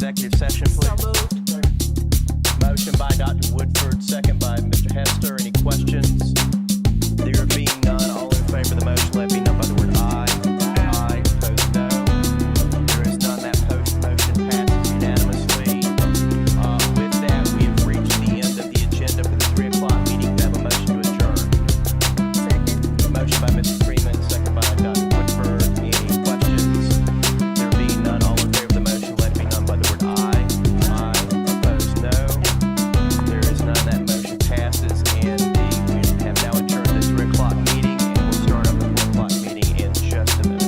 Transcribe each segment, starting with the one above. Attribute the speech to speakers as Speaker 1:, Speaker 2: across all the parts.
Speaker 1: executive session, please?
Speaker 2: So moved.
Speaker 1: Motion by Dr. Woodford, second by Mr. Hester. Any questions? There being none, all in favor of the motion, let it be known by the word aye. Aye. Opposed, no. There is none. That motion passes unanimously. With that, we have reached the end of the agenda for the 3 o'clock meeting. We have a motion to adjourn.
Speaker 2: Second.
Speaker 1: Motion by Mrs. Freeman, second by Dr. Woodford. Any questions? There being none, all in favor of the motion, let it be known by the word aye. Aye. Opposed, no. There is none. That motion passes, and we have now adjourned the 3 o'clock meeting, and we'll start up the 4 o'clock meeting in just a minute.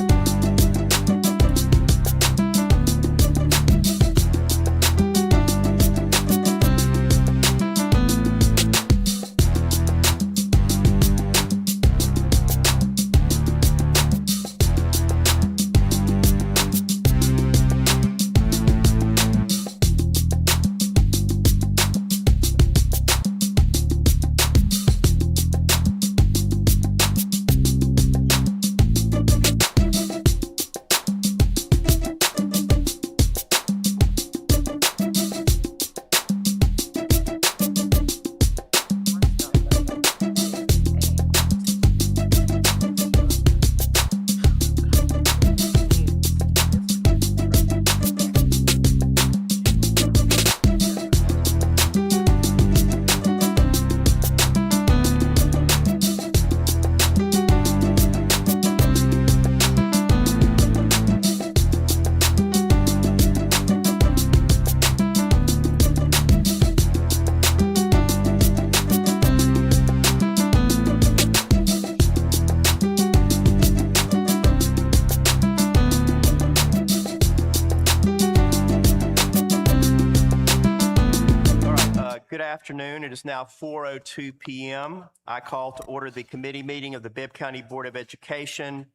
Speaker 1: Good afternoon. It is now 4:02 p.m. I call to order the committee meeting of the Bibb County Board of Education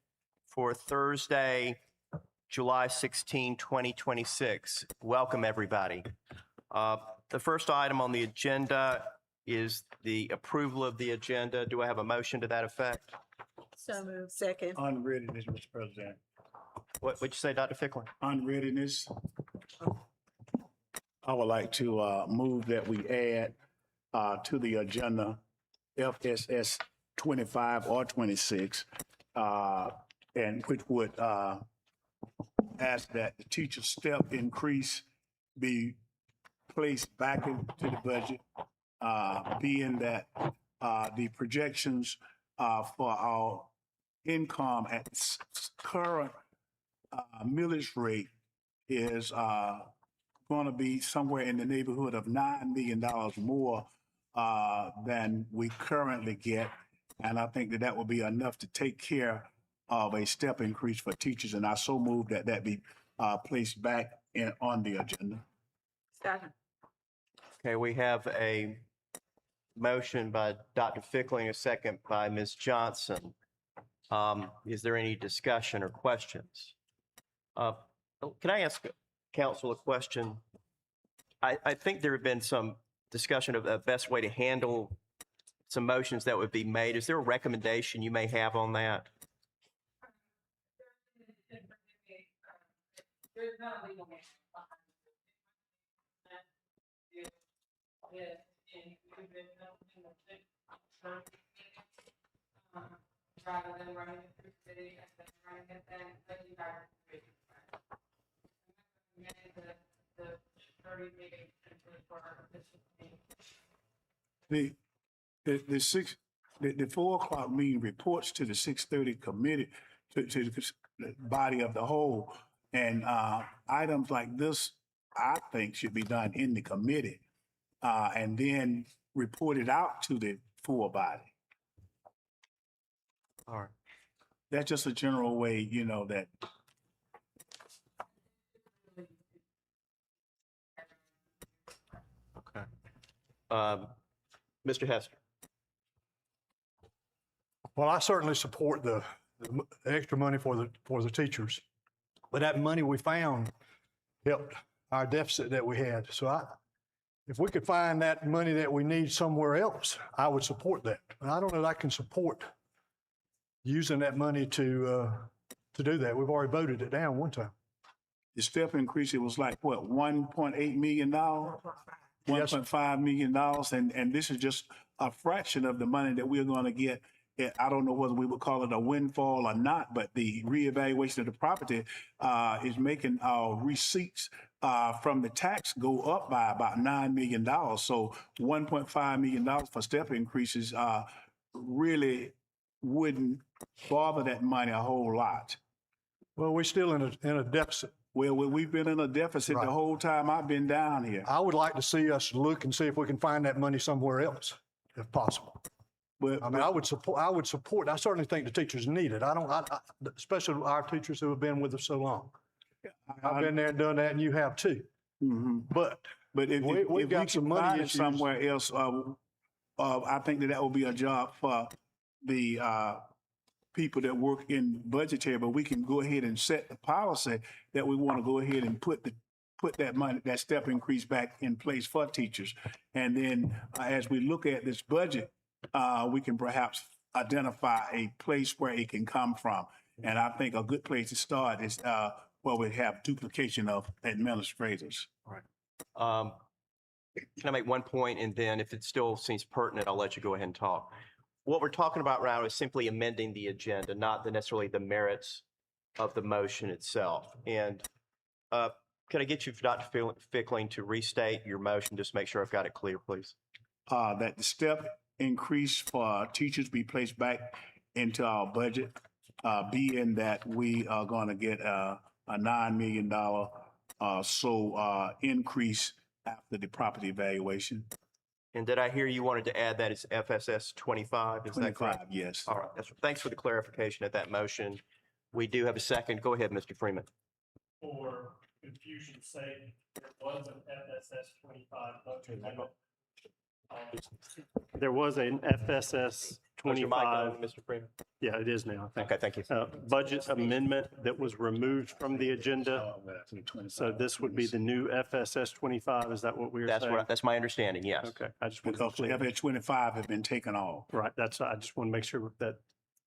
Speaker 1: for Thursday, July 16, 2026. Welcome, everybody. The first item on the agenda is the approval of the agenda. Do I have a motion to that effect?
Speaker 2: So moved. Second.
Speaker 3: Unreadiness, Mr. President.
Speaker 1: What'd you say, Dr. Ficklen?
Speaker 3: Unreadiness. I would like to move that we add to the agenda FSS 25 or 26, and which would ask that the teacher step increase be placed back into the budget, being that the projections for our income at current millage rate is going to be somewhere in the neighborhood of $9 million more than we currently get. And I think that that will be enough to take care of a step increase for teachers. And I so move that that be placed back on the agenda.
Speaker 2: Second.
Speaker 1: Okay, we have a motion by Dr. Fickling, a second by Ms. Johnson. Is there any discussion or questions? Can I ask Council a question? I think there have been some discussion of the best way to handle some motions that would be made. Is there a recommendation you may have on that?
Speaker 4: There's not a legal name behind it. Rather than running it through city and then running it then letting you guys the 30 days for our official meeting.
Speaker 3: The 4 o'clock meeting reports to the 6:30 committee, to the body of the whole. And items like this, I think, should be done in the committee and then reported out to the full body.
Speaker 1: All right.
Speaker 3: That's just a general way, you know, that.
Speaker 1: Okay. Mr. Hester.
Speaker 5: Well, I certainly support the extra money for the teachers, but that money we found helped our deficit that we had. So if we could find that money that we need somewhere else, I would support that. And I don't know that I can support using that money to do that. We've already voted it down one time.
Speaker 3: the step increase, it was like, what, $1.8 million?
Speaker 5: Yes.
Speaker 3: $1.5 million, and this is just a fraction of the money that we're gonna get. I don't know whether we would call it a windfall or not, but the reevaluation of the property is making our receipts from the tax go up by about $9 million. So $1.5 million for step increases really wouldn't bother that money a whole lot.
Speaker 5: Well, we're still in a deficit.
Speaker 3: Well, we've been in a deficit
Speaker 5: Right.
Speaker 3: the whole time I've been down here.
Speaker 5: I would like to see us look and see if we can find that money somewhere else, if possible.
Speaker 3: But
Speaker 5: I mean, I would support, I certainly think the teachers need it. Especially our teachers who have been with us so long. I've been there and done that, and you have too.
Speaker 3: Mhm.
Speaker 5: But
Speaker 3: But if
Speaker 5: We've
Speaker 3: we
Speaker 5: got some
Speaker 3: can
Speaker 5: money
Speaker 3: find it
Speaker 5: issues.
Speaker 3: somewhere else, I think that will be a job for the people that work in budgetary, but we can go ahead and set the policy that we want to go ahead and put that money, that step increase back in place for teachers. And then as we look at this budget, we can perhaps identify a place where it can come from. And I think a good place to start is where we have duplication of administrators.
Speaker 1: Can I make one point, and then if it still seems pertinent, I'll let you go ahead and talk. What we're talking about right now is simply amending the agenda, not necessarily the merits of the motion itself. And can I get you, Dr. Fickling, to restate your motion, just make sure I've got it clear, please?
Speaker 3: That the step increase for teachers be placed back into our budget, being that we are going to get a $9 million increase after the property evaluation.
Speaker 1: And did I hear you wanted to add that it's FSS 25? Is that
Speaker 3: 25,
Speaker 1: correct?
Speaker 3: yes.
Speaker 1: All right. Thanks for the clarification of that motion. We do have a second. Go ahead, Mr. Freeman.
Speaker 6: For confusion's sake, there was an FSS 25 budget amendment. There was an FSS
Speaker 1: Was your mic on,
Speaker 6: 25,
Speaker 1: Mr. Freeman?
Speaker 6: yeah, it is now, I think.
Speaker 1: Okay, thank you.
Speaker 6: Budget amendment that was removed from the agenda. So this would be the new FSS 25, is that what we were saying?
Speaker 1: That's my understanding, yes.
Speaker 6: Okay, I just want to
Speaker 3: Because
Speaker 6: be clear.
Speaker 3: FS 25 has been taken off.
Speaker 6: Right, I just want to make sure that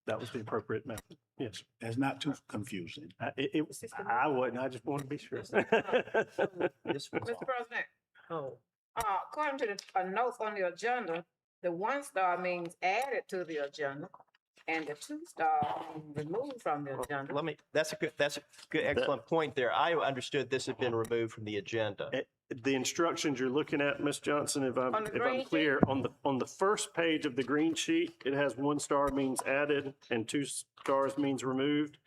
Speaker 6: that was the appropriate method. Yes.
Speaker 3: That's not too confusing.
Speaker 6: I wouldn't, I just want to be sure.
Speaker 1: This was
Speaker 2: Mr. President, according to the notes on the agenda, the 1 star means added to the agenda, and the 2 star means removed from the agenda.
Speaker 1: that's a good, excellent point there. I understood this had been removed from the agenda.
Speaker 6: The instructions you're looking at, Ms. Johnson, if
Speaker 2: On the green
Speaker 6: I'm
Speaker 2: sheet?
Speaker 6: clear, on the first page of the green sheet, it has 1 star means added and 2 stars means removed.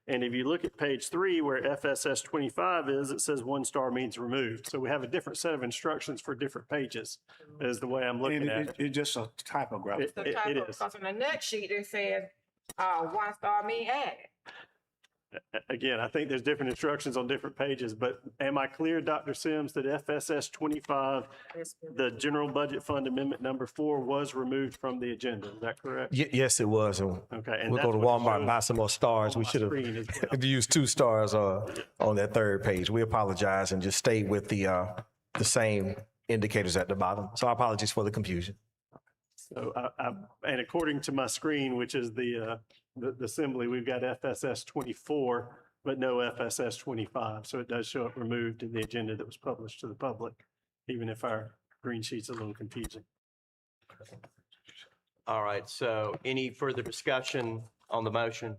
Speaker 6: And if you look at page 3 where FSS 25 is, it says 1 star means removed. So we have a different set of instructions for different pages, is the way I'm looking
Speaker 3: And
Speaker 6: at it.
Speaker 3: it's just a typography.
Speaker 2: The
Speaker 6: It
Speaker 2: type of,
Speaker 6: is.
Speaker 2: because on the next sheet, it said, 1 star mean added.
Speaker 6: Again, I think there's different instructions on different pages, but am I clear, Dr. Sims, that FSS 25, the general budget fund amendment number 4 was removed from the agenda? Is that correct?
Speaker 7: Yes, it was. And
Speaker 6: Okay. And
Speaker 7: we'll
Speaker 6: that's
Speaker 7: go to
Speaker 6: what it
Speaker 7: Walmart and
Speaker 6: shows
Speaker 7: buy some more stars.
Speaker 6: on
Speaker 7: We
Speaker 6: my
Speaker 7: should
Speaker 6: screen as well.
Speaker 7: have used 2 stars on that third page. We apologize and just stayed with the same indicators at the bottom. So our apologies for the confusion.
Speaker 6: So and according to my screen, which is the assembly, we've got FSS 24, but no FSS 25. So it does show up removed in the agenda that was published to the public, even if our green sheet's a little confusing.
Speaker 1: All right, so any further discussion on the motion?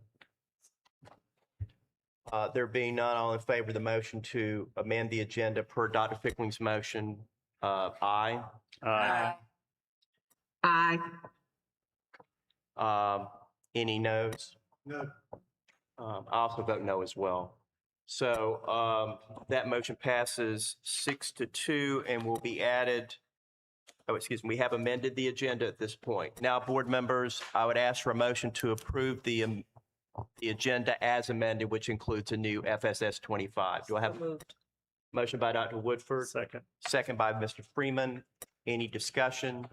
Speaker 1: There being none, all in favor of the motion to amend the agenda per Dr. Fickling's motion, aye.
Speaker 2: Aye.
Speaker 1: Any noes?
Speaker 5: No.
Speaker 1: I also vote no as well. So that motion passes 6-2 and will be added. Oh, excuse me, we have amended the agenda at this point. Now, board members, I would ask for a motion to approve the agenda as amended, which includes a new FSS 25. Do I have a
Speaker 2: Moved.
Speaker 1: motion by Dr. Woodford?
Speaker 6: Second.
Speaker 1: Second by Mr. Freeman. Any discussion?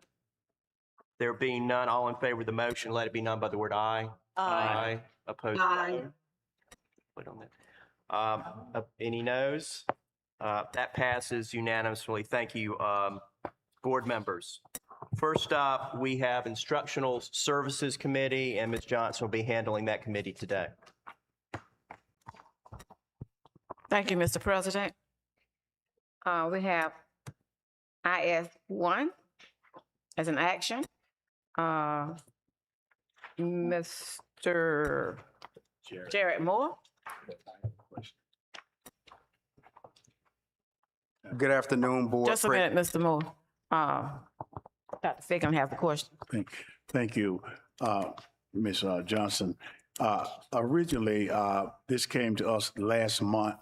Speaker 1: There being none, all in favor of the motion, let it be known by the word aye. Aye. Opposed?
Speaker 2: Aye.
Speaker 1: Wait on that. Any noes? That passes unanimously. Thank you, board members. First up, we have Instructional Services Committee, and Ms. Johnson will be handling that committee today.
Speaker 2: Thank you, Mr. President. We have IS1 as an action. Mr. Jared Moore.
Speaker 8: Good afternoon, Board.
Speaker 2: Just a minute, Mr. Moore. Dr. Ficken have a question.
Speaker 3: Thank you, Ms. Johnson. Originally, this came to us last month,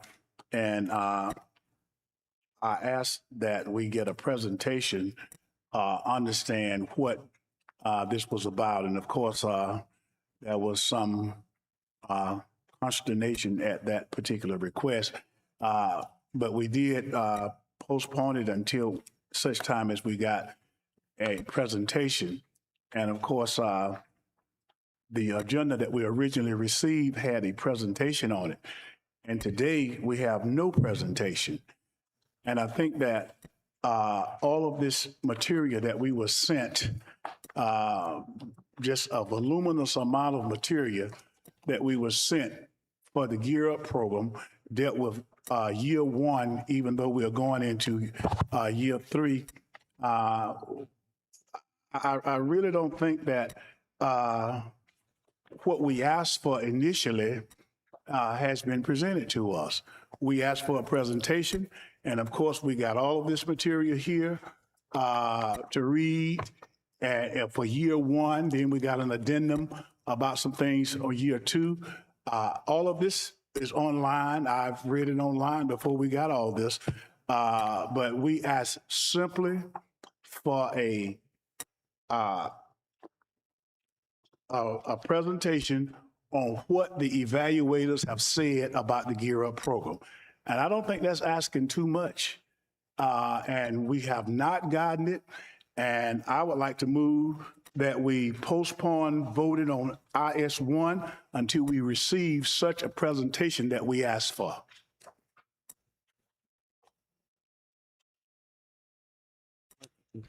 Speaker 3: and I asked that we get a presentation, understand what this was about. And of course, there was some consternation at that particular request. But we did postpone it until such time as we got a presentation. And of course, the agenda that we originally received had a presentation on it. And today we have no presentation. And I think that all of this material that we were sent, just a voluminous amount of material that we were sent for the Gear Up program dealt with year one, even though we are going into year three. I really don't think that what we asked for initially has been presented to us. We asked for a presentation, and of course, we got all of this material here to read. And for year one, then we got an addendum about some things on year two. All of this is online. I've read it online before we got all this. But we asked simply for a presentation on what the evaluators have said about the Gear Up program. And I don't think that's asking too much. And we have not gotten it. And I would like to move that we postpone voting on IS1 until we receive such a presentation that we asked for.
Speaker 1: Do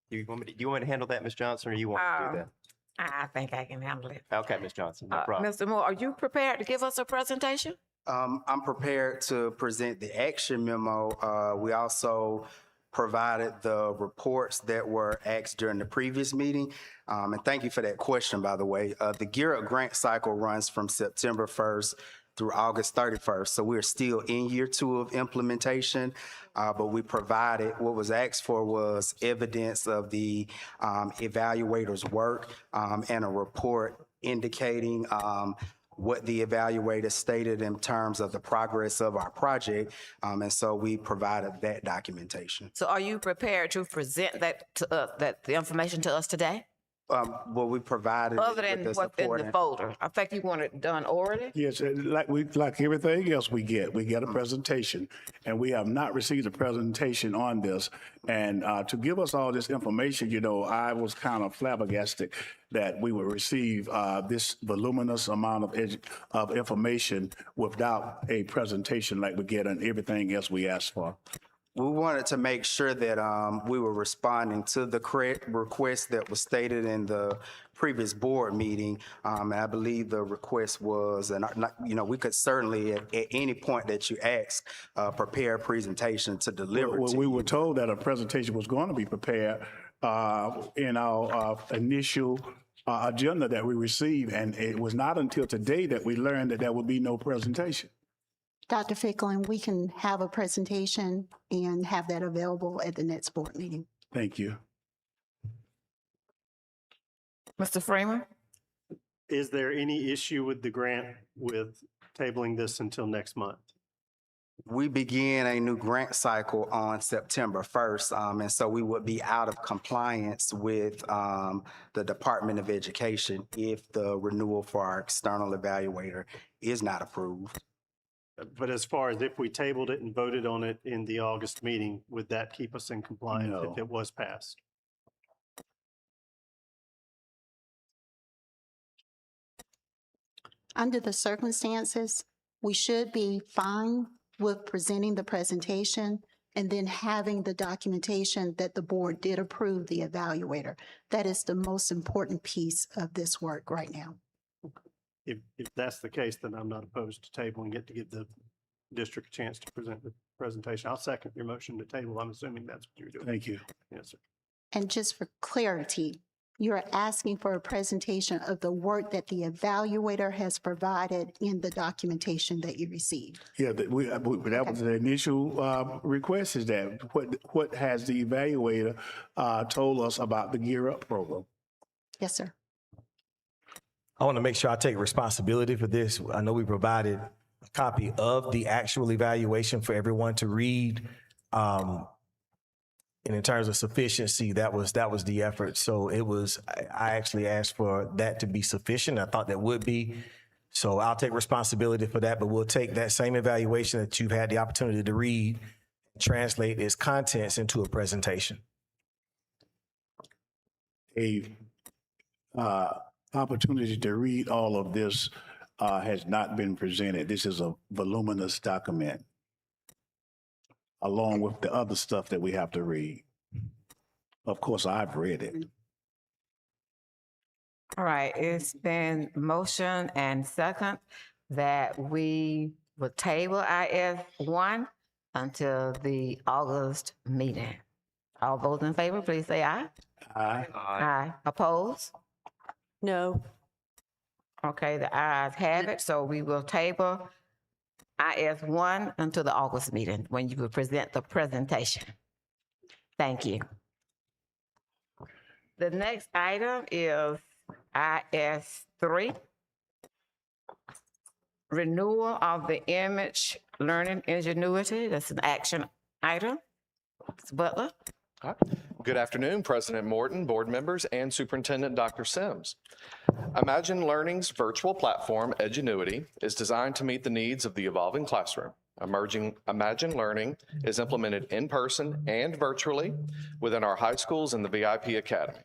Speaker 1: you want me to handle that, Ms. Johnson, or you want to do that?
Speaker 2: I think I can handle it.
Speaker 1: Okay, Ms. Johnson, no problem.
Speaker 2: Mr. Moore, are you prepared to give us a presentation?
Speaker 8: I'm prepared to present the action memo. We also provided the reports that were asked during the previous meeting. And thank you for that question, by the way. The Gear Up grant cycle runs from September 1st through August 31st. So we're still in year two of implementation, but we provided, what was asked for was evidence of the evaluator's work and a report indicating what the evaluator stated in terms of the progress of our project. And so we provided that documentation.
Speaker 2: So are you prepared to present that to us, the information to us today?
Speaker 8: Well, we provided
Speaker 2: Other
Speaker 8: it
Speaker 2: than
Speaker 8: with the
Speaker 2: what's in the
Speaker 8: supporting-
Speaker 2: folder? I think you want it done orally?
Speaker 3: Yes, like everything else we get a presentation, and we have not received a presentation on this. And to give us all this information, you know, I was kind of flabbergasted that we would receive this voluminous amount of information without a presentation like we get on everything else we asked for.
Speaker 8: We wanted to make sure that we were responding to the correct request that was stated in the previous board meeting. And I believe the request was, and you know, we could certainly at any point that you ask, prepare a presentation to deliver
Speaker 3: Well,
Speaker 8: to
Speaker 3: we
Speaker 8: you.
Speaker 3: were told that a presentation was going to be prepared in our initial agenda that we received, and it was not until today that we learned that there would be no presentation.
Speaker 9: Dr. Ficklin, we can have a presentation and have that available at the next board meeting.
Speaker 3: Thank you.
Speaker 2: Mr. Freeman?
Speaker 6: Is there any issue with the grant with tabling this until next month?
Speaker 8: We begin a new grant cycle on September 1st, and so we would be out of compliance with the Department of Education if the renewal for our external evaluator is not approved.
Speaker 6: But as far as if we tabled it and voted on it in the August meeting, would that keep us in compliance
Speaker 3: No.
Speaker 6: if it was passed?
Speaker 9: Under the circumstances, we should be fine with presenting the presentation and then having the documentation that the board did approve the evaluator. That is the most important piece of this work right now.
Speaker 6: If that's the case, then I'm not opposed to tabling it to give the district a chance to present the presentation. I'll second your motion to table. I'm assuming that's what you're doing.
Speaker 3: Thank you.
Speaker 6: Yes, sir.
Speaker 9: And just for clarity, you're asking for a presentation of the work that the evaluator has provided in the documentation that you received.
Speaker 3: Yeah, that was the initial request, is that what has the evaluator told us about the Gear Up program?
Speaker 9: Yes, sir.
Speaker 7: I want to make sure I take responsibility for this. I know we provided a copy of the actual evaluation for everyone to read. And in terms of sufficiency, that was the effort. So I actually asked for that to be sufficient. I thought that would be. So I'll take responsibility for that, but we'll take that same evaluation that you've had the opportunity to read, translate its contents into a presentation.
Speaker 3: A opportunity to read all of this has not been presented. This is a voluminous document, along with the other stuff that we have to read. Of course, I've read it.
Speaker 2: All right, it's been motion and second that we will table IS1 until the August meeting. All those in favor, please say aye.
Speaker 3: Aye.
Speaker 2: Aye. Oppose?
Speaker 10: No.
Speaker 2: Okay, the ayes have it, so we will table IS1 until the August meeting, when you will present the presentation. Thank you. The next item is IS3, renewal of the image learning ingenuity. That's an action item. Ms. Butler?
Speaker 11: Good afternoon, President Morton, board members, and Superintendent Dr. Sims. Imagine Learning's virtual platform, Edgenuity, is designed to meet the needs of the evolving classroom. Imagine Learning is implemented in person and virtually within our high schools and the VIP Academy.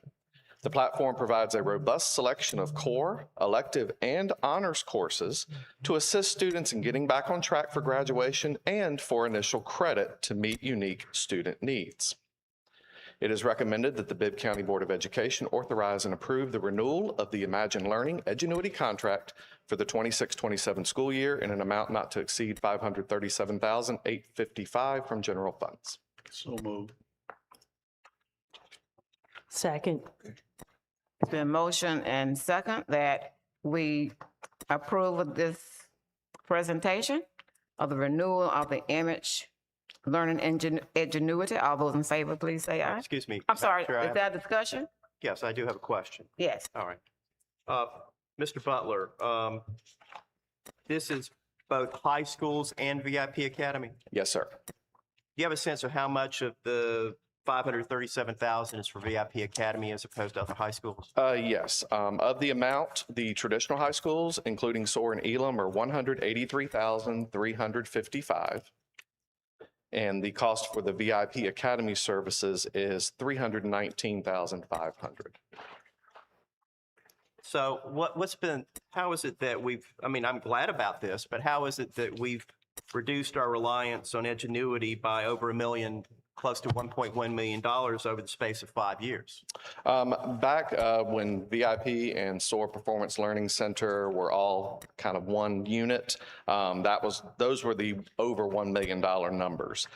Speaker 11: The platform provides a robust selection of core, elective, and honors courses to assist students in getting back on track for graduation and for initial credit to meet unique student needs. It is recommended that the Bibb County Board of Education authorize and approve the renewal of the Imagine Learning Edgenuity contract for the 26-27 school year in an amount not to exceed $537,855 from general funds.
Speaker 3: So moved.
Speaker 10: Second.
Speaker 2: It's been motion and second that we approve of this presentation of the renewal of the image learning ingenuity. All those in favor, please say aye.
Speaker 1: Excuse me.
Speaker 2: I'm sorry,
Speaker 1: Madam Chair,
Speaker 2: is that a discussion?
Speaker 1: Yes, I do have a question.
Speaker 2: Yes.
Speaker 1: All right. Mr. Butler, this is both high schools and VIP Academy?
Speaker 11: Yes, sir.
Speaker 1: Do you have a sense of how much of the $537,000 is for VIP Academy as opposed to other high schools?
Speaker 11: Yes. Of the amount, the traditional high schools, including SOAR and Elam, are $183,355. And the cost for the VIP Academy services is $319,500.
Speaker 1: So how is it that I'm glad about this, but how is it that we've reduced our reliance on Edgenuity by over $1 million, close to $1.1 million over the space of 5 years?
Speaker 11: Back when VIP and SOAR Performance Learning Center were all kind of one unit, those were the over $1 million numbers.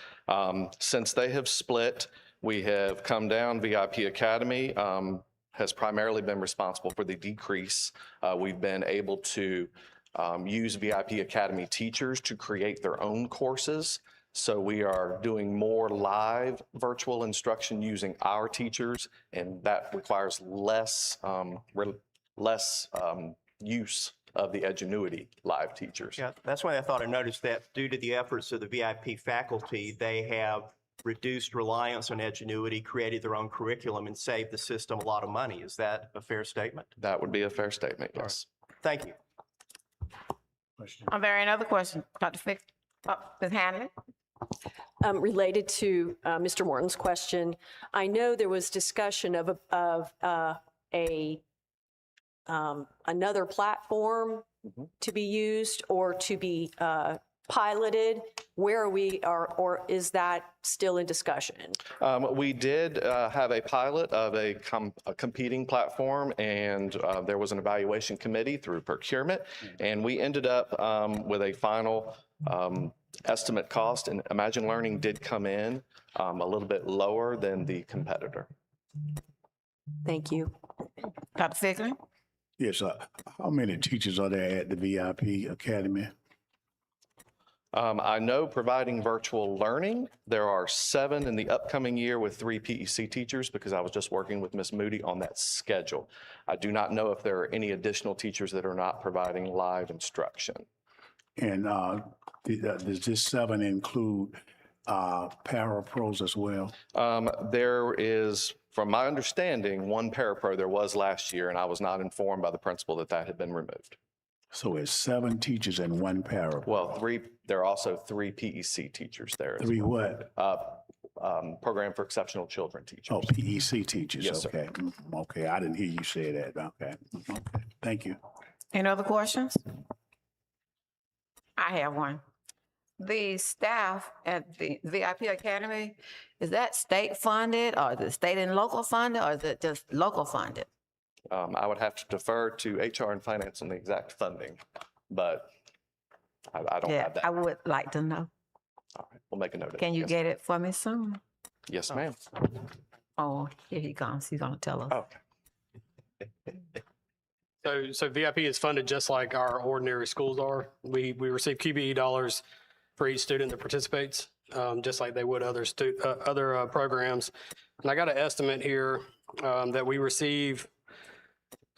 Speaker 11: Since they have split, we have come down. VIP Academy has primarily been responsible for the decrease. We've been able to use VIP Academy teachers to create their own courses. So we are doing more live virtual instruction using our teachers, and that requires less use of the Edgenuity live teachers.
Speaker 1: Yeah, that's why I thought I noticed that due to the efforts of the VIP faculty, they have reduced reliance on Edgenuity, created their own curriculum, and saved the system a lot of money. Is that a fair statement?
Speaker 11: That would be a fair statement, yes.
Speaker 1: Thank you.
Speaker 2: Are there any other questions? Dr. Fick, Ms. Hanley?
Speaker 10: Related to Mr. Morton's question, I know there was discussion of another platform to be used or to be piloted. Where are we, or is that still in discussion?
Speaker 11: We did have a pilot of a competing platform, and there was an evaluation committee through procurement, and we ended up with a final estimate cost, and Imagine Learning did come in a little bit lower than the competitor.
Speaker 10: Thank you.
Speaker 2: Dr. Ficklen?
Speaker 3: Yes, how many teachers are there at the VIP Academy?
Speaker 11: I know providing virtual learning, there are 7 in the upcoming year with 3 PEC teachers because I was just working with Ms. Moody on that schedule. I do not know if there are any additional teachers that are not providing live instruction.
Speaker 3: And does this 7 include para-pros as well?
Speaker 11: There is, from my understanding, 1 parapro there was last year, and I was not informed by the principal that that had been removed.
Speaker 3: So it's 7 teachers and 1 para.
Speaker 11: Well, there are also 3 PEC teachers there.
Speaker 3: 3 what?
Speaker 11: Program for Exceptional Children teachers.
Speaker 3: Oh, PEC teachers.
Speaker 11: Yes, sir.
Speaker 3: Okay. Okay, I didn't hear you say that. Okay. Okay. Thank you.
Speaker 2: Any other questions? I have one. The staff at the VIP Academy, is that state funded or is it state and local funded or is it just local funded?
Speaker 11: I would have to defer to HR and finance on the exact funding, but I don't
Speaker 2: Yeah,
Speaker 11: have that.
Speaker 2: I would like to know.
Speaker 11: All right, we'll make a note of it.
Speaker 2: Can you
Speaker 11: Yes,
Speaker 2: get it for me soon?
Speaker 11: Yes, ma'am.
Speaker 2: Oh, here he comes. He's gonna tell us.
Speaker 11: Okay.
Speaker 12: So VIP is funded just like our ordinary schools are. We receive QBE dollars for each student that participates, just like they would other programs. And I got an estimate here that we receive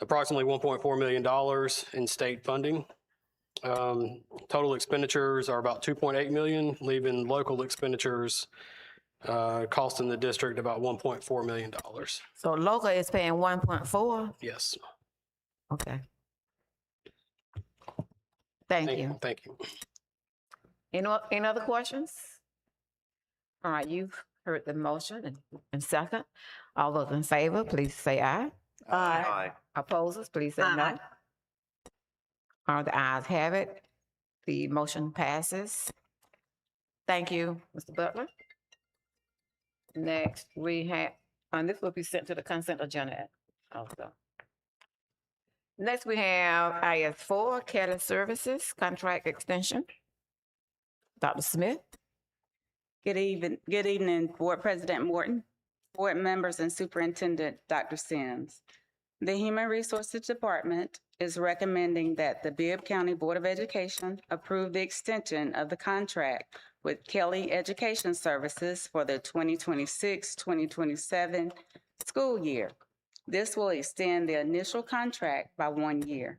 Speaker 12: approximately $1.4 million in state funding. Total expenditures are about 2.8 million, leaving local expenditures costing the district about $1.4 million.
Speaker 2: So local is paying 1.4?
Speaker 12: Yes.
Speaker 2: Okay. Thank you.
Speaker 12: Thank you.
Speaker 2: Any other questions? All right, you've heard the motion and second. All those in favor, please say aye.
Speaker 1: Aye.
Speaker 2: Opposers, please say no. All the ayes have it. The motion passes. Thank you, Mr. Butler. Next, we have, and this will be sent to the consent agenda also. Next, we have IS4, Kelly Services, contract extension. Dr. Smith?
Speaker 13: Good evening, Board President Morton, board members, and Superintendent Dr. Sims. The Human Resources Department is recommending that the Bibb County Board of Education approve the extension of the contract with Kelly Education Services for the 2026-2027 school year. This will extend the initial contract by 1 year.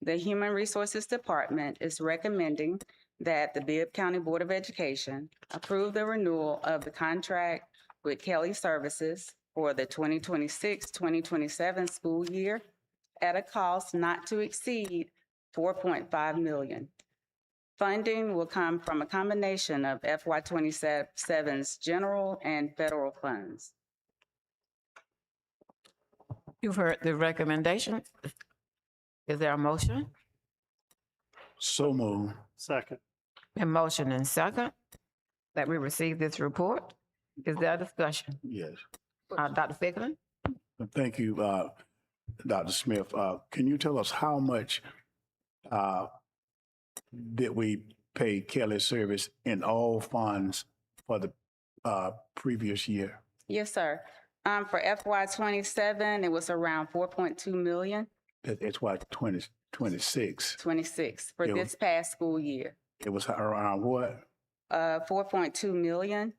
Speaker 13: The Human Resources Department is recommending that the Bibb County Board of Education approve the renewal of the contract with Kelly Services for the 2026-2027 school year at a cost not to exceed $4.5 million. Funding will come from a combination of FY 27's general and federal funds.
Speaker 2: You've heard the recommendation. Is there a motion?
Speaker 3: So moved.
Speaker 6: Second.
Speaker 2: A motion and second that we receive this report. Is there a discussion?
Speaker 3: Yes.
Speaker 2: Dr. Ficklen?
Speaker 3: Thank you, Dr. Smith. Can you tell us how much did we pay Kelly Service in all funds for the previous year?
Speaker 13: Yes, sir. For FY 27, it was around 4.2 million.
Speaker 3: That's why 2026.
Speaker 13: 26 for
Speaker 3: It was-
Speaker 13: this past school year.
Speaker 3: It was around what?
Speaker 13: 4.2 million.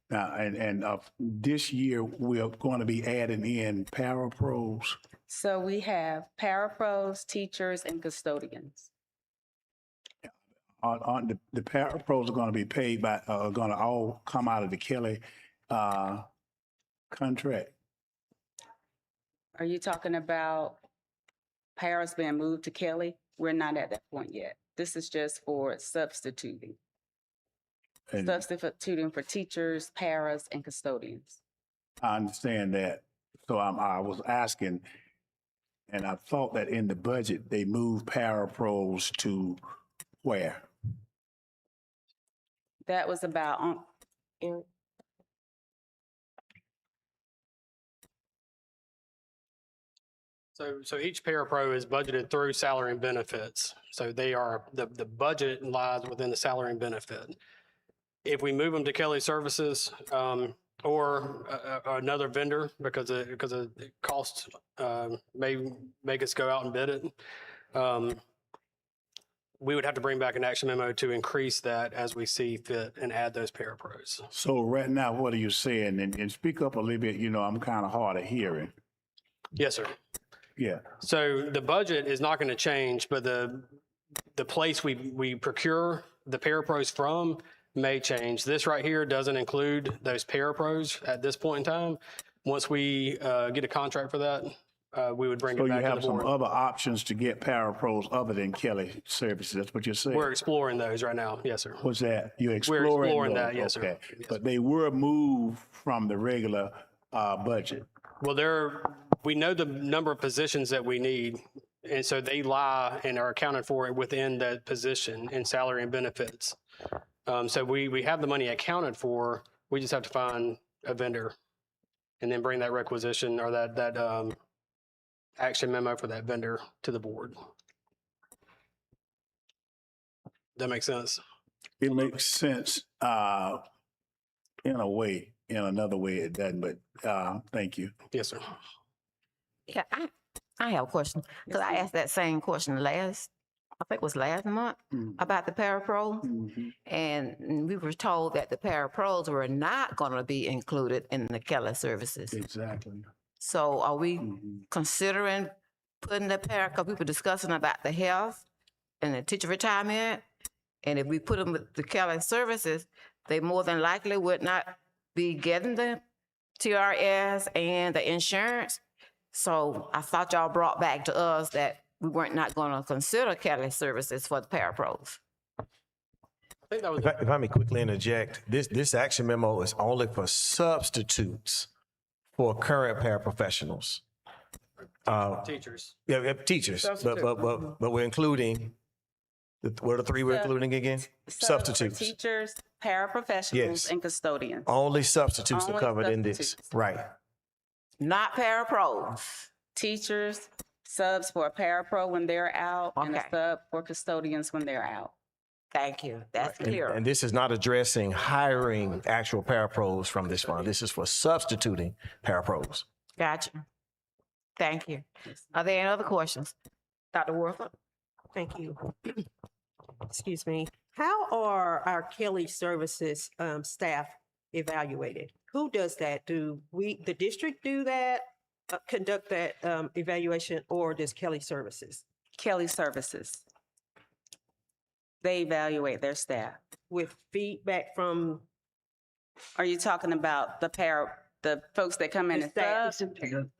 Speaker 3: Now, and this year, we're going to be adding in parapros.
Speaker 13: So we have parapros, teachers, and custodians.
Speaker 3: On the parapros are going to be paid by, are going to all come out of the Kelly contract.
Speaker 13: Are you talking about paras being moved to Kelly? We're not at that point yet. This is just for substituting.
Speaker 3: And
Speaker 13: Substituting for teachers, paras, and custodians.
Speaker 3: I understand that. So I was asking, and I thought that in the budget, they moved parapros to where?
Speaker 13: That was about,
Speaker 12: So each parapro is budgeted through salary and benefits. So they are, the budget lies within the salary and benefit. If we move them to Kelly Services, or another vendor because of cost, may make us go out and bid it. We would have to bring back an action memo to increase that as we see fit and add those parapros.
Speaker 3: So right now, what are you saying? And speak up a little bit, I'm kind of hard of hearing.
Speaker 12: Yes, sir.
Speaker 3: Yeah.
Speaker 12: So the budget is not going to change, but the place we procure the parapros from may change. This right here doesn't include those parapros at this point in time. Once we get a contract for that, we would bring
Speaker 3: So
Speaker 12: it
Speaker 3: you
Speaker 12: back to
Speaker 3: have
Speaker 12: the
Speaker 3: some
Speaker 12: board.
Speaker 3: other options to get parapros other than Kelly Services. That's what you're saying?
Speaker 12: We're exploring those right now. Yes, sir.
Speaker 3: What's that? You're
Speaker 12: We're
Speaker 3: exploring?
Speaker 12: exploring
Speaker 3: those?
Speaker 12: that, yes, sir.
Speaker 3: Okay.
Speaker 12: Yes,
Speaker 3: But they were moved from the regular budget.
Speaker 12: Well, we know the number of positions that we need, and so they lie and are accounted for within that position in salary and benefits. So we have the money accounted for. We just have to find a vendor and then bring that requisition or that action memo for that vendor to the board. That makes sense?
Speaker 3: It makes sense in a way. In another way, it doesn't, but thank you.
Speaker 12: Yes, sir.
Speaker 14: Yeah, I have a question, because I asked that same question I think it was last month, about the parapro. And we were told that the parapros were not going to be included in the Kelly Services.
Speaker 3: Exactly.
Speaker 14: So are we considering putting the because we were discussing about the health and the teacher retirement, and if we put them with the Kelly Services, they more than likely would not be getting the TRS and the insurance. So I thought y'all brought back to us that we weren't not going to consider Kelly Services for the parapros.
Speaker 12: I think that was
Speaker 7: If I may quickly interject, this action memo is only for substitutes for current paraprofessionals.
Speaker 12: teachers.
Speaker 7: Yeah, teachers, but we're including, what are the three we're including again? Substitutes.
Speaker 13: Teachers, paraprofessionals,
Speaker 7: Yes.
Speaker 13: and custodians.
Speaker 7: Only substitutes are
Speaker 13: Only
Speaker 7: covered in this,
Speaker 13: substitutes.
Speaker 7: right?
Speaker 14: Not parapros.
Speaker 13: Teachers, subs for a parapro when they're out, and a
Speaker 14: Okay.
Speaker 13: sub for custodians when they're out.
Speaker 14: Thank you. That's
Speaker 7: And-
Speaker 14: clear.
Speaker 7: And this is not addressing hiring actual parapros from this fund. This is for substituting parapros.
Speaker 14: Gotcha. Thank you. Are there any other questions? Dr. Wortham?
Speaker 15: Thank you. Excuse me. How are our Kelly Services staff evaluated? Who does that? Do the district do that, conduct that evaluation, or does Kelly Services?
Speaker 13: Kelly Services. They evaluate their staff.
Speaker 15: With feedback from
Speaker 13: Are you talking about the folks that come in
Speaker 15: the
Speaker 13: and
Speaker 15: staff,
Speaker 13: sub,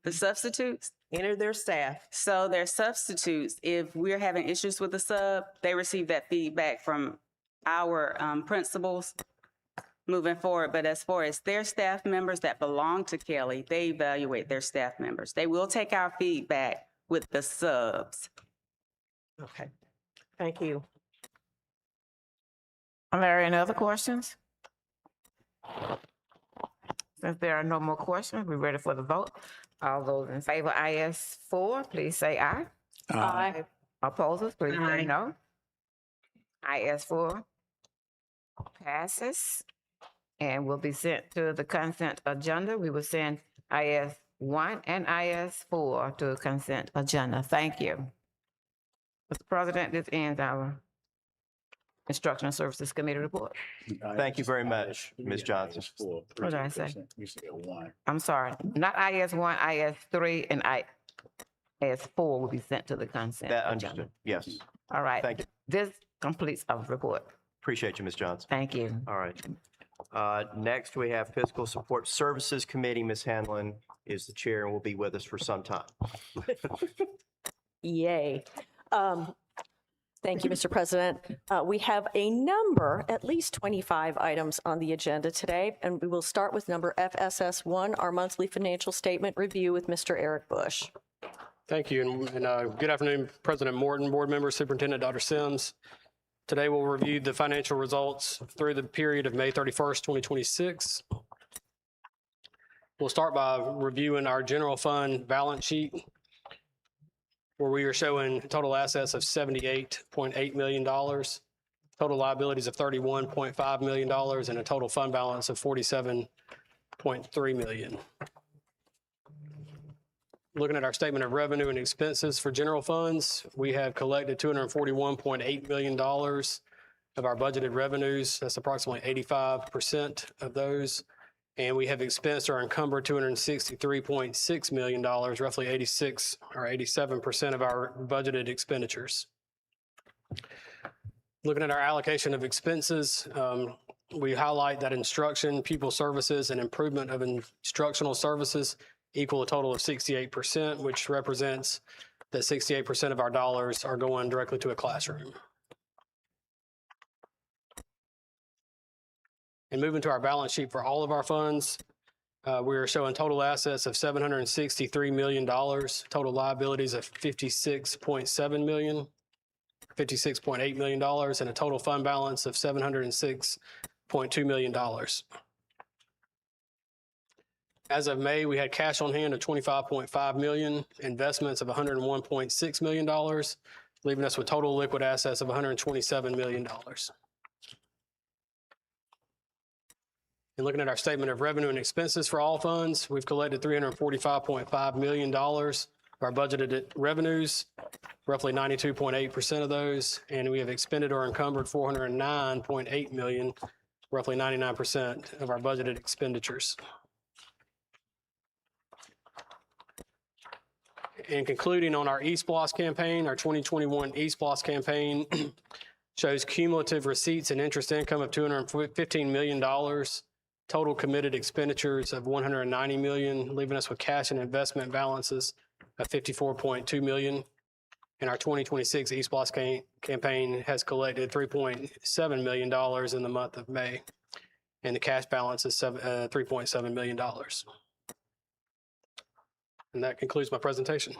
Speaker 13: the substitutes?
Speaker 15: enter their staff?
Speaker 13: So their substitutes, if we're having issues with the sub, they receive that feedback from our principals moving forward. But as far as their staff members that belong to Kelly, they evaluate their staff members. They will take our feedback with the subs.
Speaker 15: Okay. Thank you.
Speaker 14: Are there any other questions? Since there are no more questions, we're ready for the vote. All those in favor, IS 4, please say aye.
Speaker 3: Aye.
Speaker 14: Opposers, please say no. IS 4 passes and will be sent to the consent agenda. We will send IS 1 and IS 4 to the consent agenda. Thank you. Mr. President, this ends our Instructional Services Committee report.
Speaker 1: Thank you very much, Ms. Johnson.
Speaker 14: What did I say?
Speaker 3: You said one.
Speaker 14: I'm sorry, not IS 1, IS 3, and IS 4 will be sent to the consent
Speaker 1: That
Speaker 14: agenda.
Speaker 1: understood. Yes.
Speaker 14: All right.
Speaker 1: Thank you.
Speaker 14: This completes our report.
Speaker 1: Appreciate you, Ms. Johnson.
Speaker 14: Thank you.
Speaker 1: All right. Next, we have Fiscal Support Services Committee. Ms. Hanlon is the chair and will be with us for some time.
Speaker 10: Yay. Thank you, Mr. President. We have a number, at least 25 items on the agenda today, and we will start with number FSS1, our monthly financial statement review with Mr. Eric Bush.
Speaker 12: Thank you, and good afternoon, President Morton, board members, Superintendent Dr. Sims. Today, we'll review the financial results through the period of May 31st, 2026. We'll start by reviewing our general fund balance sheet. where we are showing total assets of $78.8 million, total liabilities of $31.5 million, and a total fund balance of $47.3 million. Looking at our statement of revenue and expenses for general funds, we have collected $241.8 million of our budgeted revenues. That's approximately 85% of those. And we have expensed or encumbered $263.6 million, roughly 86 or 87% of our budgeted expenditures. Looking at our allocation of expenses, we highlight that instruction, pupil services, and improvement of instructional services equal a total of 68%, which represents that 68% of our dollars are going directly to a classroom. And moving to our balance sheet for all of our funds, we are showing total assets of $763 million, total liabilities of $56.8 million, and a total fund balance of $706.2 million. As of May, we had cash on hand of $25.5 million, investments of $101.6 million, leaving us with total liquid assets of $127 million. And looking at our statement of revenue and expenses for all funds, we've collected $345.5 million of our budgeted revenues, roughly 92.8% of those, and we have expended or encumbered $409.8 million, roughly 99% of our budgeted expenditures. And concluding on our eSPLOS campaign, our 2021 eSPLOS campaign shows cumulative receipts and interest income of $215 million, total committed expenditures of $190 million, leaving us with cash and investment balances of $54.2 million. And our 2026 eSPLOS campaign has collected $3.7 million in the month of May, and the cash balance is $3.7 million. And that concludes my presentation.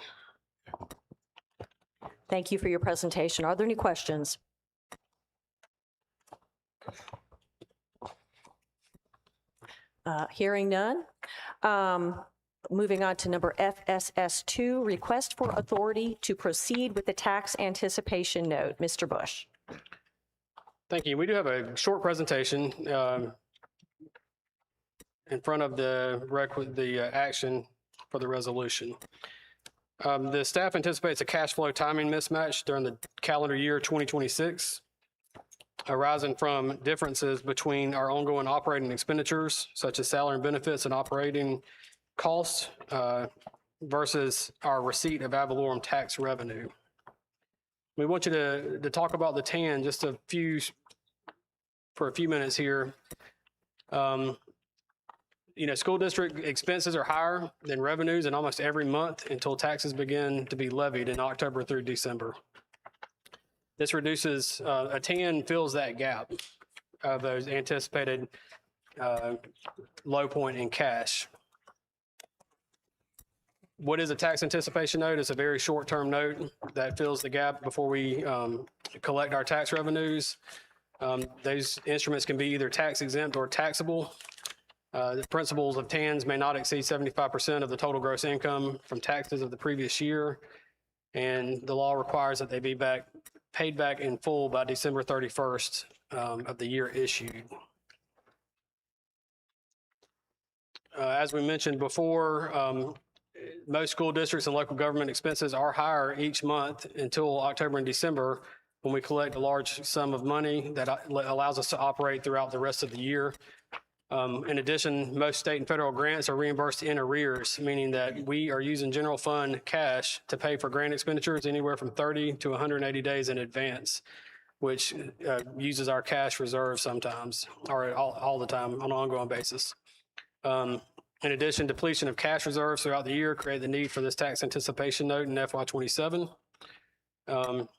Speaker 10: Thank you for your presentation. Are there any questions? Hearing none. Moving on to number FSS2, request for authority to proceed with the tax anticipation note. Mr. Bush.
Speaker 12: Thank you. We do have a short presentation in front of the action for the resolution. The staff anticipates a cash flow timing mismatch during the calendar year 2026, arising from differences between our ongoing operating expenditures, such as salary and benefits and operating costs, versus our receipt of ad valorem tax revenue. We want you to talk about the TAN just for a few minutes here. School district expenses are higher than revenues in almost every month until taxes begin to be levied in October through December. This reduces, a TAN fills that gap of those anticipated low point in cash. What is a tax anticipation note? It's a very short-term note that fills the gap before we collect our tax revenues. Those instruments can be either tax exempt or taxable. The principals of TANs may not exceed 75% of the total gross income from taxes of the previous year, and the law requires that they be paid back in full by December 31st of the year issued. As we mentioned before, most school districts and local government expenses are higher each month until October and December, when we collect a large sum of money that allows us to operate throughout the rest of the year. In addition, most state and federal grants are reimbursed in arrears, meaning that we are using general fund cash to pay for grant expenditures anywhere from 30 to 180 days in advance, which uses our cash reserve sometimes, or all the time on an ongoing basis. In addition, depletion of cash reserves throughout the year create the need for this tax anticipation note in FY27. And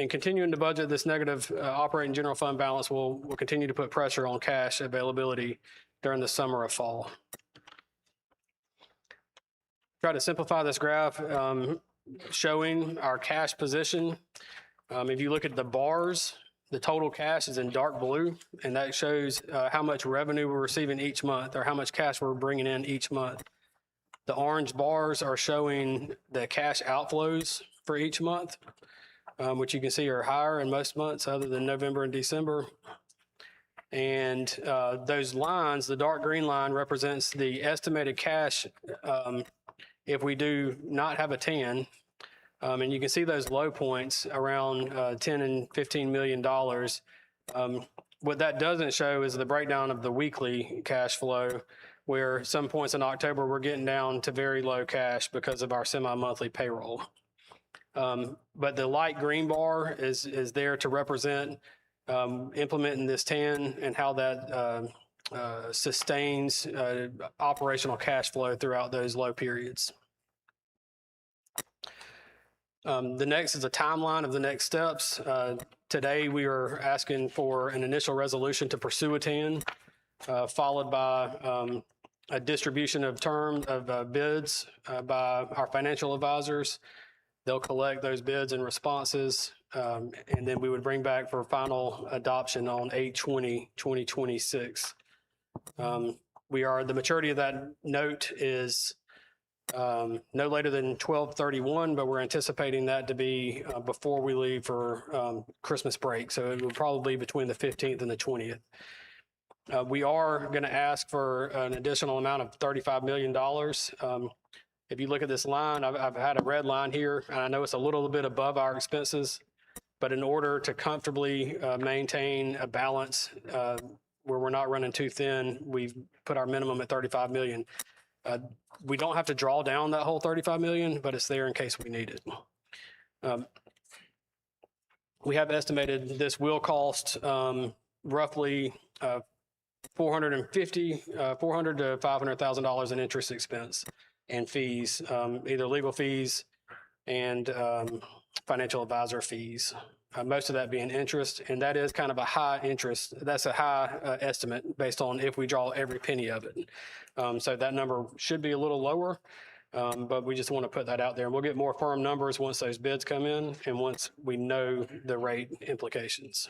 Speaker 12: continuing to budget this negative operating general fund balance will continue to put pressure on cash availability during the summer or fall. Try to simplify this graph showing our cash position. If you look at the bars, the total cash is in dark blue, and that shows how much revenue we're receiving each month, or how much cash we're bringing in each month. The orange bars are showing the cash outflows for each month, which you can see are higher in most months other than November and December. And those lines, the dark green line represents the estimated cash if we do not have a TAN. And you can see those low points around 10 and $15 million. What that doesn't show is the breakdown of the weekly cash flow, where some points in October we're getting down to very low cash because of our semi-monthly payroll. But the light green bar is there to represent implementing this TAN and how that sustains operational cash flow throughout those low periods. The next is a timeline of the next steps. Today, we are asking for an initial resolution to pursue a TAN, followed by a distribution of bids by our financial advisors. They'll collect those bids and responses, and then we would bring back for final adoption on 8/20/2026. The maturity of that note is no later than 12/31, but we're anticipating that to be before we leave for Christmas break. So it will probably be between the 15th and the 20th. We are going to ask for an additional amount of $35 million. If you look at this line, I've had a red line here, and I know it's a little bit above our expenses, but in order to comfortably maintain a balance where we're not running too thin, we've put our minimum at $35 million. We don't have to draw down that whole $35 million, but it's there in case we need it. We have estimated this will cost roughly $400,000 to $500,000 in interest expense and fees, either legal fees and financial advisor fees. Most of that being interest, and that is kind of a high interest. That's a high estimate based on if we draw every penny of it. So that number should be a little lower, but we just want to put that out there. And we'll get more firm numbers once those bids come in and once we know the rate implications.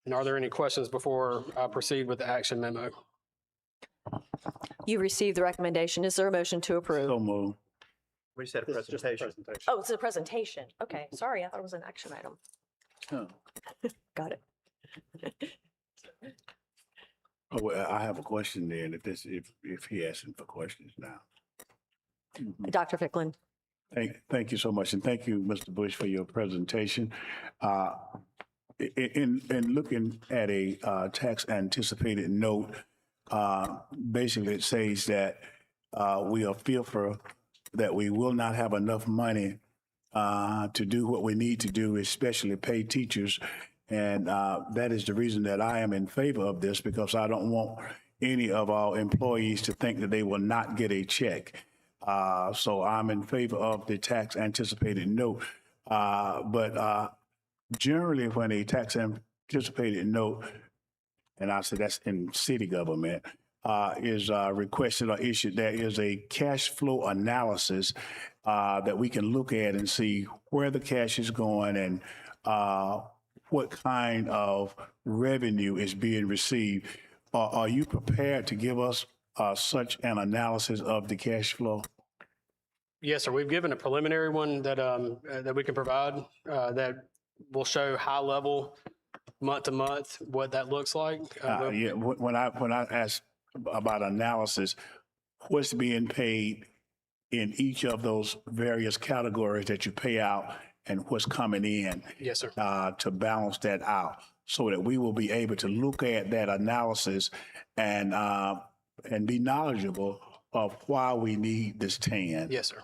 Speaker 12: And are there any questions before I proceed with the action memo?
Speaker 10: You received the recommendation. Is there a motion to approve?
Speaker 3: So moved.
Speaker 1: We said a presentation.
Speaker 10: Oh, it's a presentation. Okay, sorry, I thought it was an action item.
Speaker 3: Oh.
Speaker 10: Got it.
Speaker 3: Oh, well, I have a question then, if he asking for questions now.
Speaker 10: Dr. Ficklin.
Speaker 3: Thank you so much, and thank you, Mr. Bush, for your presentation. In looking at a tax anticipated note, basically it says that we are fearful that we will not have enough money to do what we need to do, especially pay teachers. And that is the reason that I am in favor of this, because I don't want any of our employees to think that they will not get a check. So I'm in favor of the tax anticipated note. But generally, when a tax anticipated note, and I say that's in city government, is requested or issued, there is a cash flow analysis that we can look at and see where the cash is going and what kind of revenue is being received. Are you prepared to give us such an analysis of the cash flow?
Speaker 12: Yes, sir. We've given a preliminary one that that we can provide that will show high level month to month what that looks like.
Speaker 3: Yeah, when I ask about analysis, what's being paid in each of those various categories that you pay out and what's coming in?
Speaker 12: Yes, sir.
Speaker 3: To balance that out so that we will be able to look at that analysis and be knowledgeable of why we need this TAN.
Speaker 12: Yes, sir.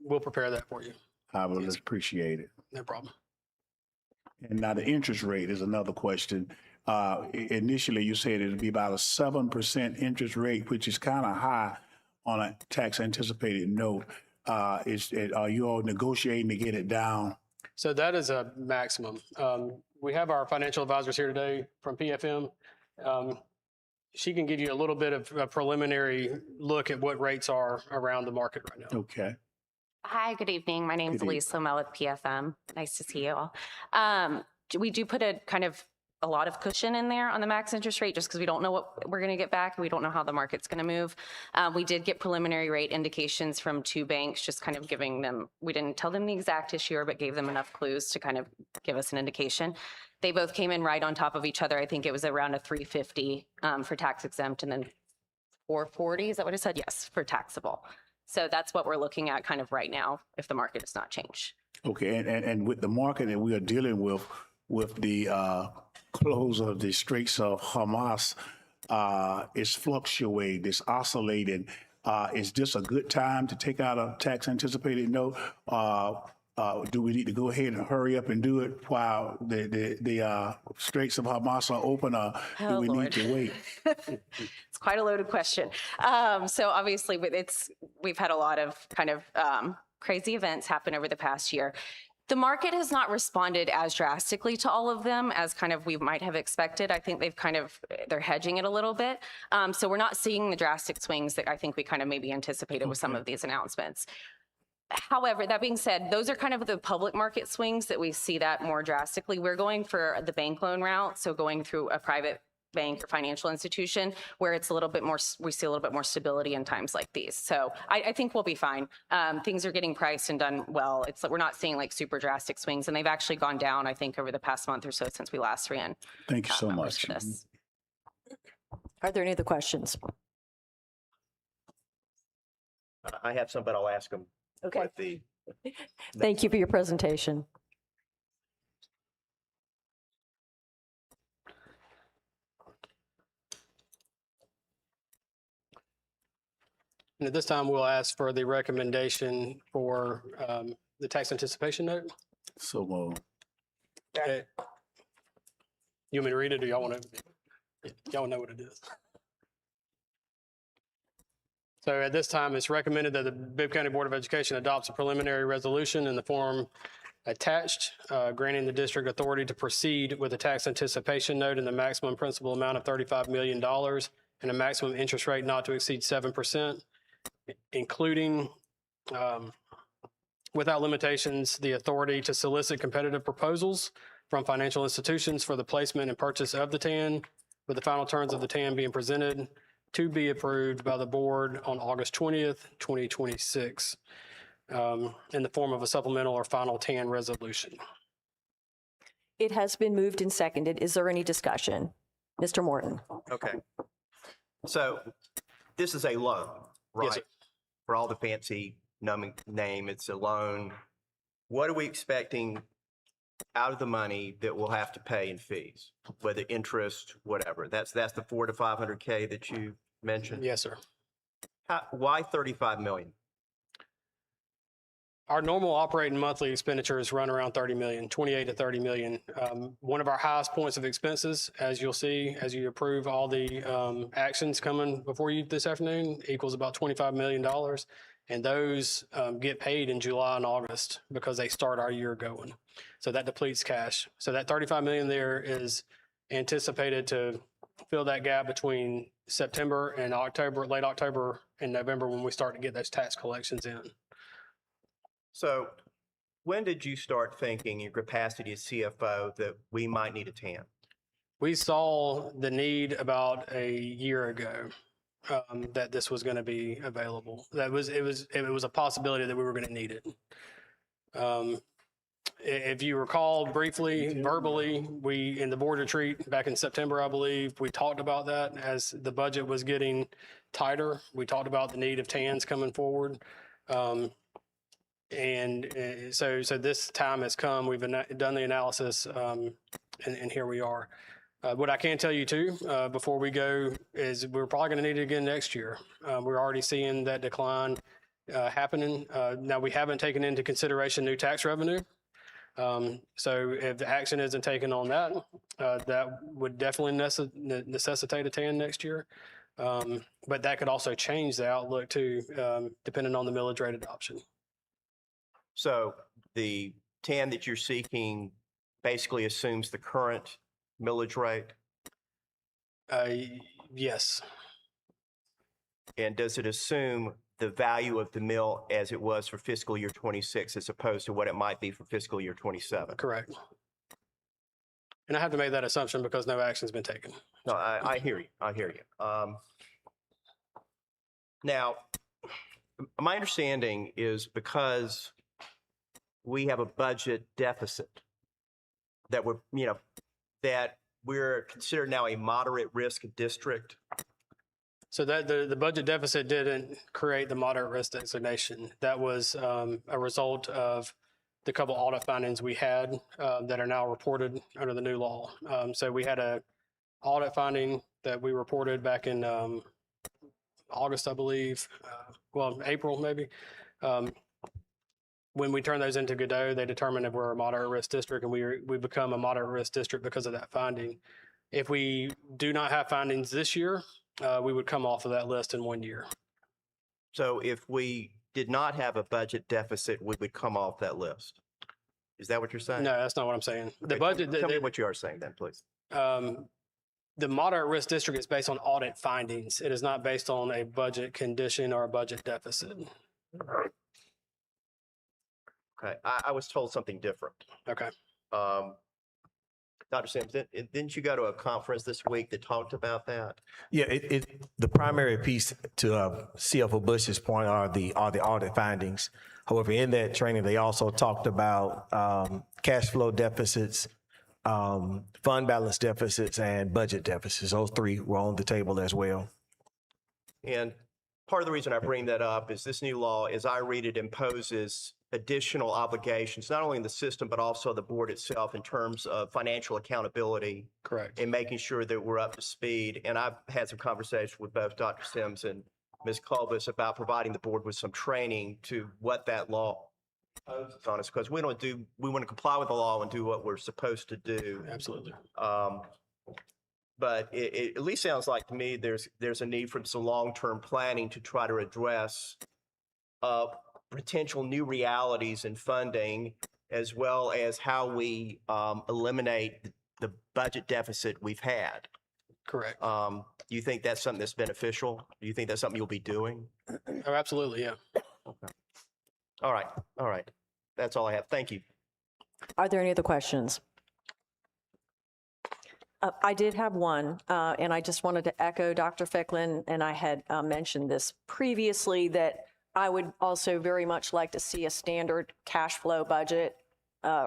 Speaker 12: We'll prepare that for you.
Speaker 3: I will appreciate it.
Speaker 12: No problem.
Speaker 3: And now the interest rate is another question. Initially, you said it would be about a 7% interest rate, which is kind of high on a tax anticipated note. Are you all negotiating to get it down?
Speaker 12: So that is a maximum. We have our financial advisors here today from PFM. She can give you a little bit of a preliminary look at what rates are around the market right now.
Speaker 3: Okay.
Speaker 16: Hi, good evening. My name is Elise Lomel with PFM. Nice to see you all. We do put a kind of a lot of cushion in there on the max interest rate just because we don't know what we're going to get back. We don't know how the market's going to move. We did get preliminary rate indications from 2 banks, just kind of giving them, we didn't tell them the exact issuer, but gave them enough clues to kind of give us an indication. They both came in right on top of each other. I think it was around a 350 for tax exempt and then 440. Is that what I said? Yes, for taxable. So that's what we're looking at kind of right now if the market does not change.
Speaker 3: Okay, and with the market that we are dealing with the close of the Straits of Hamas, it's fluctuating, it's oscillating. Is this a good time to take out a tax anticipated note? Do we need to go ahead and hurry up and do it while the Straits of Hamas are open, or do we need to wait?
Speaker 16: It's quite a loaded question. So obviously we've had a lot of kind of crazy events happen over the past year. The market has not responded as drastically to all of them as kind of we might have expected. I think they're hedging it a little bit. So we're not seeing the drastic swings that I think we kind of maybe anticipated with some of these announcements. However, that being said, those are kind of the public market swings that we see that more drastically. We're going for the bank loan route, so going through a private bank or financial institution where it's a little bit more, we see a little bit more stability in times like these. So I think we'll be fine. Things are getting priced and done well. It's we're not seeing like super drastic swings, and they've actually gone down, I think, over the past month or so since we last ran.
Speaker 3: Thank you so much.
Speaker 10: Are there any other questions?
Speaker 1: I have some, but I'll ask them.
Speaker 10: Okay. Thank you for your presentation.
Speaker 12: And at this time, we'll ask for the recommendation for the tax anticipation note.
Speaker 3: So moved.
Speaker 12: Okay. You want me to read it, or y'all want to? Y'all know what it is. So at this time, it's recommended that the Bibb County Board of Education adopts a preliminary resolution in the form attached, granting the district authority to proceed with a tax anticipation note in the maximum principal amount of $35 million and a maximum interest rate not to exceed 7%, including, without limitations, the authority to solicit competitive proposals from financial institutions for the placement and purchase of the TAN, with the final terms of the TAN being presented to be approved by the board on August 20th, 2026, in the form of a supplemental or final TAN resolution.
Speaker 10: It has been moved and seconded. Is there any discussion? Mr. Morton.
Speaker 1: Okay. So this is a loan, right?
Speaker 12: Yes, sir.
Speaker 1: For all the fancy name, it's a loan. What are we expecting out of the money that we'll have to pay in fees, whether interest, whatever? That's the $400,000 to $500,000 that you mentioned?
Speaker 12: Yes, sir.
Speaker 1: Why 35 million?
Speaker 12: Our normal operating monthly expenditures run around 30 million, 28 to 30 million. One of our highest points of expenses, as you'll see, as you approve all the actions coming before you this afternoon, equals about $25 million. And those get paid in July and August because they start our year going. So that depletes cash. So that 35 million there is anticipated to fill that gap between September and October, late October and November, when we start to get those tax collections in.
Speaker 1: So when did you start thinking in your capacity as CFO that we might need a TAN?
Speaker 12: We saw the need about a year ago that this was going to be available. It was a possibility that we were going to need it. If you recall briefly, verbally, we, in the board retreat back in September, I believe, we talked about that as the budget was getting tighter. We talked about the need of TANs coming forward. So this time has come. We've done the analysis, and here we are. What I can tell you too, before we go, is we're probably going to need it again next year. We're already seeing that decline happening. Now, we haven't taken into consideration new tax revenue. So if the action isn't taken on that, that would definitely necessitate a TAN next year. But that could also change the outlook too, depending on the millage rate adoption.
Speaker 1: So the TAN that you're seeking basically assumes the current millage rate?
Speaker 12: Yes.
Speaker 1: And does it assume the value of the mill as it was for fiscal year 26 as opposed to what it might be for fiscal year 27?
Speaker 12: Correct. And I have to make that assumption because no action's been taken.
Speaker 1: No, I hear you. I hear you. Now, my understanding is because we have a budget deficit that we're considered now a moderate risk district.
Speaker 12: So that the budget deficit didn't create the moderate risk designation. That was a result of the couple audit findings we had that are now reported under the new law. So we had a audit finding that we reported back in August, I believe, April maybe. When we turn those into Godot, they determined that we're a moderate risk district, and we become a moderate risk district because of that finding. If we do not have findings this year, we would come off of that list in 1 year.
Speaker 1: So if we did not have a budget deficit, we would come off that list. Is that what you're saying?
Speaker 12: No, that's not what I'm saying. The
Speaker 1: Okay,
Speaker 12: budget.
Speaker 1: Tell me what you are saying then, please.
Speaker 12: The moderate risk district is based on audit findings. It is not based on a budget condition or a budget deficit.
Speaker 1: Okay, I was told something different.
Speaker 12: Okay.
Speaker 1: Dr. Sims, didn't you go to a conference this week that talked about that?
Speaker 7: Yeah, the primary piece to CFO Bush's point are the audit findings. However, in that training, they also talked about cash flow deficits, fund balance deficits, and budget deficits. Those three were on the table as well.
Speaker 1: And part of the reason I bring that up is this new law, as I read it, imposes additional obligations, not only in the system, but also the board itself in terms of financial accountability.
Speaker 12: Correct.
Speaker 1: And making sure that we're up to speed. And I've had some conversations with both Dr. Sims and Ms. Culbis about providing the board with some training to what that law imposes on us, because we want to comply with the law and do what we're supposed to do.
Speaker 12: Absolutely.
Speaker 1: But it at least sounds like to me there's a need for some long-term planning to try to address potential new realities in funding, as well as how we eliminate the budget deficit we've had.
Speaker 12: Correct.
Speaker 1: Do you think that's something that's beneficial? Do you think that's something you'll be doing?
Speaker 12: Oh, absolutely, yeah.
Speaker 1: Okay. All right. That's all I have. Thank you.
Speaker 10: Are there any other questions? I did have one, and I just wanted to echo Dr. Ficklin, and I had mentioned this previously, that I would also very much like to see a standard cash flow budget,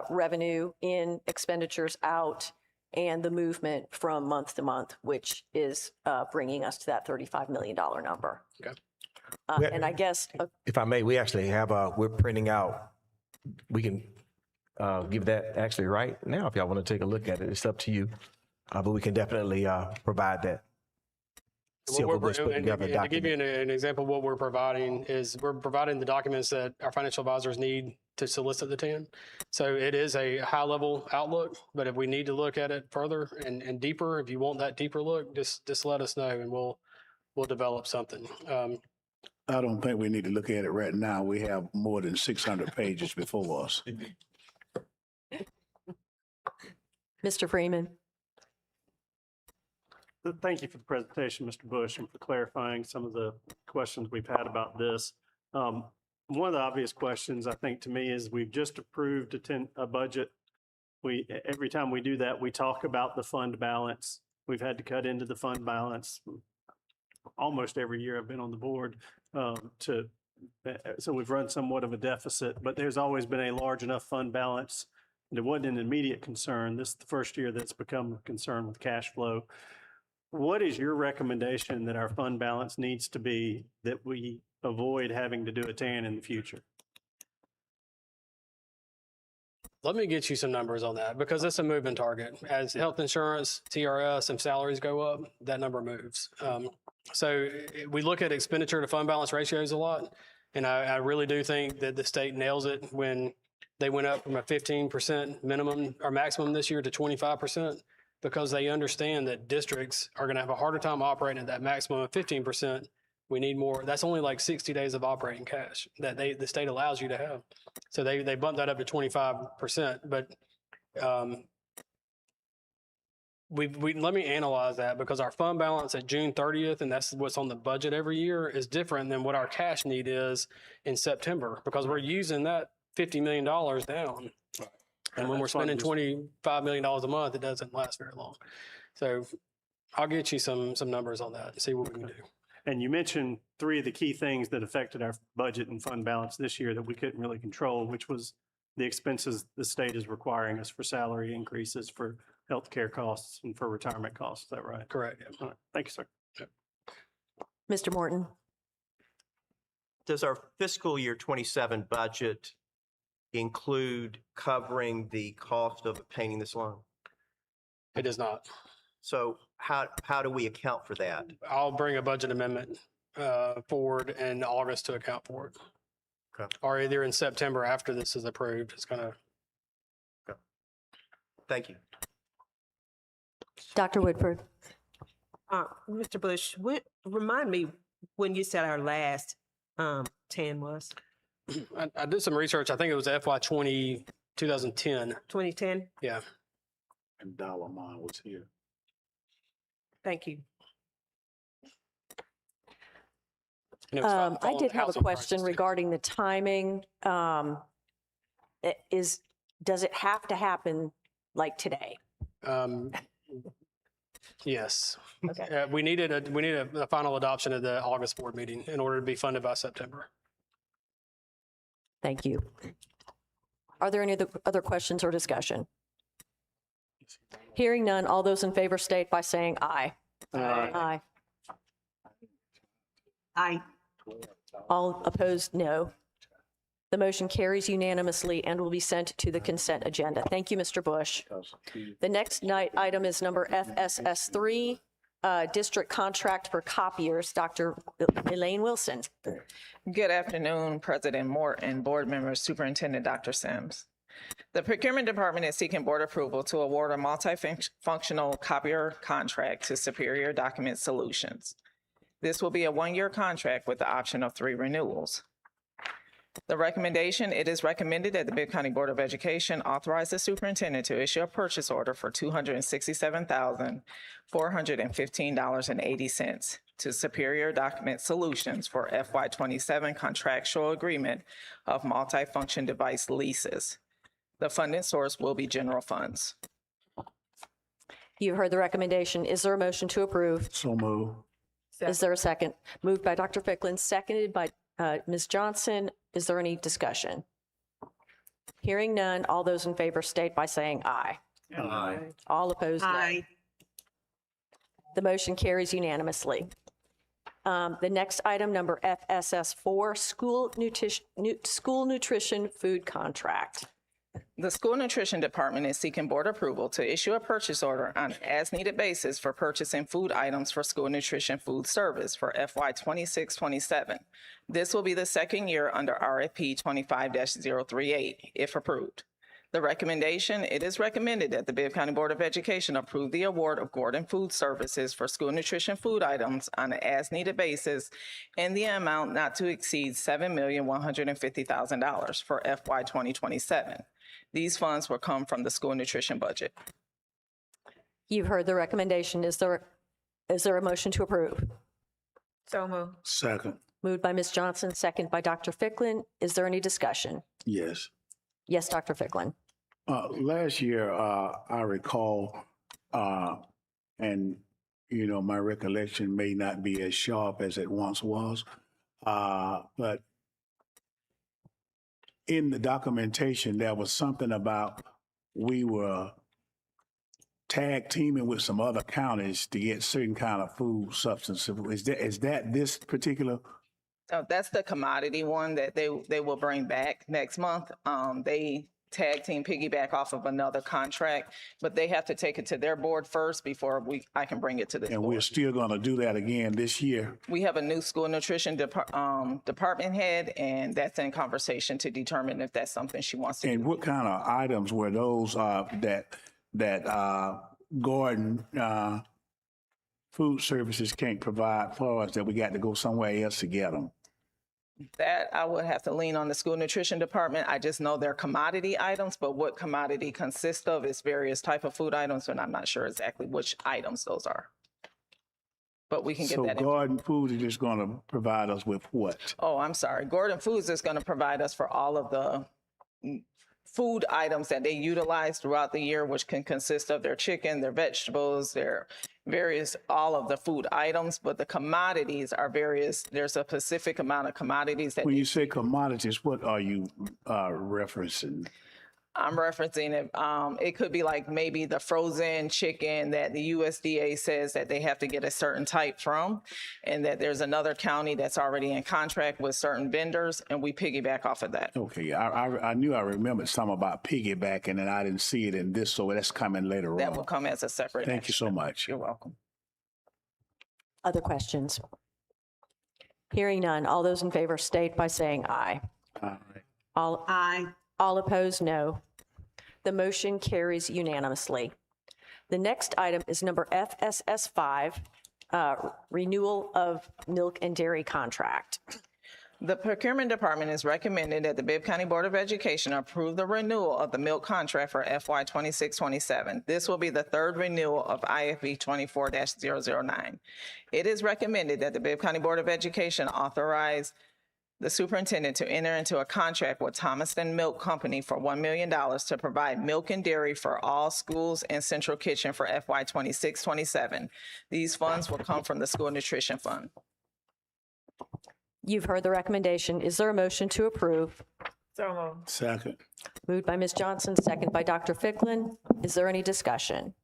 Speaker 10: revenue in, expenditures out, and the movement from month to month, which is bringing us to that $35 million number.
Speaker 12: Okay.
Speaker 10: And I guess,
Speaker 7: If I may, we actually have we're printing out. We can give that actually right now if y'all want to take a look at it. It's up to you, but we can definitely provide that.
Speaker 12: To give you an example, what we're providing is we're providing the documents that our financial advisors need to solicit the TAN. So it is a high-level outlook, but if we need to look at it further and deeper, if you want that deeper look, just let us know and we'll develop something.
Speaker 3: I don't think we need to look at it right now. We have more than 600 pages before us.
Speaker 10: Mr. Freeman.
Speaker 6: Thank you for the presentation, Mr. Bush, and for clarifying some of the questions we've had about this. One of the obvious questions, I think, to me is we've just approved a budget. Every time we do that, we talk about the fund balance. We've had to cut into the fund balance almost every year I've been on the board. So we've run somewhat of a deficit, but there's always been a large enough fund balance. And it wasn't an immediate concern. This is the first year that's become a concern with cash flow. What is your recommendation that our fund balance needs to be that we avoid having to do a TAN in the future?
Speaker 12: Let me get you some numbers on that because it's a moving target. As health insurance, TRS, and salaries go up, that number moves. So we look at expenditure to fund balance ratios a lot, and I really do think that the state nails it when they went up from a 15% minimum or maximum this year to 25%. Because they understand that districts are going to have a harder time operating at that maximum of 15%. We need more. That's only like 60 days of operating cash that the state allows you to have. So they bumped that up to 25%. But let me analyze that because our fund balance at June 30th, and that's what's on the budget every year, is different than what our cash need is in September because we're using that $50 million down. And when we're
Speaker 6: That's fine,
Speaker 12: spending
Speaker 6: just-
Speaker 12: $25 million a month, it doesn't last very long. So I'll get you some numbers on that and see what we can do.
Speaker 6: And you mentioned three of the key things that affected our budget and fund balance this year that we couldn't really control, which was the expenses the state is requiring us for salary increases, for healthcare costs, and for retirement costs. Is that right?
Speaker 12: Correct. Yeah.
Speaker 6: All right. Thank you, sir.
Speaker 10: Mr. Morton?
Speaker 1: Does our fiscal year 27 budget include covering the cost of obtaining this loan?
Speaker 12: It does not.
Speaker 1: So how do we account for that?
Speaker 12: I'll bring a budget amendment forward in August to account for it.
Speaker 1: Okay.
Speaker 12: Or either in September after this is approved. It's going to.
Speaker 1: Thank you.
Speaker 10: Dr. Woodford?
Speaker 15: Mr. Bush, remind me when you said our last 10 was?
Speaker 12: I did some research. I think it was FY 2010.
Speaker 15: 2010?
Speaker 12: Yeah.
Speaker 3: And dollar amount was here.
Speaker 15: Thank you.
Speaker 12: And it was
Speaker 10: I
Speaker 12: following
Speaker 10: did
Speaker 12: the
Speaker 10: have a
Speaker 12: housing
Speaker 10: question
Speaker 12: crisis, too.
Speaker 10: regarding the timing. Does it have to happen like today?
Speaker 12: Yes.
Speaker 10: Okay.
Speaker 12: We needed a final adoption at the August board meeting in order to be funded by September.
Speaker 10: Thank you. Are there any other questions or discussion? Hearing none, all those in favor state by saying aye. Aye.
Speaker 15: Aye.
Speaker 10: All opposed, no. The motion carries unanimously and will be sent to the consent agenda. Thank you, Mr. Bush. The next item is number FSS3, district contract for copiers. Dr. Elaine Wilson.
Speaker 17: Good afternoon, President Morton, board members, Superintendent Dr. Sims. The procurement department is seeking board approval to award a multifunctional copier contract to Superior Document Solutions. This will be a one-year contract with the option of 3 renewals. The recommendation, it is recommended that the Bibb County Board of Education authorize the superintendent to issue a purchase order for $267,415.80 to Superior Document Solutions for FY27 contractual agreement of multifunction device leases. The funding source will be general funds.
Speaker 10: You've heard the recommendation. Is there a motion to approve?
Speaker 3: So move.
Speaker 10: Is there a second? Moved by Dr. Ficklin, seconded by Ms. Johnson. Is there any discussion? Hearing none, all those in favor state by saying aye.
Speaker 1: Aye.
Speaker 10: All opposed, no.
Speaker 15: Aye.
Speaker 10: The motion carries unanimously. The next item, number FSS4, school nutrition food contract.
Speaker 17: The School Nutrition Department is seeking board approval to issue a purchase order on an as-needed basis for purchasing food items for school nutrition food service for FY 26-27. This will be the second year under RFP 25-038, if approved. The recommendation, it is recommended that the Bibb County Board of Education approve the award of Gordon Food Services for school nutrition food items on an as-needed basis in the amount not to exceed $7,150,000 for FY 2027. These funds will come from the school nutrition budget.
Speaker 10: You've heard the recommendation. Is there a motion to approve?
Speaker 15: So moved.
Speaker 3: Second.
Speaker 10: Moved by Ms. Johnson, second by Dr. Ficklin. Is there any discussion?
Speaker 3: Yes.
Speaker 10: Yes, Dr. Ficklin.
Speaker 3: Last year, I recall, and my recollection may not be as sharp as it once was, but in the documentation, there was something about we were tag teaming with some other counties to get certain kind of food substance. Is that this particular?
Speaker 17: So that's the commodity one that they will bring back next month. They tag team piggyback off of another contract, but they have to take it to their board first before I can bring it to this
Speaker 3: And
Speaker 17: board.
Speaker 3: we're still going to do that again this year.
Speaker 17: We have a new school nutrition department head, and that's in conversation to determine if that's something she wants to do.
Speaker 3: And what kind of items were those that Gordon Food Services can't provide for us that we got to go somewhere else to get them?
Speaker 17: That I would have to lean on the school nutrition department. I just know they're commodity items, but what commodity consists of is various type of food items, and I'm not sure exactly which items those are. But we can get that.
Speaker 3: So Gordon Foods is just going to provide us with what?
Speaker 17: Oh, I'm sorry. Gordon Foods is going to provide us for all of the food items that they utilize throughout the year, which can consist of their chicken, their vegetables, their various, all of the food items, but the commodities are various. There's a specific amount of commodities that
Speaker 3: When you say commodities, what are you referencing?
Speaker 17: I'm referencing it. It could be like maybe the frozen chicken that the USDA says that they have to get a certain type from, and that there's another county that's already in contract with certain vendors, and we piggyback off of that.
Speaker 3: Okay, I knew I remembered something about piggybacking, and I didn't see it in this, so that's coming later on.
Speaker 17: That will come as a separate.
Speaker 3: Thank you so much.
Speaker 17: You're welcome.
Speaker 10: Other questions? Hearing none. All those in favor state by saying aye.
Speaker 15: Aye.
Speaker 10: All opposed, no. The motion carries unanimously. The next item is number FSS 5, renewal of milk and dairy contract.
Speaker 17: The procurement department is recommending that the Bibb County Board of Education approve the renewal of the milk contract for FY 26-27. This will be the third renewal of IFB 24-009. It is recommended that the Bibb County Board of Education authorize the superintendent to enter into a contract with Thomaston Milk Company for $1 million to provide milk and dairy for all schools and central kitchen for FY 26-27. These funds will come from the school nutrition fund.
Speaker 10: You've heard the recommendation. Is there a motion to approve?
Speaker 2: So moved.
Speaker 3: Second.
Speaker 10: Moved by Ms. Johnson, second by Dr. Ficklin. Is there any discussion?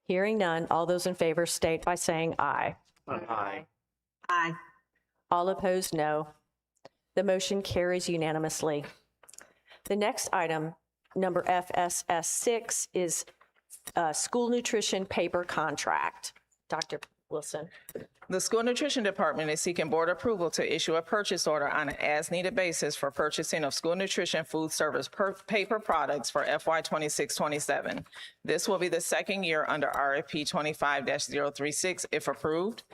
Speaker 10: Hearing none. All those in favor state by saying aye.
Speaker 1: Aye.
Speaker 15: Aye.
Speaker 10: All opposed, no. The motion carries unanimously. The next item, number FSS 6, is school nutrition paper contract. Dr. Wilson.
Speaker 17: The school nutrition department is seeking board approval to issue a purchase order on an as-needed basis for purchasing of school nutrition food service paper products for FY 26-27. This will be the second year under RFP 25-036 if approved.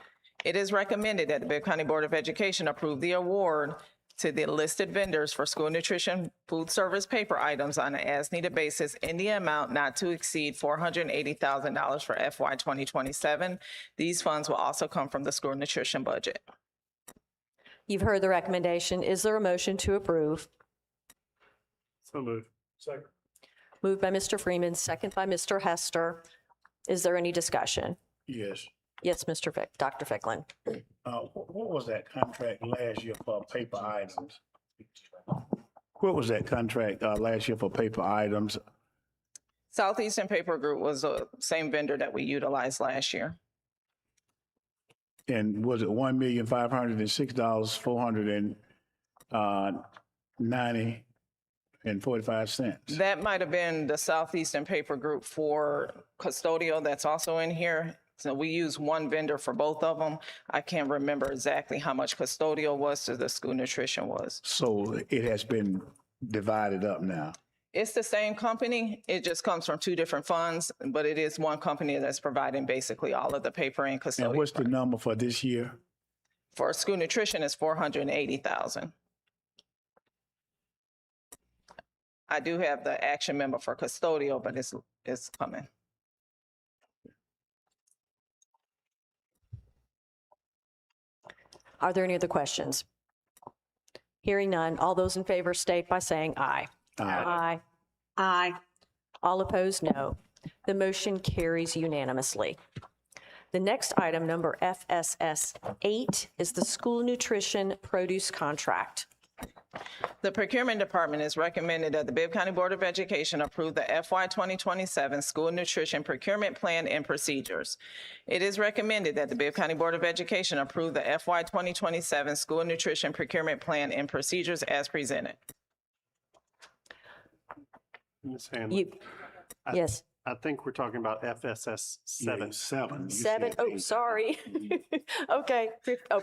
Speaker 17: It is recommended that the Bibb County Board of Education approve the award to the listed vendors for school nutrition food service paper items on an as-needed basis in the amount not to exceed $480,000 for FY 2027. These funds will also come from the school nutrition budget.
Speaker 10: You've heard the recommendation. Is there a motion to approve?
Speaker 6: So moved. Second.
Speaker 10: Moved by Mr. Freeman, second by Mr. Hester. Is there any discussion?
Speaker 3: Yes.
Speaker 10: Yes, Dr. Ficklin.
Speaker 3: What was that contract last year for paper items? What was that contract last year for paper items?
Speaker 17: Southeastern Paper Group was the same vendor that we utilized last year.
Speaker 3: And was it $1,506,490.45?
Speaker 17: That might have been the Southeastern Paper Group for custodial that's also in here. So we use one vendor for both of them. I can't remember exactly how much custodial was to the school nutrition was.
Speaker 3: So it has been divided up now.
Speaker 17: It's the same company. It just comes from two different funds, but it is one company that's providing basically all of the paper and custodial.
Speaker 3: And what's the number for this year?
Speaker 17: For school nutrition, it's $480,000. I do have the action member for custodial, but it's coming.
Speaker 10: Are there any other questions? Hearing none. All those in favor state by saying aye.
Speaker 3: Aye.
Speaker 15: Aye.
Speaker 10: All opposed, no. The motion carries unanimously. The next item, number FSS 8, is the school nutrition produce contract.
Speaker 17: The procurement department is recommended that the Bibb County Board of Education approve the FY 2027 school nutrition procurement plan and procedures. It is recommended that the Bibb County Board of Education approve the FY 2027 school nutrition procurement plan and procedures as presented.
Speaker 6: Ms. Handley,
Speaker 10: Yes.
Speaker 6: I think we're talking about FSS 7.
Speaker 3: 7.
Speaker 10: 7, oh, sorry. Okay,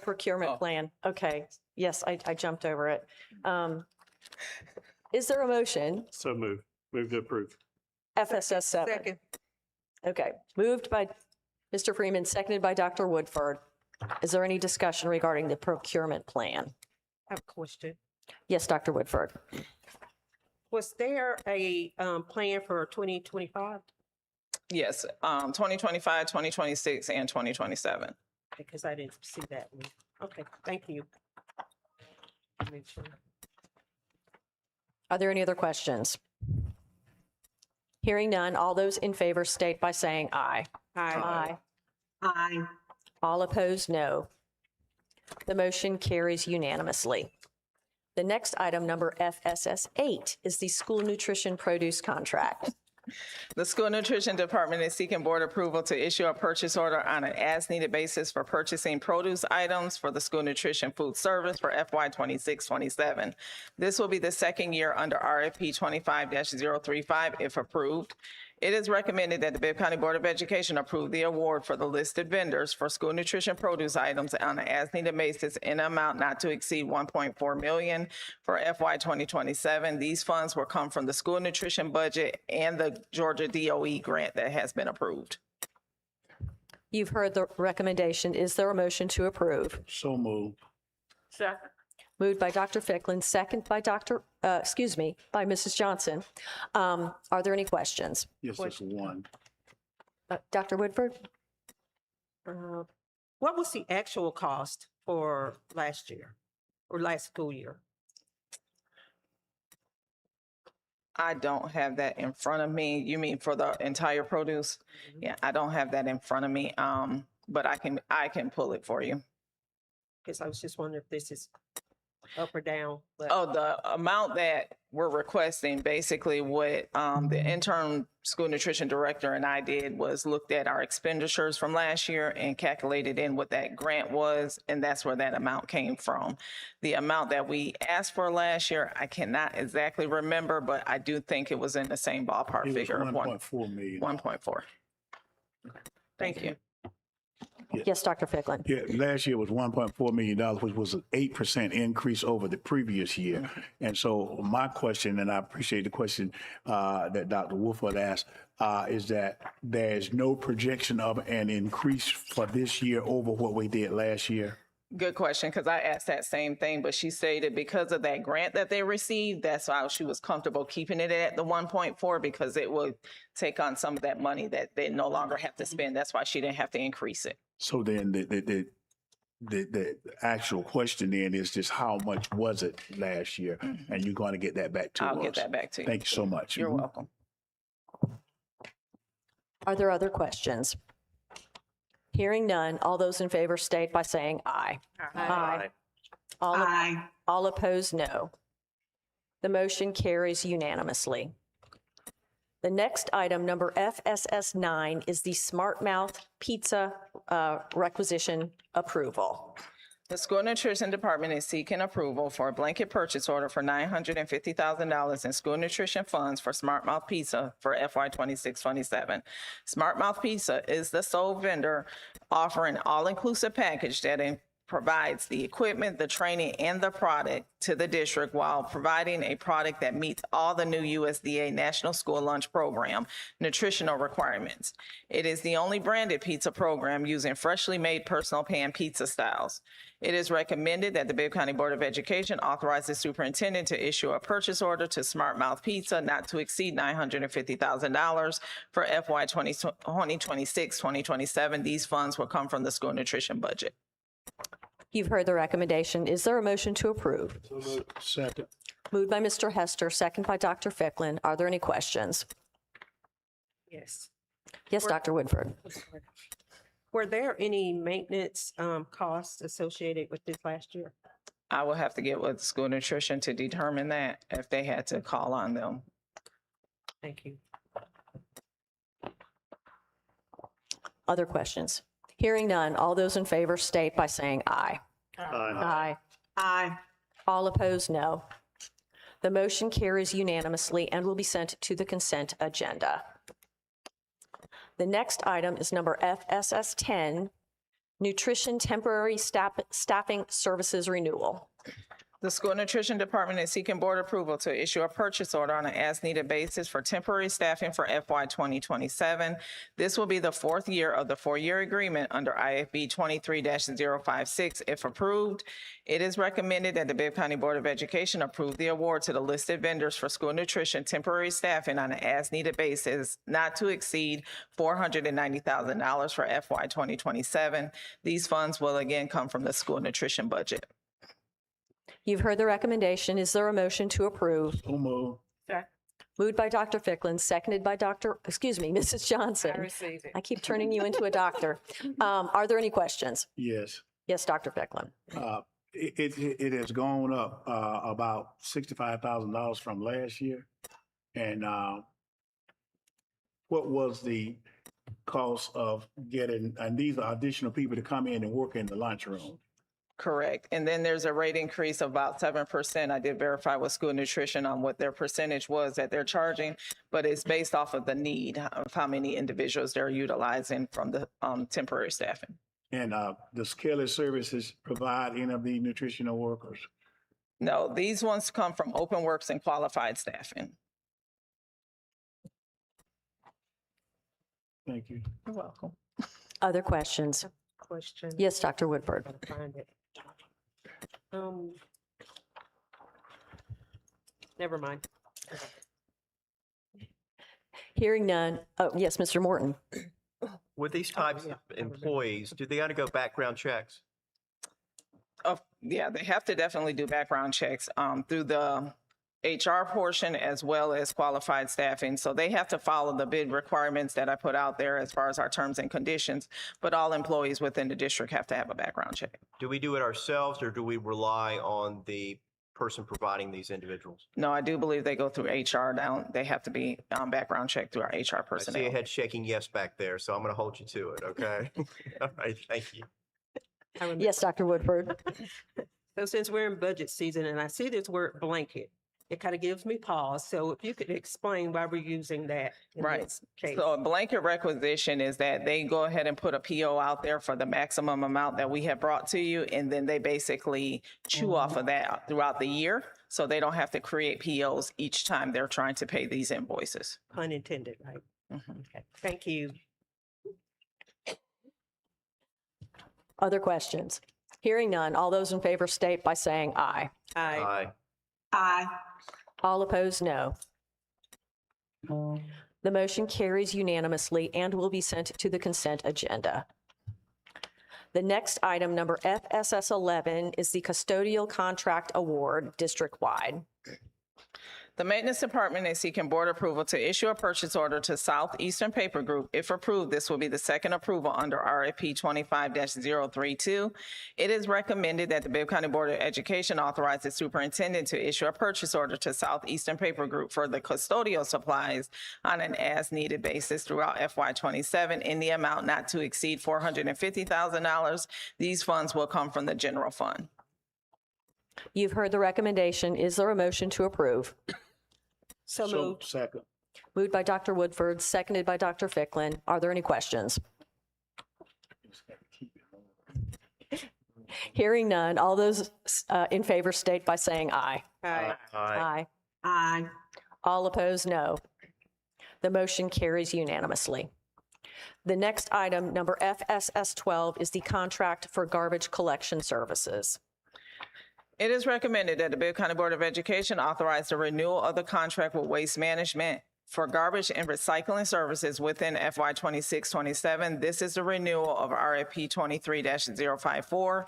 Speaker 10: procurement plan. Okay, yes, I jumped over it. Is there a motion?
Speaker 6: So moved. Move to approve.
Speaker 10: FSS 7.
Speaker 15: Second.
Speaker 10: Okay, moved by Mr. Freeman, seconded by Dr. Woodford. Is there any discussion regarding the procurement plan?
Speaker 15: I have a question.
Speaker 10: Yes, Dr. Woodford.
Speaker 15: Was there a plan for 2025?
Speaker 17: Yes, 2025, 2026, and 2027.
Speaker 15: Because I didn't see that one. Okay, thank you. Make sure.
Speaker 10: Are there any other questions? Hearing none, all those in favor state by saying aye.
Speaker 15: Aye.
Speaker 10: Aye. All opposed, no. The motion carries unanimously. The next item, number FSS 8, is the school nutrition produce contract.
Speaker 17: The School Nutrition Department is seeking board approval to issue a purchase order on an as-needed basis for purchasing produce items for the school nutrition food service for FY 26-27. This will be the second year under RFP 25-035 if approved. It is recommended that the Bibb County Board of Education approve the award for the listed vendors for school nutrition produce items on an as-needed basis in an amount not to exceed $1.4 million for FY 2027. These funds will come from the school nutrition budget and the Georgia DOE grant that has been approved.
Speaker 10: You've heard the recommendation. Is there a motion to approve?
Speaker 3: So moved.
Speaker 14: Second.
Speaker 10: Moved by Dr. Ficklin, second by by Mrs. Johnson. Are there any questions?
Speaker 3: Yes, that's one.
Speaker 10: Dr. Woodford?
Speaker 15: What was the actual cost for last year or last school year?
Speaker 17: I don't have that in front of me. You mean for the entire produce? Yeah, I don't have that in front of me, but I can pull it for you.
Speaker 15: Because I was just wondering if this is up or down. But
Speaker 17: Oh, the amount that we're requesting, basically what the interim school nutrition director and I did was looked at our expenditures from last year and calculated in what that grant was, and that's where that amount came from. The amount that we asked for last year, I cannot exactly remember, but I do think it was in the same ballpark
Speaker 3: It was
Speaker 17: figure of
Speaker 3: 1.4 million.
Speaker 17: 1.4. Thank you.
Speaker 10: Yes, Dr. Ficklin.
Speaker 3: Yeah, last year was $1.4 million, which was an 8% increase over the previous year. And so my question, and I appreciate the question that Dr. Woodford asked, is that there's no projection of an increase for this year over what we did last year?
Speaker 17: Good question, because I asked that same thing, but she stated because of that grant that they received, that's why she was comfortable keeping it at the 1.4 because it would take on some of that money that they no longer have to spend. That's why she didn't have to increase it.
Speaker 3: So then the actual question then is just how much was it last year? And you're going to get that back to us.
Speaker 17: I'll get that back to you.
Speaker 3: Thank you so much.
Speaker 17: You're welcome.
Speaker 10: Are there other questions? Hearing none, all those in favor state by saying aye. Aye. All opposed, no. The motion carries unanimously. The next item, number FSS 9, is the Smart Mouth Pizza requisition approval.
Speaker 17: The School Nutrition Department is seeking approval for a blanket purchase order for $950,000 in school nutrition funds for Smart Mouth Pizza for FY 26-27. Smart Mouth Pizza is the sole vendor offering all-inclusive package that provides the equipment, the training, and the product to the district while providing a product that meets all the new USDA National School Lunch Program nutritional requirements. It is the only branded pizza program using freshly made personal pan pizza styles. It is recommended that the Bibb County Board of Education authorize the superintendent to issue a purchase order to Smart Mouth Pizza not to exceed $950,000 for FY 2026-2027. These funds will come from the school nutrition budget.
Speaker 10: You've heard the recommendation. Is there a motion to approve?
Speaker 3: Second.
Speaker 10: Moved by Mr. Hester, second by Dr. Ficklin. Are there any questions?
Speaker 15: yes.
Speaker 10: Yes, Dr. Woodford.
Speaker 15: Were there any maintenance costs associated with this last year?
Speaker 17: I will have to get with school nutrition to determine that if they had to call on them.
Speaker 15: Thank you.
Speaker 10: Other questions? Hearing none, all those in favor state by saying aye. Aye.
Speaker 15: Aye.
Speaker 10: All opposed, no. The motion carries unanimously and will be sent to the consent agenda. The next item is number FSS 10, Nutrition Temporary Staffing Services Renewal.
Speaker 17: The School Nutrition Department is seeking board approval to issue a purchase order on an as-needed basis for temporary staffing for FY 2027. This will be the fourth year of the four-year agreement under IFB 23-056 if approved. It is recommended that the Bibb County Board of Education approve the award to the listed vendors for school nutrition temporary staffing on an as-needed basis not to exceed $490,000 for FY 2027. These funds will again come from the school nutrition budget.
Speaker 10: You've heard the recommendation. Is there a motion to approve?
Speaker 3: So moved.
Speaker 10: Moved by Dr. Ficklin, seconded by Mrs. Johnson.
Speaker 2: I receive it.
Speaker 10: I keep turning you into a doctor. Are there any questions?
Speaker 3: Yes.
Speaker 10: Yes, Dr. Ficklin.
Speaker 3: It has gone up about $65,000 from last year. And what was the cost of getting, and these are additional people to come in and work in the lunchroom?
Speaker 17: Correct. And then there's a rate increase of about 7%. I did verify with school nutrition on what their percentage was that they're charging, but it's based off of the need of how many individuals they're utilizing from the temporary staffing.
Speaker 3: And does Kelly Services provide any of the nutritional workers?
Speaker 17: No, these ones come from Open Works and qualified staffing.
Speaker 3: Thank you.
Speaker 17: You're welcome.
Speaker 10: Other questions?
Speaker 15: Question.
Speaker 10: Yes, Dr. Woodford.
Speaker 15: Gotta find it. Never mind.
Speaker 10: Hearing none. Oh, yes, Mr. Morton.
Speaker 1: With these types of employees, do they undergo background checks?
Speaker 17: Oh, yeah, they have to definitely do background checks through the HR portion as well as qualified staffing. So they have to follow the bid requirements that I put out there as far as our terms and conditions, but all employees within the district have to have a background check.
Speaker 1: Do we do it ourselves or do we rely on the person providing these individuals?
Speaker 17: No, I do believe they go through HR now. They have to be background checked through our HR
Speaker 1: I
Speaker 17: personnel.
Speaker 1: see a head shaking yes back there, so I'm going to hold you to it, okay? All right, thank you.
Speaker 10: Yes, Dr. Woodford.
Speaker 15: So since we're in budget season and I see this word blanket, it kind of gives me pause. So if you could explain why we're using that in
Speaker 17: Right.
Speaker 15: this case.
Speaker 17: So a blanket requisition is that they go ahead and put a PO out there for the maximum amount that we have brought to you, and then they basically chew off of that throughout the year. So they don't have to create POs each time they're trying to pay these invoices.
Speaker 15: Pun intended, right? Okay, thank you.
Speaker 10: Other questions? Hearing none. All those in favor state by saying aye.
Speaker 15: Aye.
Speaker 1: Aye.
Speaker 13: Aye.
Speaker 10: All opposed, no. The motion carries unanimously and will be sent to the consent agenda. The next item, number FSS 11, is the custodial contract award district-wide.
Speaker 17: The Maintenance Department is seeking board approval to issue a purchase order to Southeastern Paper Group. If approved, this will be the second approval under RFP 25-032. It is recommended that the Bibb County Board of Education authorize the superintendent to issue a purchase order to Southeastern Paper Group for the custodial supplies on an as-needed basis throughout FY27 in the amount not to exceed $450,000. These funds will come from the general fund.
Speaker 10: You've heard the recommendation. Is there a motion to approve?
Speaker 15: So moved.
Speaker 3: Second.
Speaker 10: Moved by Dr. Woodford, seconded by Dr. Ficklin. Are there any questions? Hearing none. All those in favor state by saying aye.
Speaker 15: Aye.
Speaker 10: Aye.
Speaker 13: Aye.
Speaker 10: All opposed, no. The motion carries unanimously. The next item, number FSS 12, is the contract for garbage collection services.
Speaker 17: It is recommended that the Bibb County Board of Education authorize the renewal of the contract with Waste Management for garbage and recycling services within FY 26-27. This is the renewal of RFP 23-054.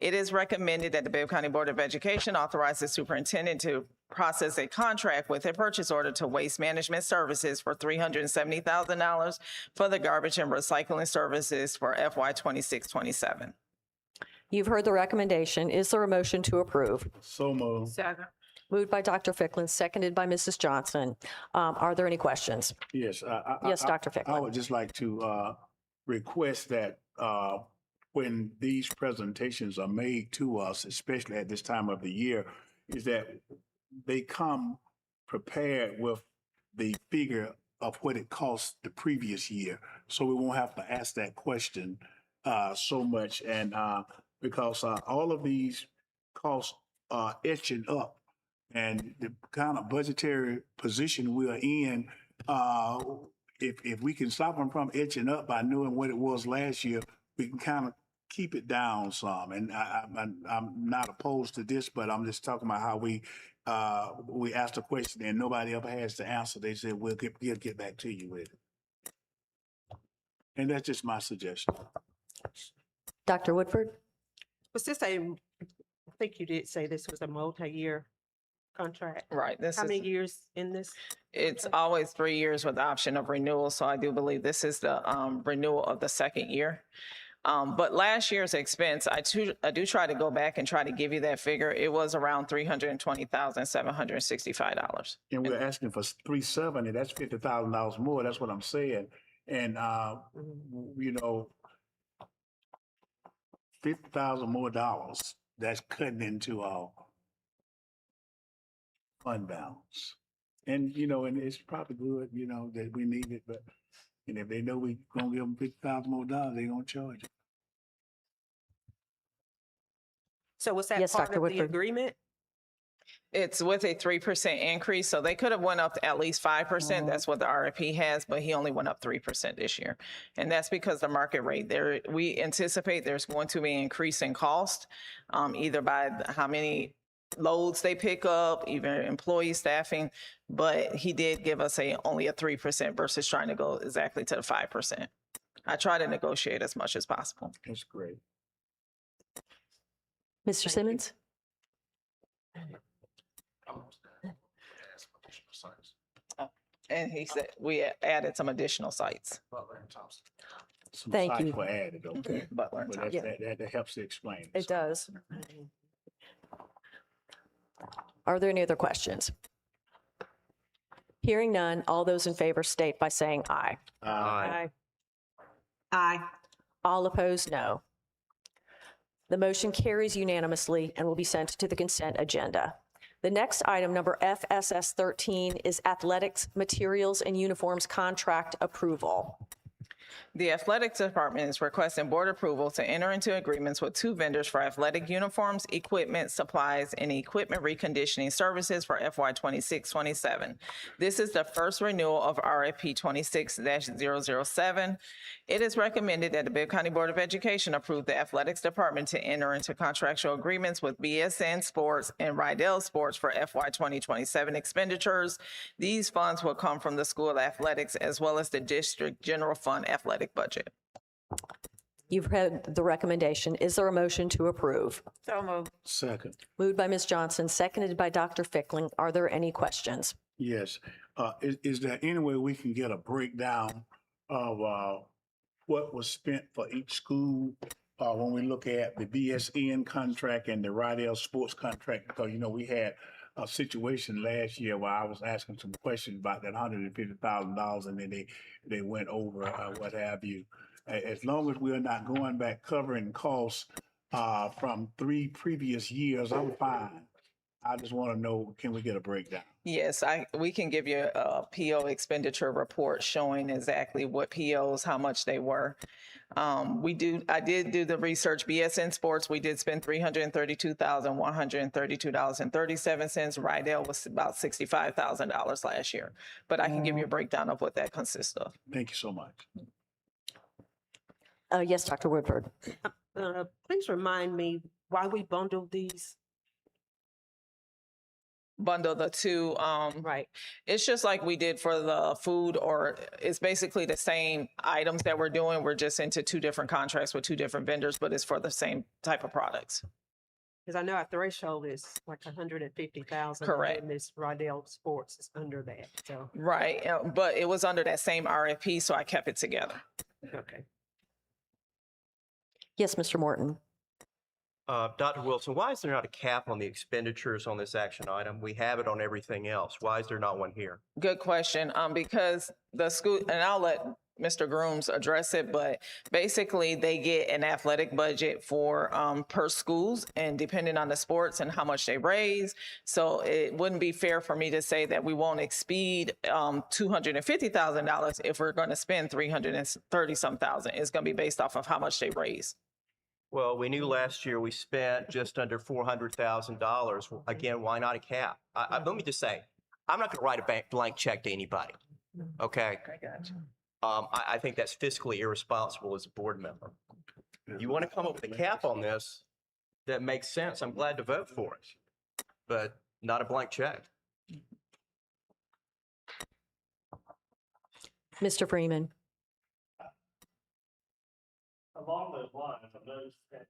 Speaker 17: It is recommended that the Bibb County Board of Education authorize the superintendent to process a contract with a purchase order to Waste Management Services for $370,000 for the garbage and recycling services for FY 26-27.
Speaker 10: You've heard the recommendation. Is there a motion to approve?
Speaker 3: So moved.
Speaker 2: Second.
Speaker 10: Moved by Dr. Ficklin, seconded by Mrs. Johnson. Are there any questions?
Speaker 3: Yes.
Speaker 10: Yes, Dr. Ficklin.
Speaker 3: I would just like to request that when these presentations are made to us, especially at this time of the year, is that they come prepared with the figure of what it cost the previous year. So we won't have to ask that question so much. And because all of these costs are etching up, and the kind of budgetary position we are in, if we can stop them from etching up by knowing what it was last year, we can kind of keep it down some. And I'm not opposed to this, but I'm just talking about how we asked a question and nobody ever has the answer. They said, we'll get back to you with it. And that's just my suggestion.
Speaker 10: Dr. Woodford?
Speaker 15: Was this a think you did say this was a multi-year contract.
Speaker 17: Right.
Speaker 15: How many years in this?
Speaker 17: It's always 3 years with the option of renewal. So I do believe this is the renewal of the second year. But last year's expense, I do try to go back and try to give you that figure. It was around $320,765.
Speaker 3: And we're asking for 370, that's $50,000 more, that's what I'm saying. And, you know, 50,000 more dollars, that's cutting into our fund balance. And, you know, and it's probably good, you know, that we need it, but, and if they know we gonna give them 50,000 more dollars, they gonna charge it.
Speaker 15: So was that
Speaker 10: Yes,
Speaker 15: part
Speaker 10: Dr.
Speaker 15: of the
Speaker 10: Woodford.
Speaker 15: agreement?
Speaker 17: It's with a 3% increase, so they could have went up to at least 5%. That's what the RFP has, but he only went up 3% this year. And that's because the market rate there, we anticipate there's going to be an increase in cost, either by how many loads they pick up, even employee staffing, but he did give us only a 3% versus trying to go exactly to the 5%. I try to negotiate as much as possible.
Speaker 3: That's great.
Speaker 10: Mr. Simmons?
Speaker 17: And he said we added some additional sites.
Speaker 3: Some
Speaker 10: Thank
Speaker 3: sites
Speaker 10: you.
Speaker 3: were added, okay.
Speaker 17: Butler and
Speaker 3: But
Speaker 17: Thompson.
Speaker 3: that helps to explain it.
Speaker 10: It does. Are there any other questions? Hearing none, all those in favor state by saying aye.
Speaker 15: Aye. Aye.
Speaker 10: All opposed, no. The motion carries unanimously and will be sent to the consent agenda. The next item, number FSS 13, is athletics, materials, and uniforms contract approval.
Speaker 17: The athletics department is requesting board approval to enter into agreements with 2 vendors for athletic uniforms, equipment, supplies, and equipment reconditioning services for FY 26-27. This is the first renewal of RFP 26-007. It is recommended that the Bibb County Board of Education approve the athletics department to enter into contractual agreements with BSN Sports and Rydell Sports for FY 2027 expenditures. These funds will come from the School Athletics as well as the District General Fund athletic budget.
Speaker 10: You've heard the recommendation. Is there a motion to approve?
Speaker 2: So moved.
Speaker 3: Second.
Speaker 10: Moved by Ms. Johnson, seconded by Dr. Fickling. Are there any questions?
Speaker 3: Yes. Is there any way we can get a breakdown of what was spent for each school when we look at the BSN contract and the Rydell Sports contract? Because, you know, we had a situation last year where I was asking some questions about that $150,000 and then they went over what have you. As long as we're not going back covering costs from 3 previous years, I'm fine. I just want to know, can we get a breakdown?
Speaker 17: Yes, we can give you a PO expenditure report showing exactly what POs, how much they were. I did do the research. BSN Sports, we did spend $332,132.37. Rydell was about $65,000 last year. But I can give you a breakdown of what that consists of.
Speaker 3: Thank you so much.
Speaker 10: Yes, Dr. Woodford.
Speaker 15: Please remind me why we bundled these.
Speaker 17: Bundle the 2.
Speaker 15: Right.
Speaker 17: It's just like we did for the food, or it's basically the same items that we're doing. We're just into 2 different contracts with 2 different vendors, but it's for the same type of products.
Speaker 15: Because I know our threshold is like 150,000.
Speaker 17: Correct.
Speaker 15: And Ms. Rydell Sports is under that, so.
Speaker 17: Right, but it was under that same RFP, so I kept it together.
Speaker 15: Okay.
Speaker 10: Yes, Mr. Morton.
Speaker 1: Dr. Wilson, why is there not a cap on the expenditures on this action item? We have it on everything else. Why is there not one here?
Speaker 17: Good question. Because the school, and I'll let Mr. Grooms address it, but basically they get an athletic budget for per schools and depending on the sports and how much they raise. So it wouldn't be fair for me to say that we won't exceed $250,000 if we're going to spend $330-some thousand. It's going to be based off of how much they raise.
Speaker 1: Well, we knew last year we spent just under $400,000. Again, why not a cap? Let me just say, I'm not going to write a blank check to anybody. Okay?
Speaker 17: I got you.
Speaker 1: I think that's fiscally irresponsible as a board member. You want to come up with a cap on this that makes sense, I'm glad to vote for it, but not a blank check.
Speaker 10: Mr. Freeman.
Speaker 6: Along those lines, I noticed that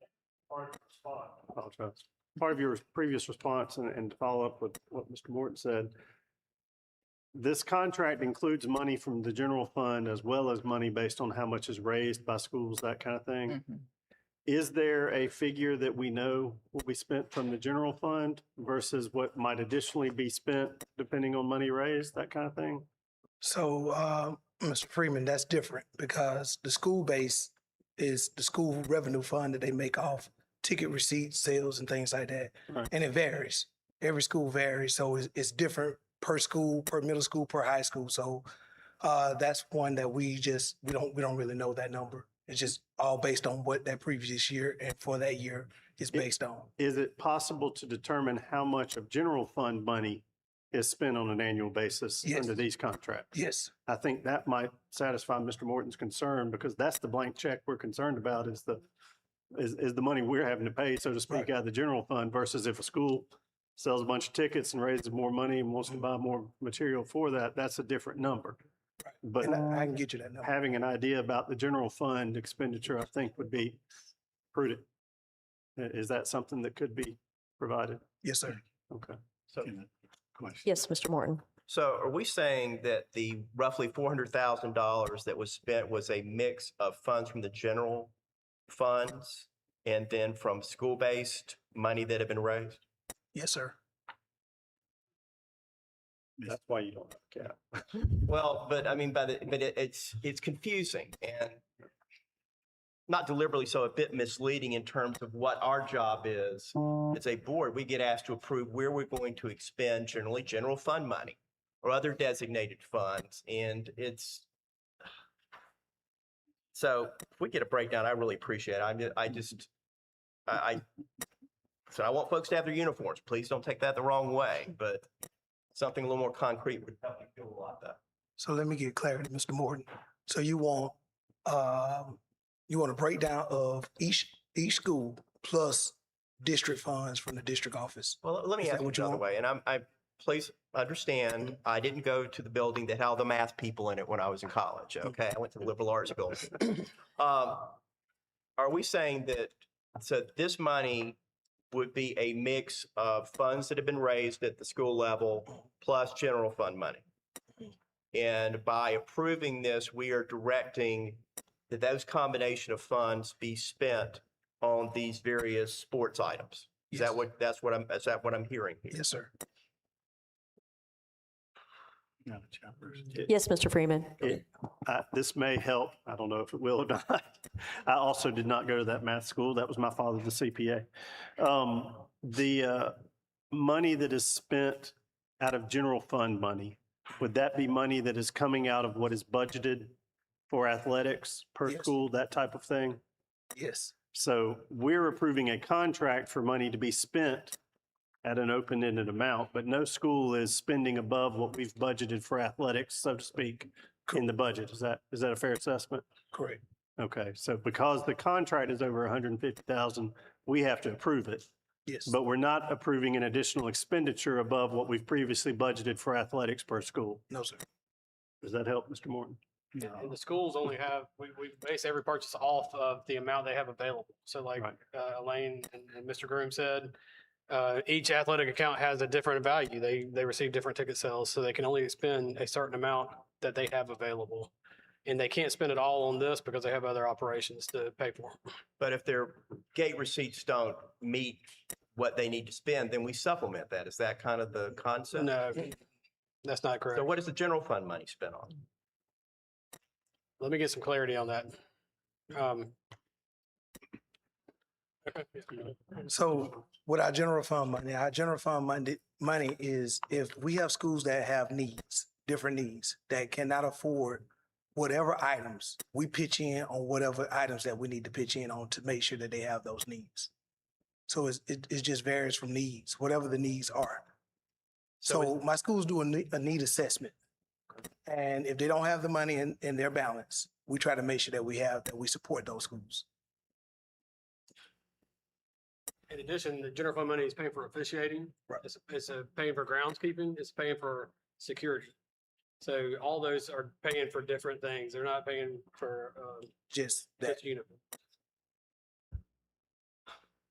Speaker 6: part of the spot. part of your previous response and to follow up with what Mr. Morton said, this contract includes money from the general fund as well as money based on how much is raised by schools, that kind of thing. Is there a figure that we know will be spent from the general fund versus what might additionally be spent depending on money raised, that kind of thing?
Speaker 18: So, Mr. Freeman, that's different because the school base is the school revenue fund that they make off ticket receipts, sales, and things like that.
Speaker 6: Right.
Speaker 18: And it varies. Every school varies, so it's different per school, per middle school, per high school. So that's one that we don't really know that number. It's just all based on what that previous year and for that year is based on.
Speaker 6: Is it possible to determine how much of general fund money is spent on an annual basis under these contracts?
Speaker 18: Yes.
Speaker 6: I think that might satisfy Mr. Morton's concern because that's the blank check we're concerned about is the money we're having to pay, so to speak, out of the general fund versus if a school sells a bunch of tickets and raises more money and wants to buy more material for that, that's a different number. But
Speaker 18: And I can get you that number.
Speaker 6: having an idea about the general fund expenditure, I think would be prudent. Is that something that could be provided?
Speaker 18: Yes, sir.
Speaker 6: Okay.
Speaker 1: So,
Speaker 10: Yes, Mr. Morton.
Speaker 1: so are we saying that the roughly $400,000 that was spent was a mix of funds from the general funds and then from school-based money that have been raised?
Speaker 18: Yes, sir.
Speaker 6: That's why you don't have a cap.
Speaker 1: Well, but I mean, it's confusing and not deliberately so, a bit misleading in terms of what our job is. As a board, we get asked to approve where we're going to expend generally general fund money or other designated funds. And so if we get a breakdown, I really appreciate it. So I want folks to have their uniforms. Please don't take that the wrong way, but something a little more concrete would help me feel a lot better.
Speaker 18: So let me get clarity, Mr. Morton. So you want a breakdown of each school plus district funds from the district office?
Speaker 1: Well, let me
Speaker 18: Is
Speaker 1: ask
Speaker 18: that
Speaker 1: you
Speaker 18: what you
Speaker 1: another way, and I please understand, I didn't go to the building that had all the math people in it when I was in college, okay? I went to the liberal arts building. Are we saying that, so this money would be a mix of funds that have been raised at the school level plus general fund money? And by approving this, we are directing that those combination of funds be spent on these various sports items. Is that what I'm hearing here?
Speaker 18: Yes, sir.
Speaker 10: Yes, Mr. Freeman.
Speaker 6: This may help. I don't know if it will or not. I also did not go to that math school. That was my father, the CPA. The money that is spent out of general fund money, would that be money that is coming out of what is budgeted for athletics per school, that type of thing?
Speaker 18: Yes.
Speaker 6: So we're approving a contract for money to be spent at an open-ended amount, but no school is spending above what we've budgeted for athletics, so to speak, in the budget. Is that a fair assessment?
Speaker 18: Correct.
Speaker 6: Okay, so because the contract is over 150,000, we have to approve it.
Speaker 18: Yes.
Speaker 6: But we're not approving an additional expenditure above what we've previously budgeted for athletics per school.
Speaker 18: No, sir.
Speaker 6: Does that help, Mr. Morton?
Speaker 12: And the schools only have, we base every purchase off of the amount they have available. So like Elaine and Mr. Groom said, each athletic account has a different value. They receive different ticket sales, so they can only spend a certain amount that they have available. And they can't spend it all on this because they have other operations to pay for.
Speaker 1: But if their gate receipts don't meet what they need to spend, then we supplement that. Is that kind of the concept?
Speaker 12: No, that's not correct.
Speaker 1: So what is the general fund money spent on?
Speaker 12: Let me get some clarity on that.
Speaker 18: So with our general fund money is if we have schools that have needs, different needs, that cannot afford whatever items, we pitch in on whatever items that we need to pitch in on to make sure that they have those needs. So it just varies from needs, whatever the needs are. So my schools do a need assessment. And if they don't have the money in their balance, we try to make sure that we support those schools.
Speaker 12: In addition, the general fund money is paying for officiating.
Speaker 18: Right.
Speaker 12: It's paying for groundskeeping. It's paying for security. So all those are paying for different things. They're not paying for
Speaker 18: just that
Speaker 12: uniform.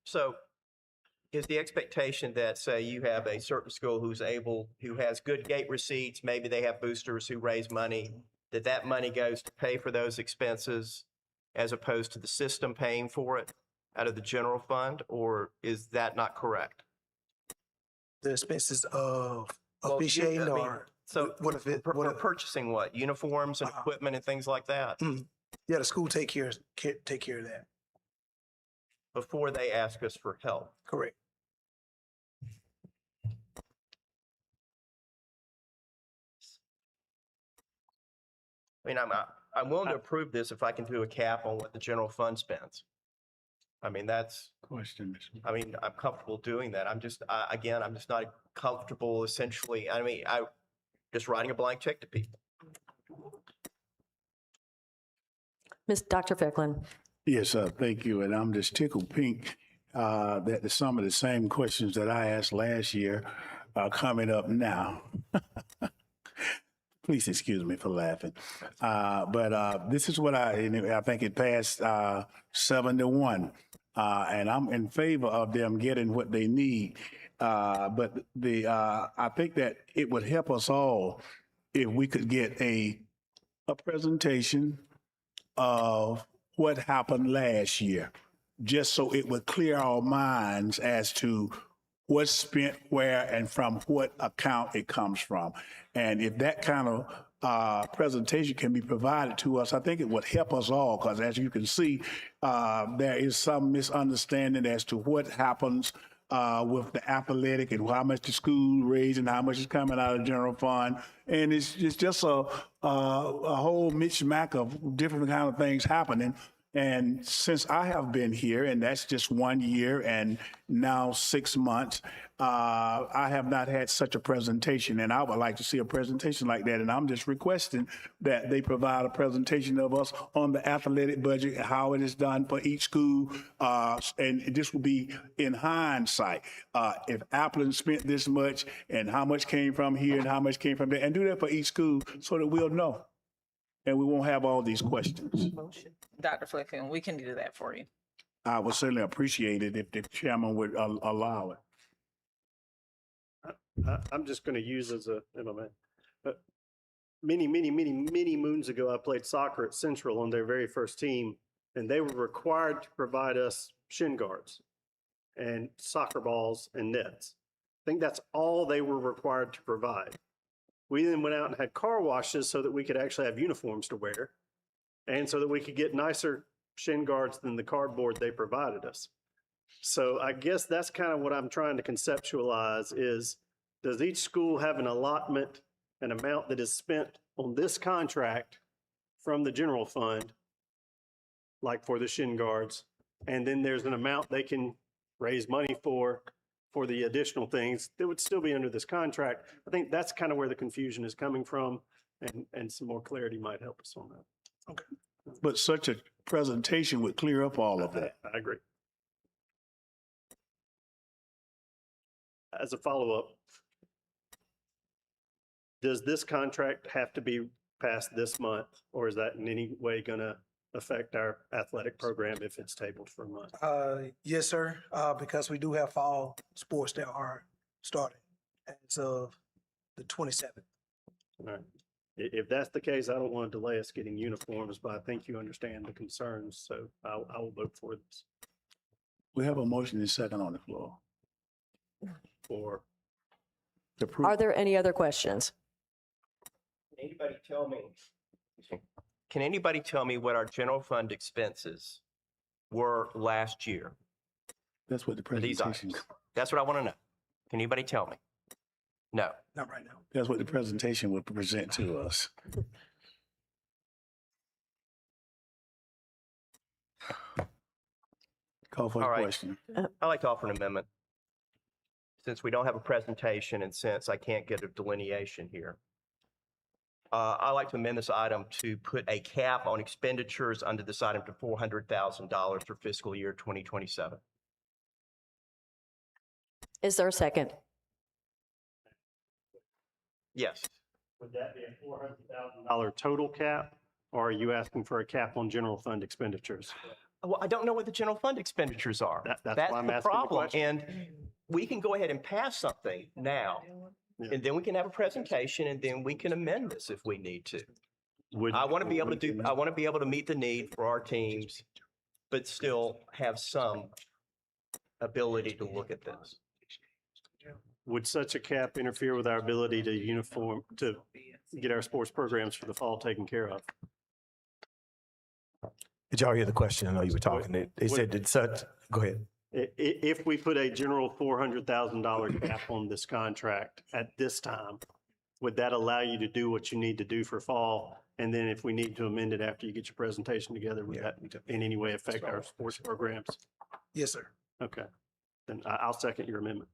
Speaker 1: So is the expectation that, say, you have a certain school who has good gate receipts, maybe they have boosters who raise money, that money goes to pay for those expenses as opposed to the system paying for it out of the general fund, or is that not correct?
Speaker 18: The expenses of
Speaker 1: Well,
Speaker 18: officiating
Speaker 1: I mean,
Speaker 18: or
Speaker 1: so
Speaker 18: what if it,
Speaker 1: we're purchasing what? Uniforms and equipment and things like that
Speaker 18: yeah, the school take care of that.
Speaker 1: before they ask us for help.
Speaker 18: Correct.
Speaker 1: I mean, I'm willing to approve this if I can do a cap on what the general fund spends. I mean, that's,
Speaker 3: Question.
Speaker 1: I mean, I'm comfortable doing that. I'm just, again, I'm just not comfortable essentially, I mean, just writing a blank check to people.
Speaker 10: Dr. Ficklin.
Speaker 3: Yes, thank you. And I'm just tickled pink that some of the same questions that I asked last year are coming up now. Please excuse me for laughing. But this is what I think it passed 7-1. And I'm in favor of them getting what they need. But I think that it would help us all if we could get a presentation of what happened last year, just so it would clear our minds as to what's spent where and from what account it comes from. And if that kind of presentation can be provided to us, I think it would help us all, because as you can see, there is some misunderstanding as to what happens with the athletic and how much the school raised and how much is coming out of the general fund. And it's just a whole mishmash of different kind of things happening. And since I have been here, and that's just 1 year and now 6 months, I have not had such a presentation, and I would like to see a presentation like that. And I'm just requesting that they provide a presentation of us on the athletic budget, how it is done for each school. And this will be in hindsight. If Appleton spent this much and how much came from here and how much came from there, and do that for each school so that we'll know. And we won't have all these questions.
Speaker 17: Dr. Flickin, we can do that for you.
Speaker 3: I would certainly appreciate it if the chairman would allow it.
Speaker 6: I'm just going to use as a MMA. But many moons ago, I played soccer at Central on their very first team, and they were required to provide us shin guards and soccer balls and nets. I think that's all they were required to provide. We then went out and had car washes so that we could actually have uniforms to wear, and so that we could get nicer shin guards than the cardboard they provided us. So I guess that's kind of what I'm trying to conceptualize is, does each school have an allotment, an amount that is spent on this contract from the general fund, like for the shin guards, and then there's an amount they can raise money for the additional things that would still be under this contract? I think that's kind of where the confusion is coming from, and some more clarity might help us on that.
Speaker 3: Okay. But such a presentation would clear up all of that.
Speaker 6: I agree. As a follow-up, does this contract have to be passed this month, or is that in any way going to affect our athletic program if it's tabled for a month?
Speaker 18: Yes, sir, because we do have fall sports that are starting as of the 27th.
Speaker 6: All right. If that's the case, I don't want to delay us getting uniforms, but I think you understand the concerns, so I will vote for this.
Speaker 3: We have a motion and second on the floor.
Speaker 6: For
Speaker 10: Are there any other questions?
Speaker 1: Can anybody tell me what our general fund expenses were last year?
Speaker 3: That's what the
Speaker 1: for these
Speaker 3: presentation.
Speaker 1: items? That's what I want to know. Can anybody tell me? No.
Speaker 18: Not right now.
Speaker 3: That's what the presentation would present to us. Call for
Speaker 1: All
Speaker 3: the
Speaker 1: right.
Speaker 3: question.
Speaker 1: I'd like to offer an amendment. Since we don't have a presentation and since I can't get a delineation here, I'd like to amend this item to put a cap on expenditures under this item to $400,000 for fiscal year 2027.
Speaker 10: Is there a second?
Speaker 1: Yes.
Speaker 6: Would that be a $400,000 total cap, or are you asking for a cap on general fund expenditures?
Speaker 1: Well, I don't know what the general fund expenditures are.
Speaker 6: That's why I'm asking the
Speaker 1: problem.
Speaker 6: question.
Speaker 1: And we can go ahead and pass something now, and then we can have a presentation, and then we can amend this if we need to. I want to be able to meet the need for our teams, but still have some ability to look at this.
Speaker 6: Would such a cap interfere with our ability to get our sports programs for the fall taken care of?
Speaker 7: Did y'all hear the question? I know you were talking. They said, go ahead.
Speaker 6: If we put a general $400,000 cap on this contract at this time, would that allow you to do what you need to do for fall? And then if we need to amend it after you get your presentation together, would that in any way affect our sports programs?
Speaker 18: Yes, sir.
Speaker 6: Okay, then I'll second your amendment.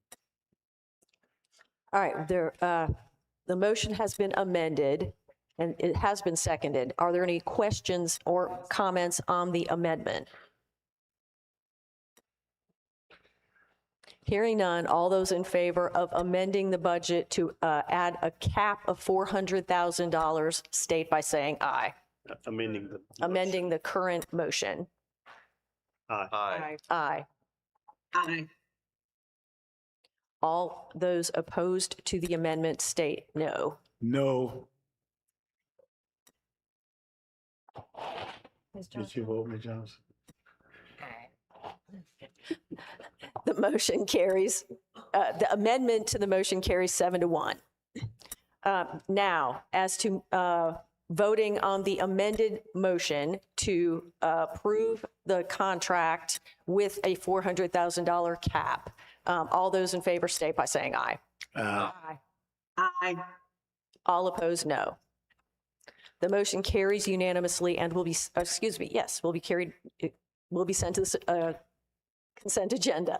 Speaker 10: All right, the motion has been amended and it has been seconded. Are there any questions or comments on the amendment? Hearing none, all those in favor of amending the budget to add a cap of $400,000 state by saying aye. Amending the current motion.
Speaker 6: Aye.
Speaker 10: Aye. Aye. Aye. All those opposed to the amendment state no.
Speaker 3: No. Did you vote, Ms. Johnson?
Speaker 10: The motion carries, the amendment to the motion carries 7-1. Now, as to voting on the amended motion to approve the contract with a $400,000 cap, all those in favor state by saying aye. Aye. Aye. All opposed, no. The motion carries unanimously and will be, will be carried, will be sent to the consent agenda.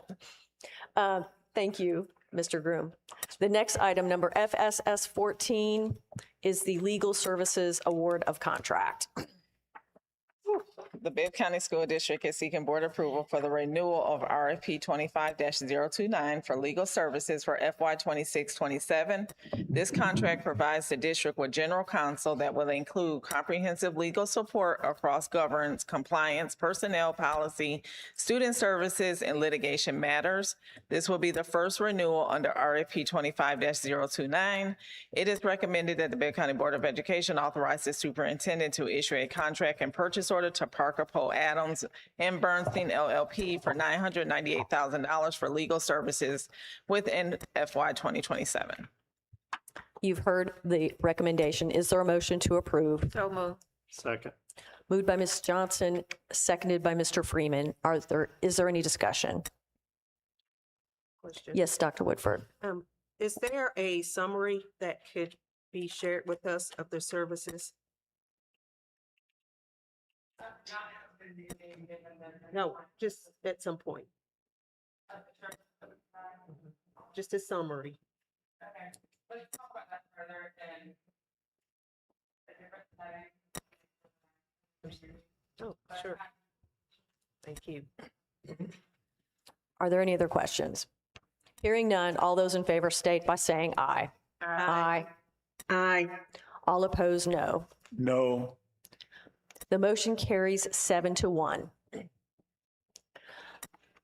Speaker 10: Thank you, Mr. Groom. The next item, number FSS 14, is the Legal Services Award of Contract.
Speaker 17: The Bibb County School District is seeking board approval for the renewal of RFP 25-029 for legal services for FY 26-27. This contract provides the district with general counsel that will include comprehensive legal support across governance, compliance, personnel policy, student services, and litigation matters. This will be the first renewal under RFP 25-029. It is recommended that the Bibb County Board of Education authorize the superintendent to issue a contract and purchase order to Parker Poe Adams and Bernstein LLP for $998,000 for legal services within FY 2027.
Speaker 10: You've heard the recommendation. Is there a motion to approve?
Speaker 14: So moved.
Speaker 6: Second.
Speaker 10: Moved by Ms. Johnson, seconded by Mr. Freeman. Is there any discussion?
Speaker 15: Question.
Speaker 10: Yes, Dr. Woodford.
Speaker 15: Is there a summary that could be shared with us of the services? No, just at some point. Just a summary.
Speaker 4: Okay, let's talk about that further in a different setting.
Speaker 15: Oh, sure. Thank you.
Speaker 10: Are there any other questions? Hearing none, all those in favor state by saying aye. Aye. Aye. All opposed, no.
Speaker 3: No.
Speaker 10: The motion carries 7-1.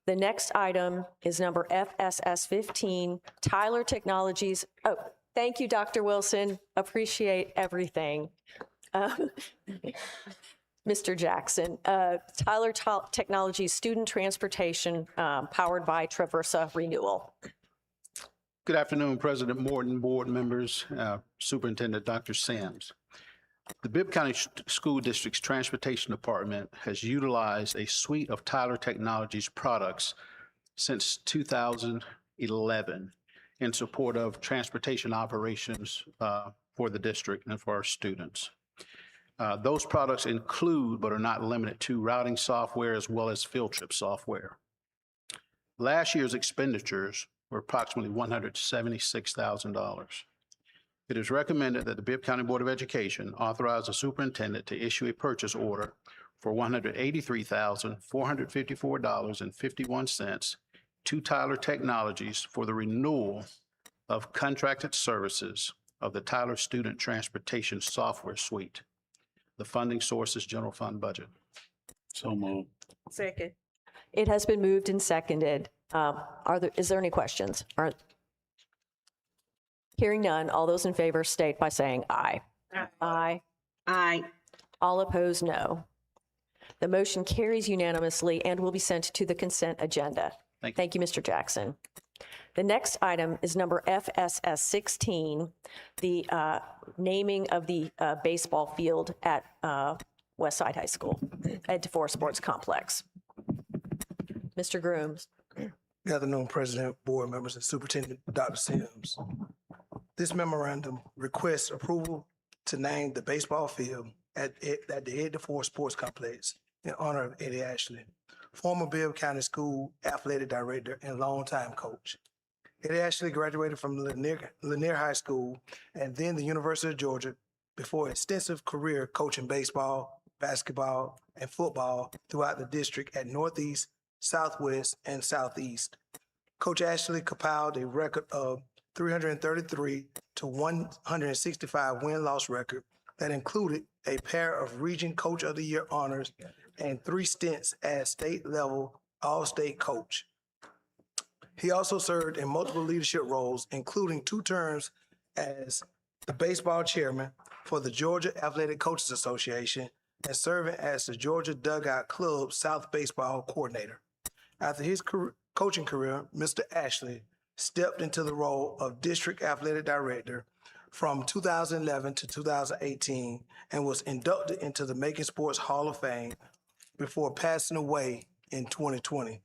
Speaker 10: The next item is number FSS 15, Tyler Technologies. Oh, thank you, Dr. Wilson. Appreciate everything. Mr. Jackson, Tyler Technologies Student Transportation powered by Traversa Renewal.
Speaker 19: Good afternoon, President Morton, board members, Superintendent Dr. Sims. The Bibb County School District's Transportation Department has utilized a suite of Tyler Technologies products since 2011 in support of transportation operations for the district and for our students. Those products include, but are not limited to, routing software as well as field trip software. Last year's expenditures were approximately $176,000. It is recommended that the Bibb County Board of Education authorize the superintendent to issue a purchase order for $183,454.51 to Tyler Technologies for the renewal of contracted services of the Tyler Student Transportation Software Suite. The funding source is general fund budget.
Speaker 3: So moved.
Speaker 15: Second.
Speaker 10: It has been moved and seconded. Is there any questions? Hearing none, all those in favor state by saying aye. Aye.
Speaker 15: Aye.
Speaker 10: All opposed, no. The motion carries unanimously and will be sent to the consent agenda. Thank you, Mr. Jackson. The next item is number FSS 16, the naming of the baseball field at Westside High School, Ed DeFore Sports Complex. Mr. Grooms.
Speaker 18: Good afternoon, President, board members, and Superintendent Dr. Sims. This memorandum requests approval to name the baseball field at the Ed DeFore Sports Complex in honor of Eddie Ashley, former Bibb County School athletic director and longtime coach. Eddie Ashley graduated from Lanier High School and then the University of Georgia before an extensive career coaching baseball, basketball, and football throughout the district at Northeast, Southwest, and Southeast. Coach Ashley compiled a record of 333 to 165 win-loss record that included a pair of Region Coach of the Year honors and 3 stints as state-level All-State coach. He also served in multiple leadership roles, including 2 terms as the baseball chairman for the Georgia Athletic Coaches Association and serving as the Georgia Dugout Club South Baseball coordinator. After his coaching career, Mr. Ashley stepped into the role of district athletic director from 2011 to 2018 and was inducted into the Macon Sports Hall of Fame before passing away in 2020.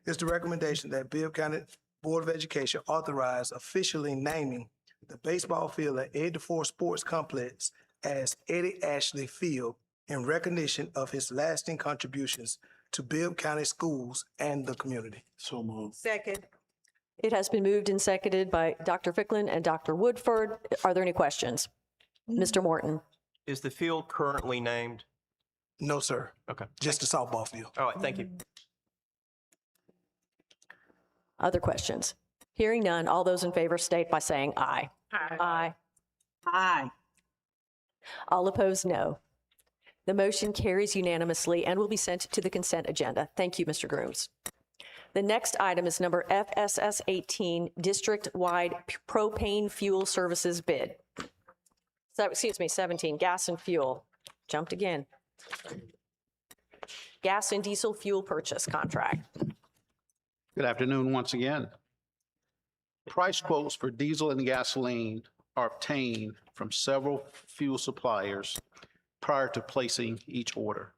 Speaker 18: It's the recommendation that Bibb County Board of Education authorize officially naming the baseball field at Ed DeFore Sports Complex as Eddie Ashley Field in recognition of his lasting contributions to Bibb County schools and the community.
Speaker 3: So moved.
Speaker 15: Second.
Speaker 10: It has been moved and seconded by Dr. Ficklin and Dr. Woodford. Are there any questions? Mr. Morton.
Speaker 1: Is the field currently named?
Speaker 18: No, sir.
Speaker 1: Okay.
Speaker 18: Just the softball field.
Speaker 1: All right, thank you.
Speaker 10: Other questions? Hearing none, all those in favor state by saying aye. Aye.
Speaker 15: Aye.
Speaker 10: All opposed, no. The motion carries unanimously and will be sent to the consent agenda. Thank you, Mr. Grooms. The next item is number FSS 18, district-wide propane fuel services bid. 17, gas and fuel. Jumped again. Gas and diesel fuel purchase contract.
Speaker 19: Good afternoon once again. Price quotes for diesel and gasoline are obtained from several fuel suppliers prior to placing each order.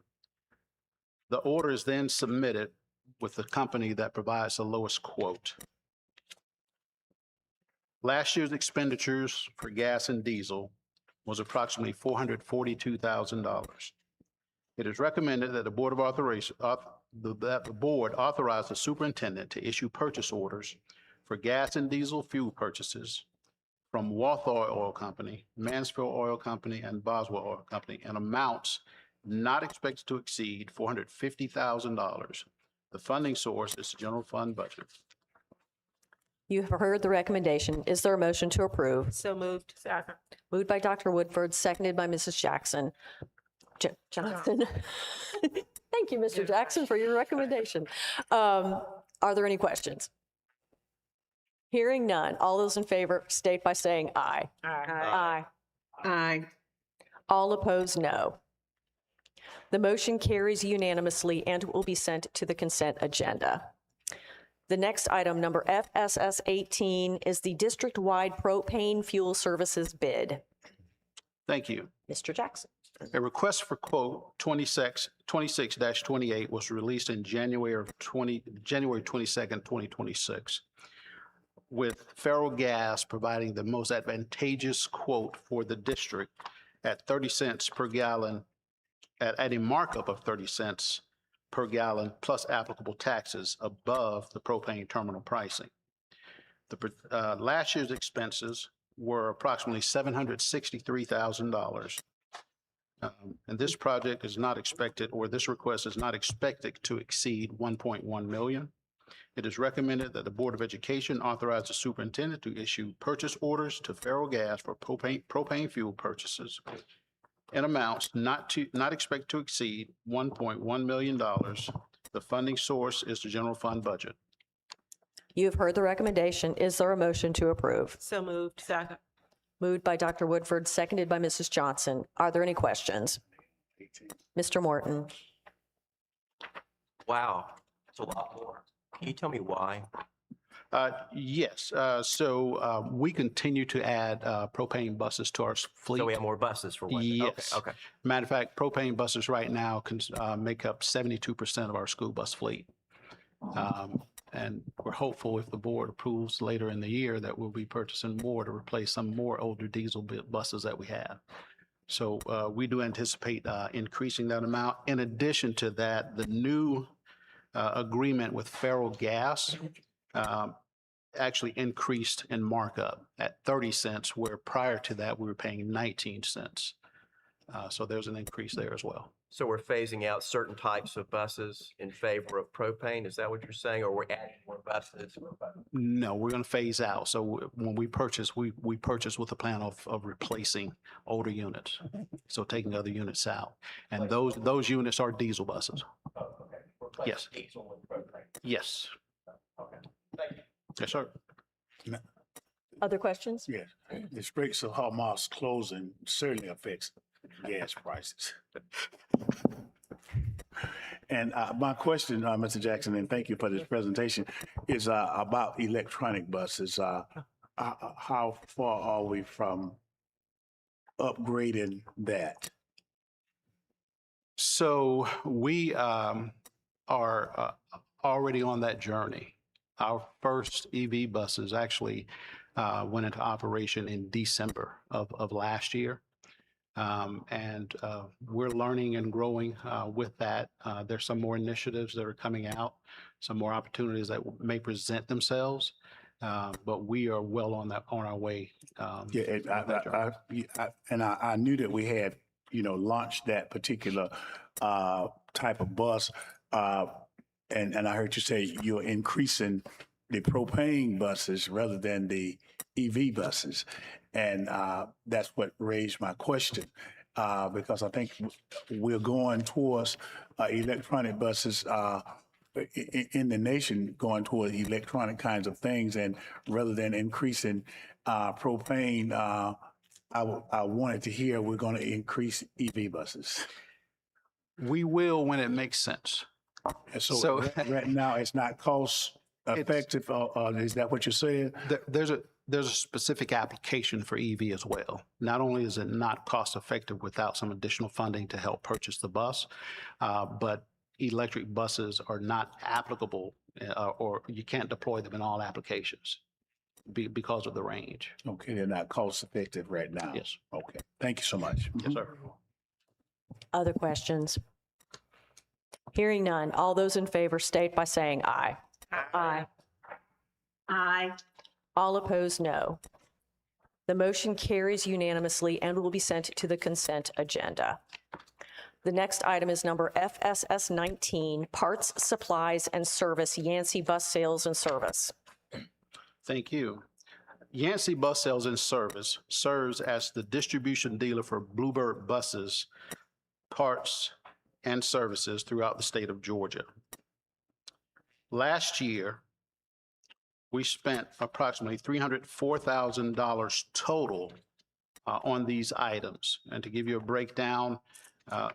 Speaker 19: The order is then submitted with the company that provides the lowest quote. Last year's expenditures for gas and diesel was approximately $442,000. It is recommended that the Board of Authorization, that the board authorize the superintendent to issue purchase orders for gas and diesel fuel purchases from Walthall Oil Company, Mansfield Oil Company, and Boswell Oil Company in amounts not expected to exceed $450,000. The funding source is the general fund budget.
Speaker 10: You have heard the recommendation. Is there a motion to approve?
Speaker 15: So moved. Second.
Speaker 10: Moved by Dr. Woodford, seconded by Mrs. Jackson. Johnson. Thank you, Mr. Jackson, for your recommendation. Are there any questions? Hearing none, all those in favor state by saying aye.
Speaker 15: Aye. Aye.
Speaker 10: All opposed, no. The motion carries unanimously and will be sent to the consent agenda. The next item, number FSS 18, is the district-wide propane fuel services bid.
Speaker 19: Thank you.
Speaker 10: Mr. Jackson.
Speaker 19: A request for quote 26-28 was released in January 22nd, 2026, with Federal Gas providing the most advantageous quote for the district at 30 cents per gallon, at a markup of 30 cents per gallon plus applicable taxes above the propane terminal pricing. The last year's expenses were approximately $763,000. And this project is not expected, or this request is not expected to exceed $1.1 million. It is recommended that the Board of Education authorize the superintendent to issue purchase orders to Federal Gas for propane fuel purchases in amounts not expected to exceed $1.1 million. The funding source is the general fund budget.
Speaker 10: You have heard the recommendation. Is there a motion to approve?
Speaker 15: So moved. Second.
Speaker 10: Moved by Dr. Woodford, seconded by Mrs. Johnson. Are there any questions? Mr. Morton?
Speaker 1: Wow, it's a lot more. Can you tell me why?
Speaker 19: Yes, we continue to add propane buses to our fleet.
Speaker 1: So we have more buses for one.
Speaker 19: Yes.
Speaker 1: Okay.
Speaker 19: Matter of fact, propane buses right now can make up 72% of our school bus fleet. And we're hopeful if the board approves later in the year that we'll be purchasing more to replace some more older diesel buses that we have. So we do anticipate increasing that amount. In addition to that, the new agreement with Federal Gas actually increased in markup at 30 cents, where prior to that we were paying 19 cents. So there's an increase there as well.
Speaker 1: So we're phasing out certain types of buses in favor of propane. Is that what you're saying? Or we're adding more buses?
Speaker 19: No, we're going to phase out. So when we purchase, we purchase with a plan of replacing older units. So taking other units out. And those units are diesel buses. Yes.
Speaker 1: Diesel and propane.
Speaker 19: Yes.
Speaker 1: Okay. Thank you.
Speaker 19: Yes, sir.
Speaker 10: Other questions?
Speaker 3: Yes, the Straits of Hormuz closing certainly affects gas prices. And my question, Mr. Jackson, and thank you for this presentation, is about electronic buses. How far are we from upgrading that?
Speaker 19: So we are already on that journey. Our first EV buses actually went into operation in December of last year. And we're learning and growing with that. There's some more initiatives that are coming out, some more opportunities that may present themselves. But we are well on our way.
Speaker 3: I knew that we had, launched that particular type of bus. And I heard you say you're increasing the propane buses rather than the EV buses. And that's what raised my question, because I think we're going towards electronic buses in the nation, going toward electronic kinds of things. And rather than increasing propane, I wanted to hear we're going to increase EV buses.
Speaker 19: We will when it makes sense.
Speaker 3: So right now, it's not cost effective, or is that what you're saying?
Speaker 19: There's a specific application for EV as well. Not only is it not cost effective without some additional funding to help purchase the bus, but electric buses are not applicable, or you can't deploy them in all applications because of the range.
Speaker 3: Okay, they're not cost effective right now.
Speaker 19: Yes.
Speaker 3: Okay, thank you so much.
Speaker 19: Yes, sir.
Speaker 10: Other questions? Hearing none. All those in favor state by saying aye. Aye.
Speaker 15: Aye.
Speaker 10: All opposed, no. The motion carries unanimously and will be sent to the consent agenda. The next item is number FSS 19, Parts, Supplies, and Service, Yancey Bus Sales and Service.
Speaker 19: Thank you. Yancey Bus Sales and Service serves as the distribution dealer for Bluebird buses, parts, and services throughout the state of Georgia. Last year, we spent approximately $304,000 total on these items. And to give you a breakdown,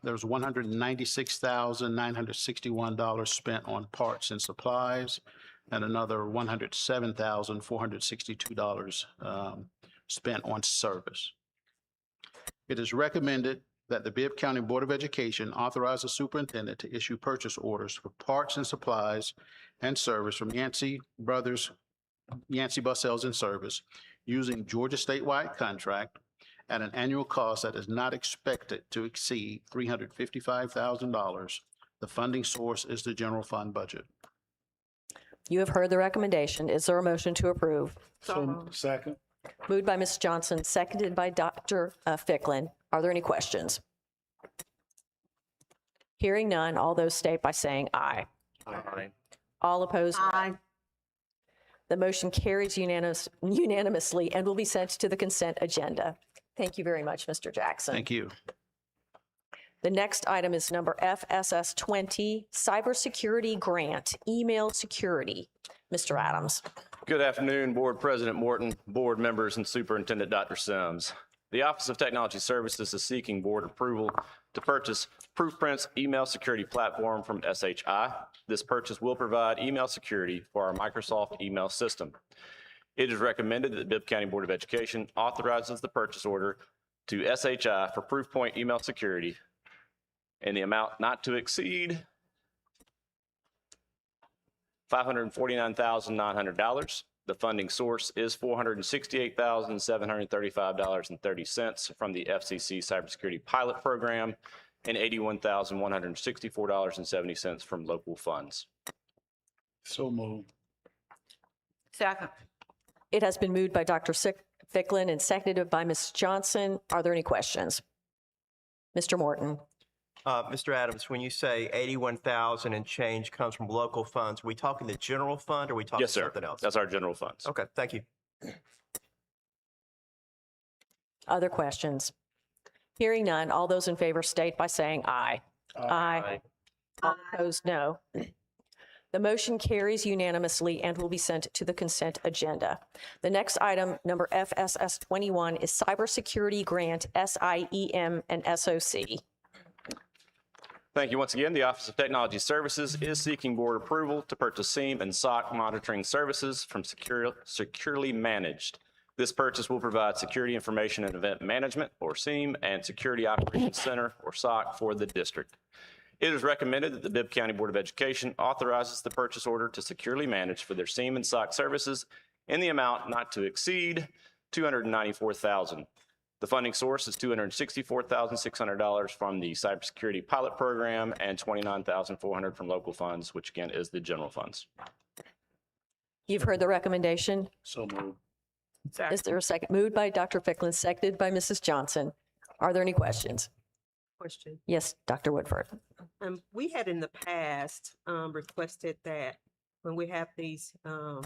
Speaker 19: there was $196,961 spent on parts and supplies, and another $107,462 spent on service. It is recommended that the Bibb County Board of Education authorize the superintendent to issue purchase orders for parts and supplies and service from Yancey Bus Sales and Service using Georgia statewide contract at an annual cost that is not expected to exceed $355,000. The funding source is the general fund budget.
Speaker 10: You have heard the recommendation. Is there a motion to approve?
Speaker 3: So, second.
Speaker 10: Moved by Ms. Johnson, seconded by Dr. Ficklin. Are there any questions? Hearing none, all those state by saying aye.
Speaker 1: Aye.
Speaker 10: All opposed? Aye. The motion carries unanimously and will be sent to the consent agenda. Thank you very much, Mr. Jackson.
Speaker 19: Thank you.
Speaker 10: The next item is number FSS 20, Cybersecurity Grant, Email Security. Mr. Adams.
Speaker 20: Good afternoon, Board President Morton, board members, and Superintendent Dr. Sims. The Office of Technology Services is seeking board approval to purchase Proofprint's email security platform from SHI. This purchase will provide email security for our Microsoft email system. It is recommended that the Bibb County Board of Education authorizes the purchase order to SHI for Proofpoint email security in the amount not to exceed $549,900. The funding source is $468,735.30 from the FCC Cybersecurity Pilot Program and $81,164.70 from local funds.
Speaker 3: So moved.
Speaker 14: Second.
Speaker 10: It has been moved by Dr. Ficklin and seconded by Ms. Johnson. Are there any questions? Mr. Morton.
Speaker 1: Mr. Adams, when you say 81,000 and change comes from local funds, are we talking the general fund or are we talking
Speaker 20: Yes, sir.
Speaker 1: something else?
Speaker 20: That's our general funds.
Speaker 1: Okay, thank you.
Speaker 10: Other questions? Hearing none, all those in favor state by saying aye. Aye. All opposed, no. The motion carries unanimously and will be sent to the consent agenda. The next item, number FSS 21, is Cybersecurity Grant, SIEM and SOC.
Speaker 20: Thank you once again. The Office of Technology Services is seeking board approval to purchase SIEM and SOC monitoring services from Securely Managed. This purchase will provide Security Information and Event Management, or SIEM, and Security Operations Center, or SOC, for the district. It is recommended that the Bibb County Board of Education authorizes the purchase order to Securely Managed for their SIEM and SOC services in the amount not to exceed $294,000. The funding source is $264,600 from the Cybersecurity Pilot Program and $29,400 from local funds, which again is the general funds.
Speaker 10: You've heard the recommendation.
Speaker 3: So moved.
Speaker 10: Is there a second? Moved by Dr. Ficklin, seconded by Mrs. Johnson. Are there any questions?
Speaker 15: Question.
Speaker 10: Yes, Dr. Woodford.
Speaker 15: We had in the past requested that when we have these when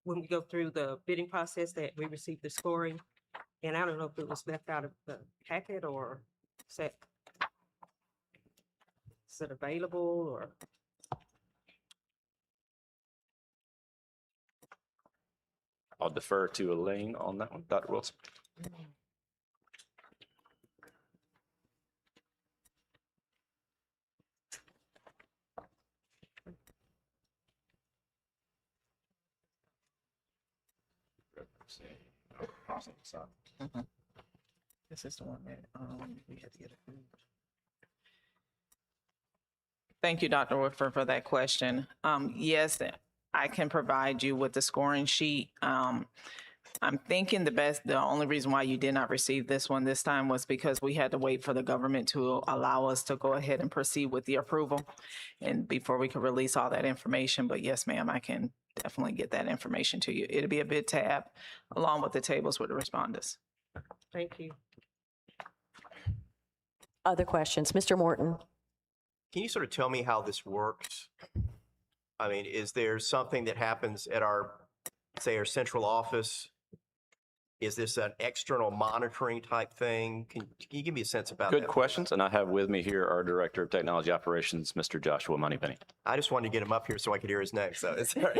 Speaker 15: we go through the bidding process that we receive the scoring. And I don't know if it was left out of the packet or is it available or?
Speaker 20: I'll defer to Elaine on that one. Dr. Wilson.
Speaker 17: This is the one that we had to get approved. Thank you, Dr. Woodford, for that question. Yes, I can provide you with the scoring sheet. I'm thinking the only reason why you did not receive this one this time was because we had to wait for the government to allow us to go ahead and proceed with the approval and before we could release all that information. But yes, ma'am, I can definitely get that information to you. It'll be a bid tab along with the tables with the respondents.
Speaker 15: Thank you.
Speaker 10: Other questions? Mr. Morton.
Speaker 1: Can you sort of tell me how this works? I mean, is there something that happens at our, say, our central office? Is this an external monitoring type thing? Can you give me a sense about that?
Speaker 20: Good questions, and I have with me here our Director of Technology Operations, Mr. Joshua Moneypenny.
Speaker 1: I just wanted to get him up here so I could hear his name, so it's all right.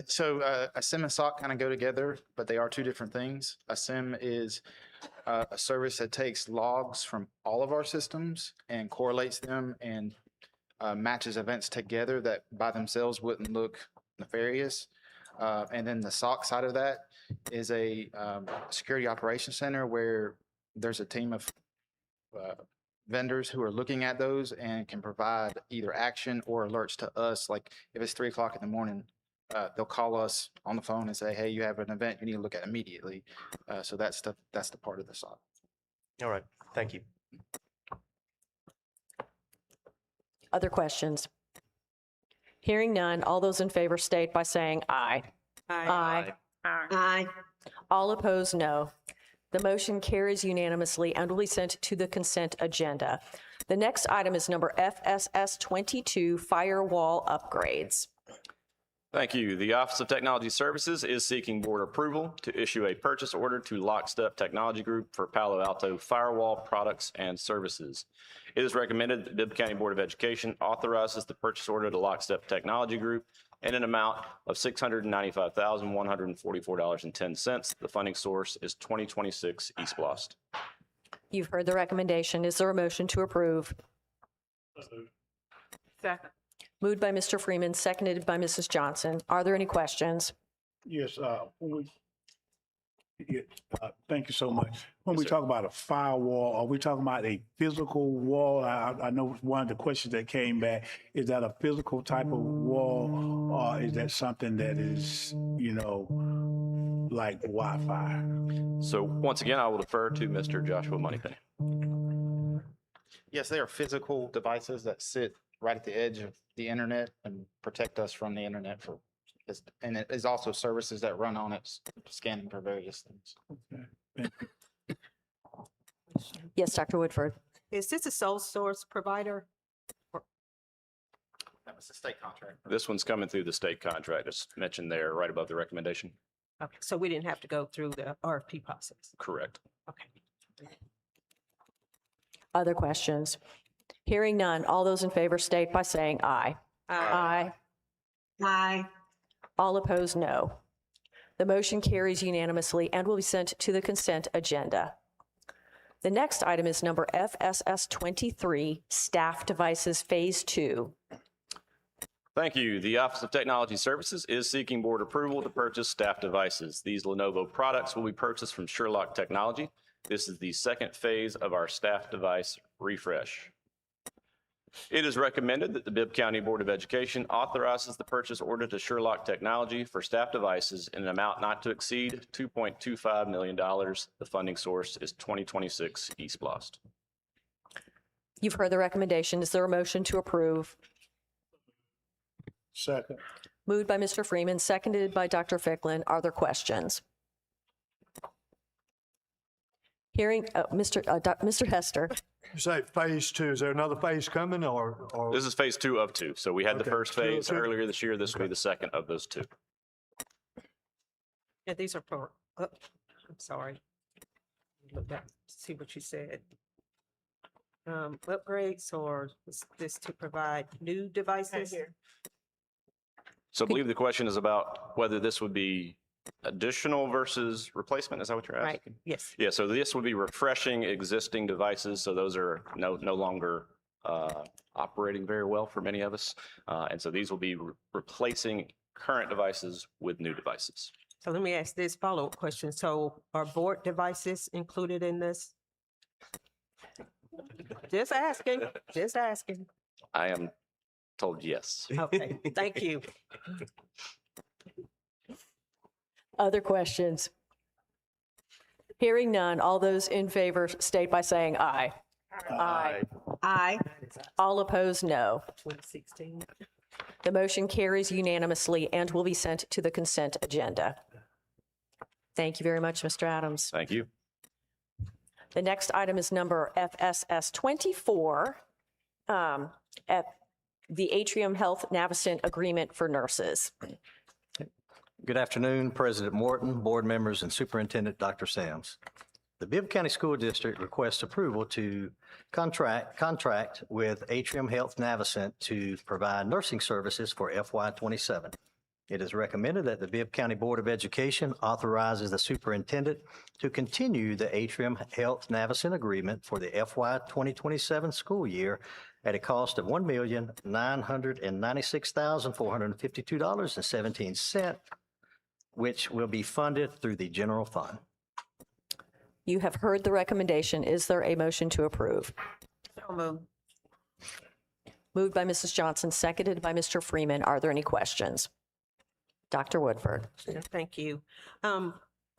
Speaker 21: So a SIM and SOC kind of go together, but they are two different things. A SIM is a service that takes logs from all of our systems and correlates them and matches events together that by themselves wouldn't look nefarious. And then the SOC side of that is a security operations center where there's a team of vendors who are looking at those and can provide either action or alerts to us. Like if it's 3 o'clock in the morning, they'll call us on the phone and say, hey, you have an event you need to look at immediately. So that's the part of the SOC.
Speaker 1: All right, thank you.
Speaker 10: Other questions? Hearing none, all those in favor state by saying aye.
Speaker 15: Aye.
Speaker 10: Aye. All opposed, no. The motion carries unanimously and will be sent to the consent agenda. The next item is number FSS 22, firewall upgrades.
Speaker 20: Thank you. The Office of Technology Services is seeking board approval to issue a purchase order to Lockstep Technology Group for Palo Alto firewall products and services. It is recommended that the Bibb County Board of Education authorizes the purchase order to Lockstep Technology Group in an amount of $695,144.10. The funding source is 2026 East Blast.
Speaker 10: You've heard the recommendation. Is there a motion to approve?
Speaker 14: Second.
Speaker 10: Moved by Mr. Freeman, seconded by Mrs. Johnson. Are there any questions?
Speaker 3: Yes, thank you so much. When we talk about a firewall, are we talking about a physical wall? I know one of the questions that came back, is that a physical type of wall, or is that something that is, like Wi-Fi?
Speaker 20: So once again, I will defer to Mr. Joshua Moneypenny.
Speaker 21: Yes, they are physical devices that sit right at the edge of the internet and protect us from the internet and it is also services that run on it, scanning for various things.
Speaker 10: Yes, Dr. Woodford.
Speaker 15: Is this a sole source provider?
Speaker 21: That was the state contract.
Speaker 20: This one's coming through the state contract. It's mentioned there right above the recommendation.
Speaker 15: Okay, so we didn't have to go through the RFP process.
Speaker 20: Correct.
Speaker 15: Okay.
Speaker 10: Other questions? Hearing none. All those in favor state by saying aye.
Speaker 15: Aye.
Speaker 10: Aye. All opposed, no. The motion carries unanimously and will be sent to the consent agenda. The next item is number FSS 23, Staff Devices Phase 2.
Speaker 20: Thank you. The Office of Technology Services is seeking board approval to purchase staff devices. These Lenovo products will be purchased from Sherlock Technology. This is the second phase of our staff device refresh. It is recommended that the Bibb County Board of Education authorizes the purchase order to Sherlock Technology for staff devices in an amount not to exceed $2.25 million. The funding source is 2026 East Blast.
Speaker 10: You've heard the recommendation. Is there a motion to approve?
Speaker 3: Second.
Speaker 10: Moved by Mr. Freeman, seconded by Dr. Ficklin. Are there questions? Hearing, Mr. Hester.
Speaker 5: You say phase 2. Is there another phase coming or?
Speaker 20: This is phase 2 of 2. So we had the
Speaker 5: Okay,
Speaker 20: first
Speaker 5: 2 of
Speaker 20: phase
Speaker 5: 2.
Speaker 20: earlier this year. This will be the second of those 2.
Speaker 15: Yeah, these are for, I'm sorry. Look back, see what you said. Upgrades, or is this to provide new devices?
Speaker 20: So I believe the question is about whether this would be additional versus replacement. Is that what you're asking?
Speaker 15: Right, yes.
Speaker 20: Yeah, so this would be refreshing existing devices. So those are no longer operating very well for many of us. And so these will be replacing current devices with new devices.
Speaker 15: So let me ask this follow-up question. So are board devices included in this? Just asking, just asking.
Speaker 20: I am told yes.
Speaker 15: Okay, thank you.
Speaker 10: Other questions? Hearing none. All those in favor state by saying aye. Aye. Aye. All opposed, no.
Speaker 15: 2016.
Speaker 10: The motion carries unanimously and will be sent to the consent agenda. Thank you very much, Mr. Adams.
Speaker 20: Thank you.
Speaker 10: The next item is number FSS 24, at the Atrium Health Navicent Agreement for Nurses.
Speaker 22: Good afternoon, President Morton, board members, and Superintendent Dr. Sims. The Bibb County School District requests approval to contract with Atrium Health Navicent to provide nursing services for FY27. It is recommended that the Bibb County Board of Education authorizes the superintendent to continue the Atrium Health Navicent agreement for the FY 2027 school year at a cost of $1,996,452.17, which will be funded through the general fund.
Speaker 10: You have heard the recommendation. Is there a motion to approve?
Speaker 14: So moved.
Speaker 10: Moved by Mrs. Johnson, seconded by Mr. Freeman. Are there any questions? Dr. Woodford.
Speaker 15: Yeah, thank you.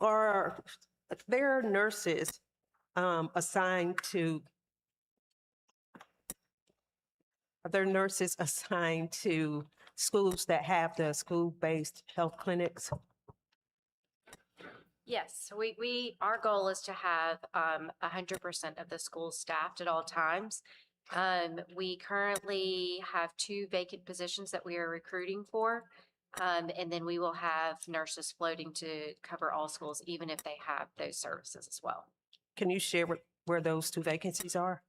Speaker 15: Are there nurses assigned to schools that have the school-based health clinics?
Speaker 23: Yes, our goal is to have 100% of the schools staffed at all times. We currently have 2 vacant positions that we are recruiting for. And then we will have nurses floating to cover all schools, even if they have those services as well.
Speaker 15: Can you share where those two vacancies are?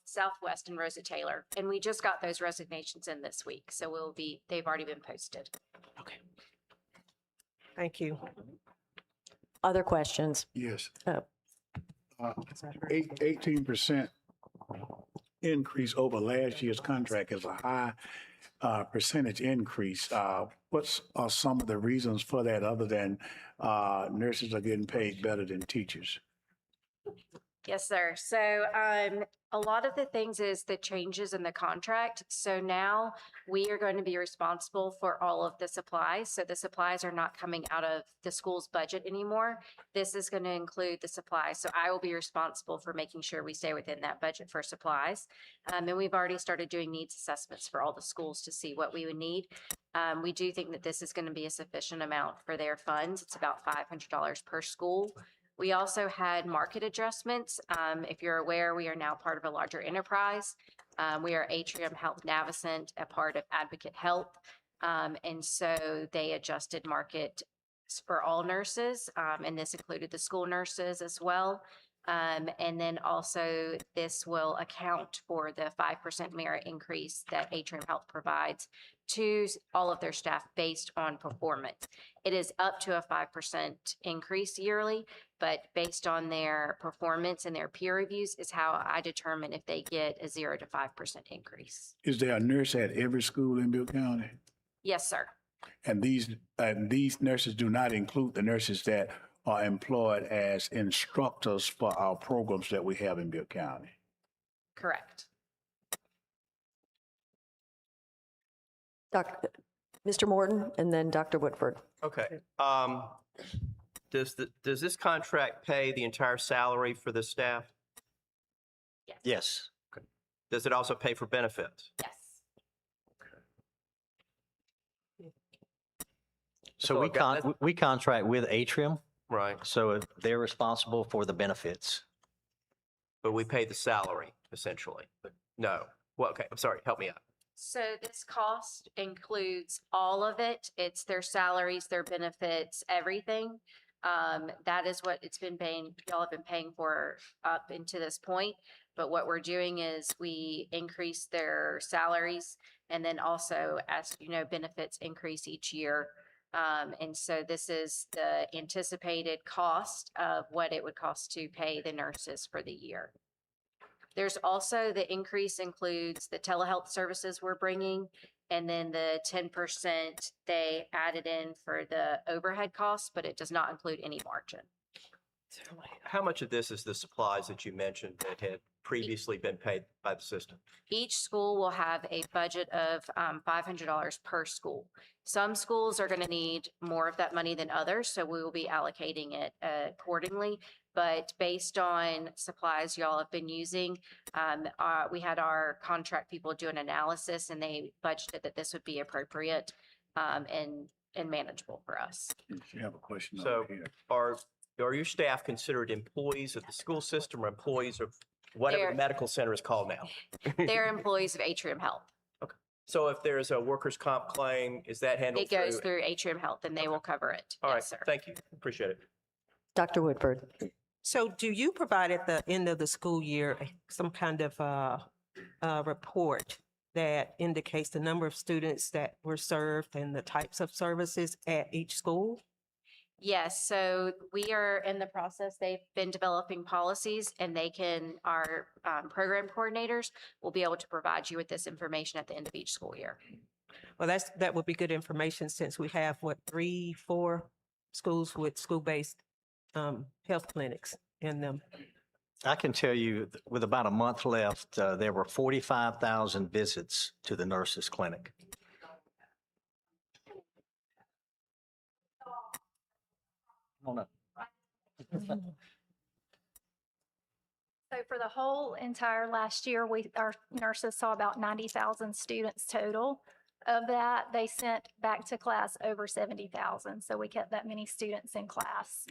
Speaker 23: Southwest and Rosa Taylor. And we just got those resignations in this week, so they've already been posted.
Speaker 15: Thank you.
Speaker 10: Other questions?
Speaker 3: Yes.
Speaker 10: Oh.
Speaker 3: 18% increase over last year's contract is a high percentage increase. What are some of the reasons for that other than nurses are getting paid better than teachers?
Speaker 23: Yes, sir. So a lot of the things is the changes in the contract. So now we are going to be responsible for all of the supplies. So the supplies are not coming out of the school's budget anymore. This is going to include the supplies. So I will be responsible for making sure we stay within that budget for supplies. And we've already started doing needs assessments for all the schools to see what we would need. We do think that this is going to be a sufficient amount for their funds. It's about $500 per school. We also had market adjustments. If you're aware, we are now part of a larger enterprise. We are Atrium Health Navicent, a part of Advocate Health. And so they adjusted market for all nurses, and this included the school nurses as well. And then also this will account for the 5% merit increase that Atrium Health provides to all of their staff based on performance. It is up to a 5% increase yearly, but based on their performance and their peer reviews is how I determine if they get a 0 to 5% increase.
Speaker 3: Is there a nurse at every school in Bibb County?
Speaker 23: Yes, sir.
Speaker 3: And these nurses do not include the nurses that are employed as instructors for our programs that we have in Bibb County.
Speaker 23: Correct.
Speaker 10: Mr. Morton and then Dr. Woodford.
Speaker 1: Okay. Does this contract pay the entire salary for the staff?
Speaker 22: Yes.
Speaker 1: Okay. Does it also pay for benefits?
Speaker 23: Yes.
Speaker 22: So we contract with Atrium.
Speaker 1: Right.
Speaker 22: So they're responsible for the benefits.
Speaker 1: But we pay the salary, essentially. But no. Well, okay, I'm sorry. Help me out.
Speaker 23: So this cost includes all of it. It's their salaries, their benefits, everything. That is what it's been paying, y'all have been paying for up into this point. But what we're doing is we increase their salaries and then also, as you know, benefits increase each year. And so this is the anticipated cost of what it would cost to pay the nurses for the year. There's also the increase includes the telehealth services we're bringing, and then the 10% they added in for the overhead costs, but it does not include any margin.
Speaker 1: How much of this is the supplies that you mentioned that had previously been paid by the system?
Speaker 23: Each school will have a budget of $500 per school. Some schools are going to need more of that money than others, so we will be allocating it accordingly. But based on supplies y'all have been using, we had our contract people do an analysis and they budgeted that this would be appropriate and manageable for us.
Speaker 3: You have a question
Speaker 1: So
Speaker 3: over here.
Speaker 1: are your staff considered employees of the school system or employees of whatever
Speaker 23: They're-
Speaker 1: the medical center is called now?
Speaker 23: They're employees of Atrium Health.
Speaker 1: Okay. So if there's a workers' comp claim, is that handled
Speaker 23: It goes through Atrium Health and they will cover it.
Speaker 1: All right,
Speaker 23: Yes, sir.
Speaker 1: thank you. Appreciate it.
Speaker 10: Dr. Woodford.
Speaker 15: So do you provide at the end of the school year some kind of report that indicates the number of students that were served and the types of services at each school?
Speaker 23: Yes, so we are in the process. They've been developing policies and our program coordinators will be able to provide you with this information at the end of each school year.
Speaker 15: Well, that would be good information since we have, 3, 4 schools with school-based health clinics in them.
Speaker 22: I can tell you with about a month left, there were 45,000 visits to the nurses' clinic. Oh, no.
Speaker 8: So for the whole entire last year, our nurses saw about 90,000 students total. Of that, they sent back to class over 70,000. So we kept that many students in class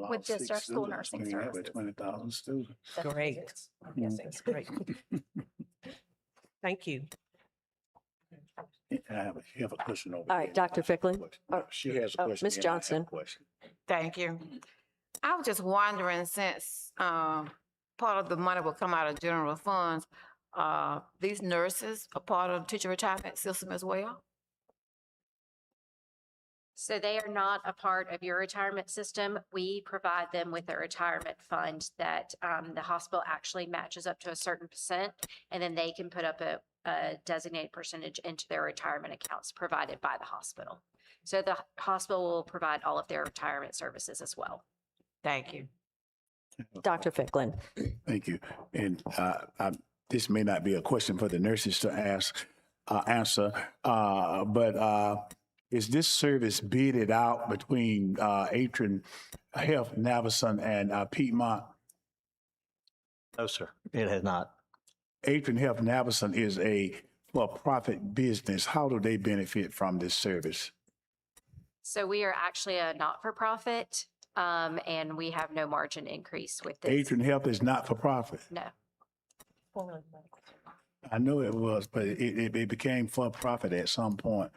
Speaker 8: with just our school nursing services.
Speaker 3: 20,000 students.
Speaker 15: Great. Yes, that's great. Thank you.
Speaker 3: I have a question over
Speaker 10: All right,
Speaker 3: there.
Speaker 10: Dr. Ficklin.
Speaker 3: She has a
Speaker 10: Oh,
Speaker 3: question.
Speaker 10: Ms.
Speaker 3: and I have a
Speaker 10: Johnson.
Speaker 3: question.
Speaker 14: Thank you. I was just wondering, since part of the money will come out of general funds, these nurses are part of the teacher retirement system as well?
Speaker 23: So they are not a part of your retirement system. We provide them with a retirement fund that the hospital actually matches up to a certain percent, and then they can put up a designated percentage into their retirement accounts provided by the hospital. So the hospital will provide all of their retirement services as well.
Speaker 14: Thank you.
Speaker 10: Dr. Ficklin.
Speaker 3: Thank you. And this may not be a question for the nurses to answer, but is this service bidded out between Atrium Health, Navison, and Piedmont?
Speaker 22: No, sir, it has not.
Speaker 3: Atrium Health, Navison is a for-profit business. How do they benefit from this service?
Speaker 23: So we are actually a not-for-profit, and we have no margin increase with this.
Speaker 3: Atrium Health is not for profit.
Speaker 23: No.
Speaker 3: I know it was, but it became for profit at some point.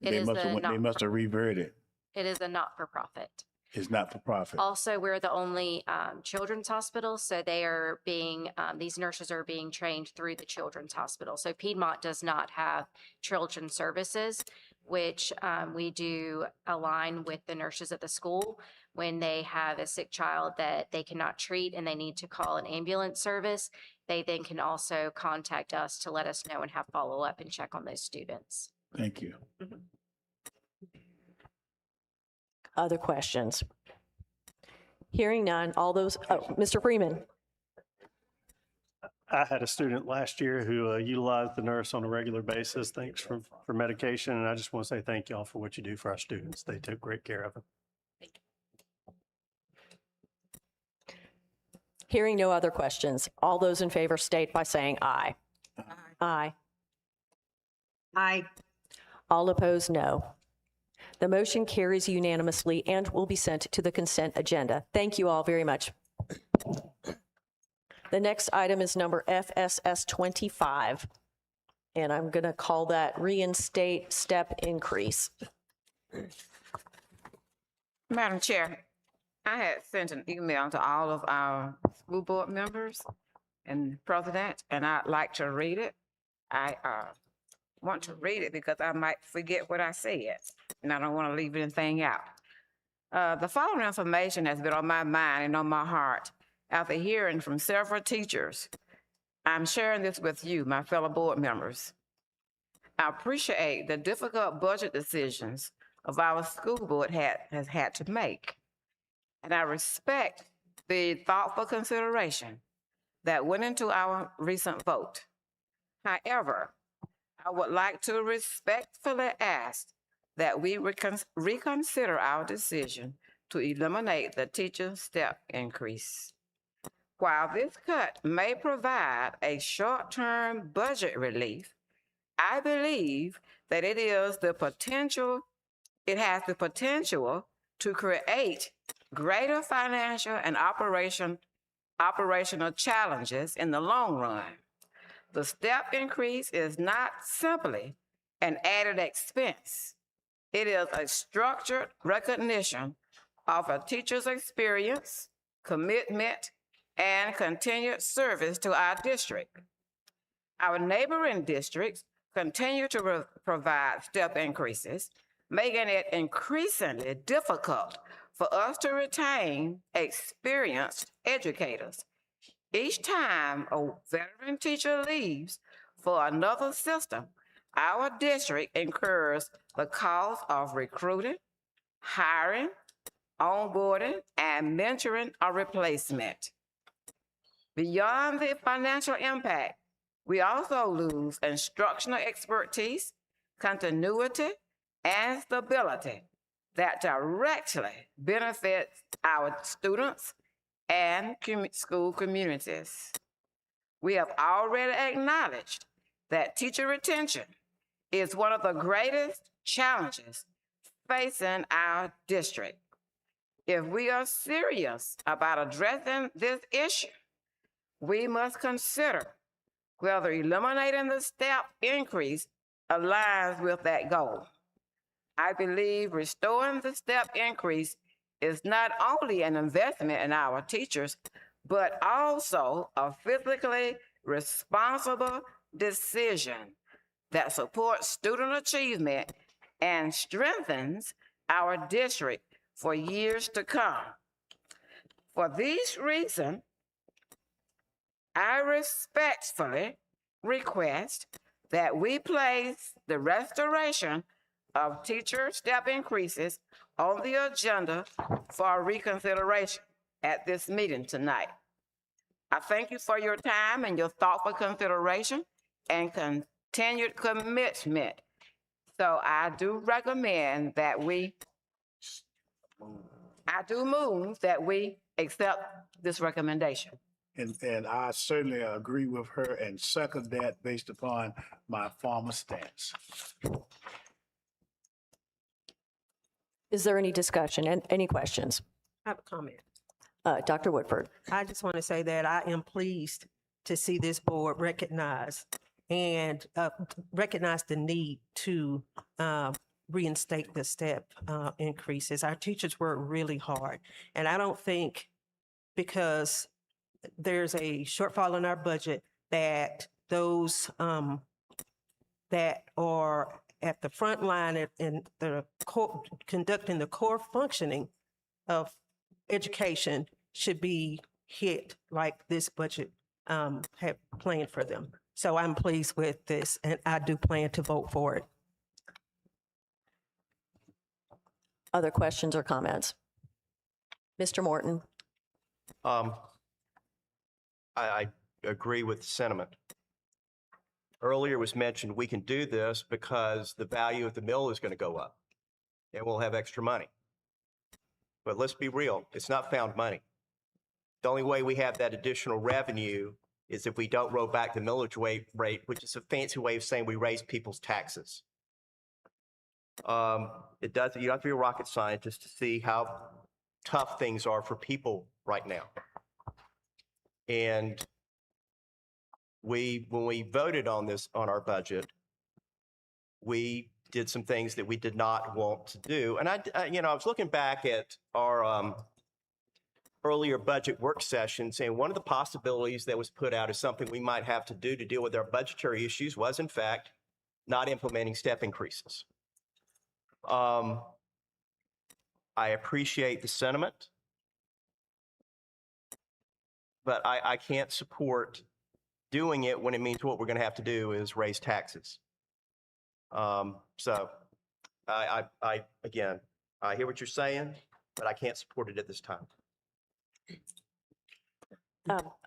Speaker 23: It
Speaker 3: They
Speaker 23: is
Speaker 3: must
Speaker 23: a
Speaker 3: have they must have reverted.
Speaker 23: It is a not-for-profit.
Speaker 3: It's not for profit.
Speaker 23: Also, we're the only children's hospital, so they are being, these nurses are being trained through the children's hospital. So Piedmont does not have children's services, which we do align with the nurses at the school when they have a sick child that they cannot treat and they need to call an ambulance service. They then can also contact us to let us know and have follow-up and check on those students.
Speaker 3: Thank you.
Speaker 10: Other questions? Hearing none, all those, Mr. Freeman.
Speaker 6: I had a student last year who utilized the nurse on a regular basis, thanks for medication. And I just want to say thank y'all for what you do for our students. They took great care of them.
Speaker 10: Hearing no other questions, all those in favor state by saying aye. Aye.
Speaker 15: Aye.
Speaker 10: All opposed, no. The motion carries unanimously and will be sent to the consent agenda. Thank you all very much. The next item is number FSS 25, and I'm going to call that reinstate step increase.
Speaker 14: Madam Chair, I had sent an email to all of our school board members and president, and I'd like to read it. I want to read it because I might forget what I said, and I don't want to leave anything out. The following information has been on my mind and on my heart after hearing from several teachers. I'm sharing this with you, my fellow board members. I appreciate the difficult budget decisions of our school board has had to make, and I respect the thoughtful consideration that went into our recent vote. However, I would like to respectfully ask that we reconsider our decision to eliminate the teacher step increase. While this cut may provide a short-term budget relief, I believe that it has the potential to create greater financial and operational challenges in the long run. The step increase is not simply an added expense. It is a structured recognition of a teacher's experience, commitment, and continued service to our district. Our neighboring districts continue to provide step increases, making it increasingly difficult for us to retain experienced educators. Each time a veteran teacher leaves for another system, our district incurs the cost of recruiting, hiring, onboarding, and mentoring a replacement. Beyond the financial impact, we also lose instructional expertise, continuity, and stability that directly benefits our students and school communities. We have already acknowledged that teacher retention is one of the greatest challenges facing our district. If we are serious about addressing this issue, we must consider whether eliminating the step increase aligns with that goal. I believe restoring the step increase is not only an investment in our teachers, but also a fiscally responsible decision that supports student achievement and strengthens our district for years to come. For these reasons, I respectfully request that we place the restoration of teacher step increases on the agenda for reconsideration at this meeting tonight. I thank you for your time and your thoughtful consideration and continued commitment. So I do recommend that I do move that we accept this recommendation.
Speaker 3: And I certainly agree with her and second that based upon my former stance.
Speaker 10: Is there any discussion and any questions?
Speaker 15: I have a comment.
Speaker 10: Dr. Woodford.
Speaker 15: I just want to say that I am pleased to see this board recognize the need to reinstate the step increases. Our teachers work really hard. And I don't think because there's a shortfall in our budget that those that are at the front line in the conducting the core functioning of education should be hit like this budget had planned for them. So I'm pleased with this, and I do plan to vote for it.
Speaker 10: Other questions or comments? Mr. Morton.
Speaker 1: I agree with the sentiment. Earlier was mentioned we can do this because the value of the mill is going to go up and we'll have extra money. But let's be real, it's not found money. The only way we have that additional revenue is if we don't roll back the millage rate, which is a fancy way of saying we raise people's taxes. You don't have to be a rocket scientist to see how tough things are for people right now. And when we voted on this, on our budget, we did some things that we did not want to do. And I was looking back at our earlier budget work session, saying one of the possibilities that was put out as something we might have to do to deal with our budgetary issues was, in fact, not implementing step increases. I appreciate the sentiment, but I can't support doing it when it means what we're going to have to do is raise taxes. So again, I hear what you're saying, but I can't support it at this time.
Speaker 10: Well,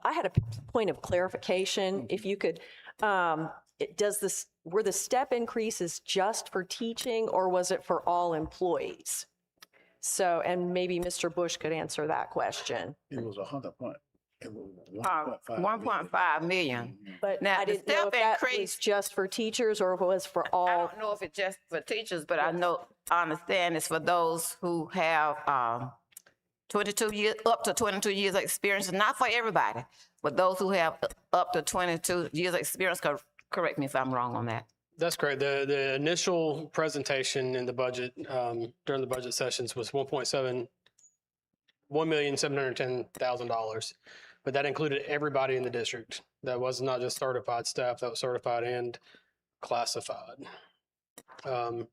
Speaker 10: I had a point of clarification. If you could, were the step increases just for teaching or was it for all employees? So, and maybe Mr. Bush could answer that question.
Speaker 3: It was 100 point. It was
Speaker 14: 1.5 million.
Speaker 10: But
Speaker 14: now,
Speaker 10: I didn't know if that was just for teachers or if it was for all.
Speaker 14: I don't know if it's just for teachers, but I understand it's for those who have 22 years, up to 22 years of experience. Not for everybody, but those who have up to 22 years of experience. Correct me if I'm wrong on that.
Speaker 12: That's correct. The initial presentation in the budget during the budget sessions was $1,710,000, but that included everybody in the district. That was not just certified staff, that was certified and classified. And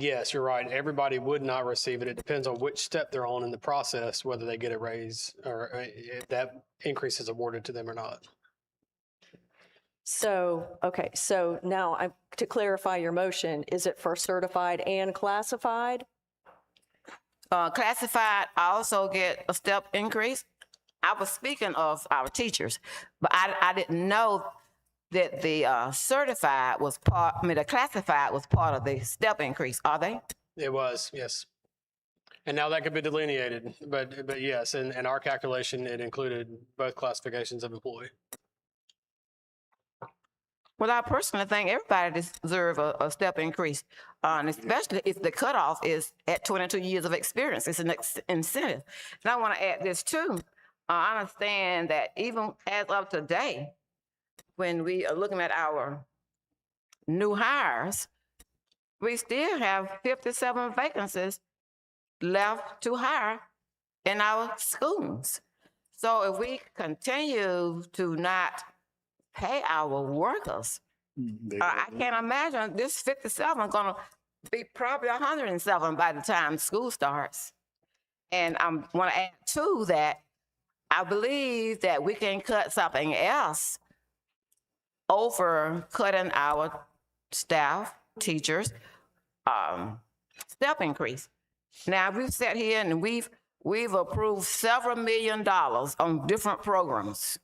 Speaker 12: yes, you're right. Everybody would not receive it. It depends on which step they're on in the process, whether they get a raise or if that increase is awarded to them or not.
Speaker 10: So, okay, so now to clarify your motion, is it for certified and classified?
Speaker 14: Classified also get a step increase. I was speaking of our teachers, but I didn't know that the certified was the classified was part of the step increase. Are they?
Speaker 12: It was, yes. And now that could be delineated, but yes, in our calculation, it included both classifications of employee.
Speaker 14: Well, I personally think everybody deserves a step increase, and especially if the cutoff is at 22 years of experience. It's an incentive. And I want to add this too. I understand that even as of today, when we are looking at our new hires, we still have 57 vacancies left to hire in our schools. So if we continue to not pay our workers, I can't imagine this 57 gonna be probably 107 by the time school starts. And I want to add to that, I believe that we can cut something else over cutting our staff, teachers, step increase. Now, we've sat here and we've approved several $1 million on different programs.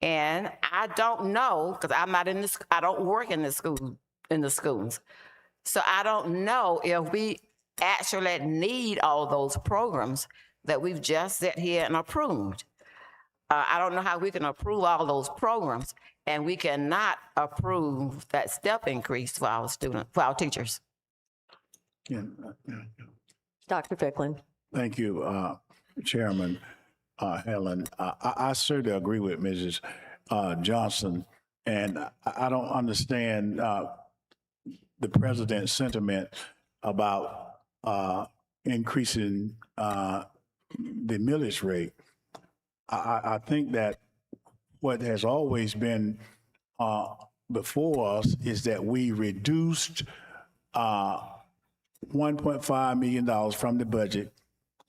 Speaker 14: And I don't know, because I'm not in this, I don't work in the schools. So I don't know if we actually need all those programs that we've just sat here and approved. I don't know how we can approve all those programs and we cannot approve that step increase for our students, for our teachers.
Speaker 10: Dr. Ficklin.
Speaker 3: Thank you, Chairman Helen. I certainly agree with Mrs. Johnson, and I don't understand the president's sentiment about increasing the millage rate. I think that what has always been before us is that we reduced $1.5 million from the budget,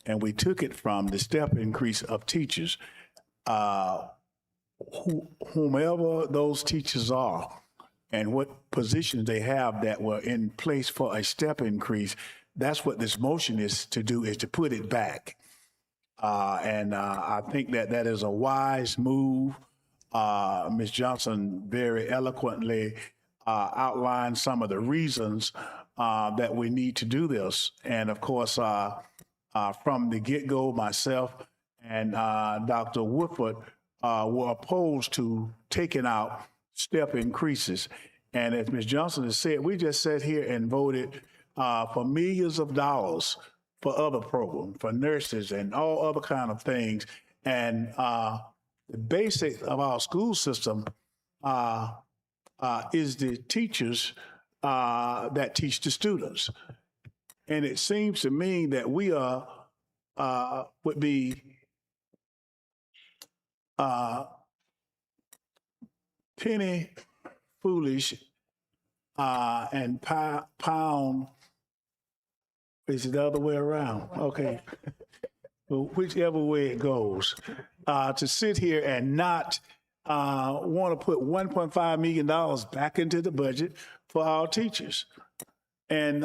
Speaker 3: and we took it from the step increase of teachers. Whomever those teachers are and what positions they have that were in place for a step increase, that's what this motion is to do, is to put it back. And I think that that is a wise move. Ms. Johnson very eloquently outlined some of the reasons that we need to do this. And of course, from the get-go, myself and Dr. Woodford were opposed to taking out step increases. And as Ms. Johnson has said, we just sat here and voted for millions of dollars for other programs, for nurses and all other kind of things. And the basic of our school system is the teachers that teach the students. And it seems to me that we would be penny foolish and pound, is it the other way around? Okay. Well, whichever way it goes, to sit here and not want to put $1.5 million back into the budget for our teachers. And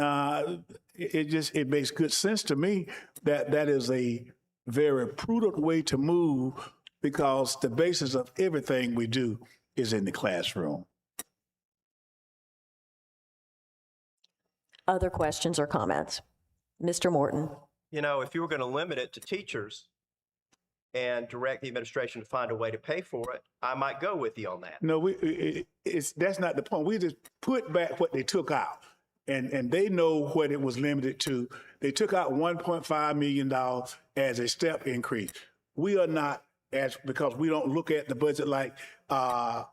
Speaker 3: it makes good sense to me that that is a very prudent way to move, because the basis of everything we do is in the classroom.
Speaker 10: Other questions or comments? Mr. Morton.
Speaker 1: You know, if you were going to limit it to teachers and direct the administration to find a way to pay for it, I might go with you on that.
Speaker 3: No, that's not the point. We just put back what they took out, and they know what it was limited to. They took out $1.5 million as a step increase. We are not, because we don't look at the budget like a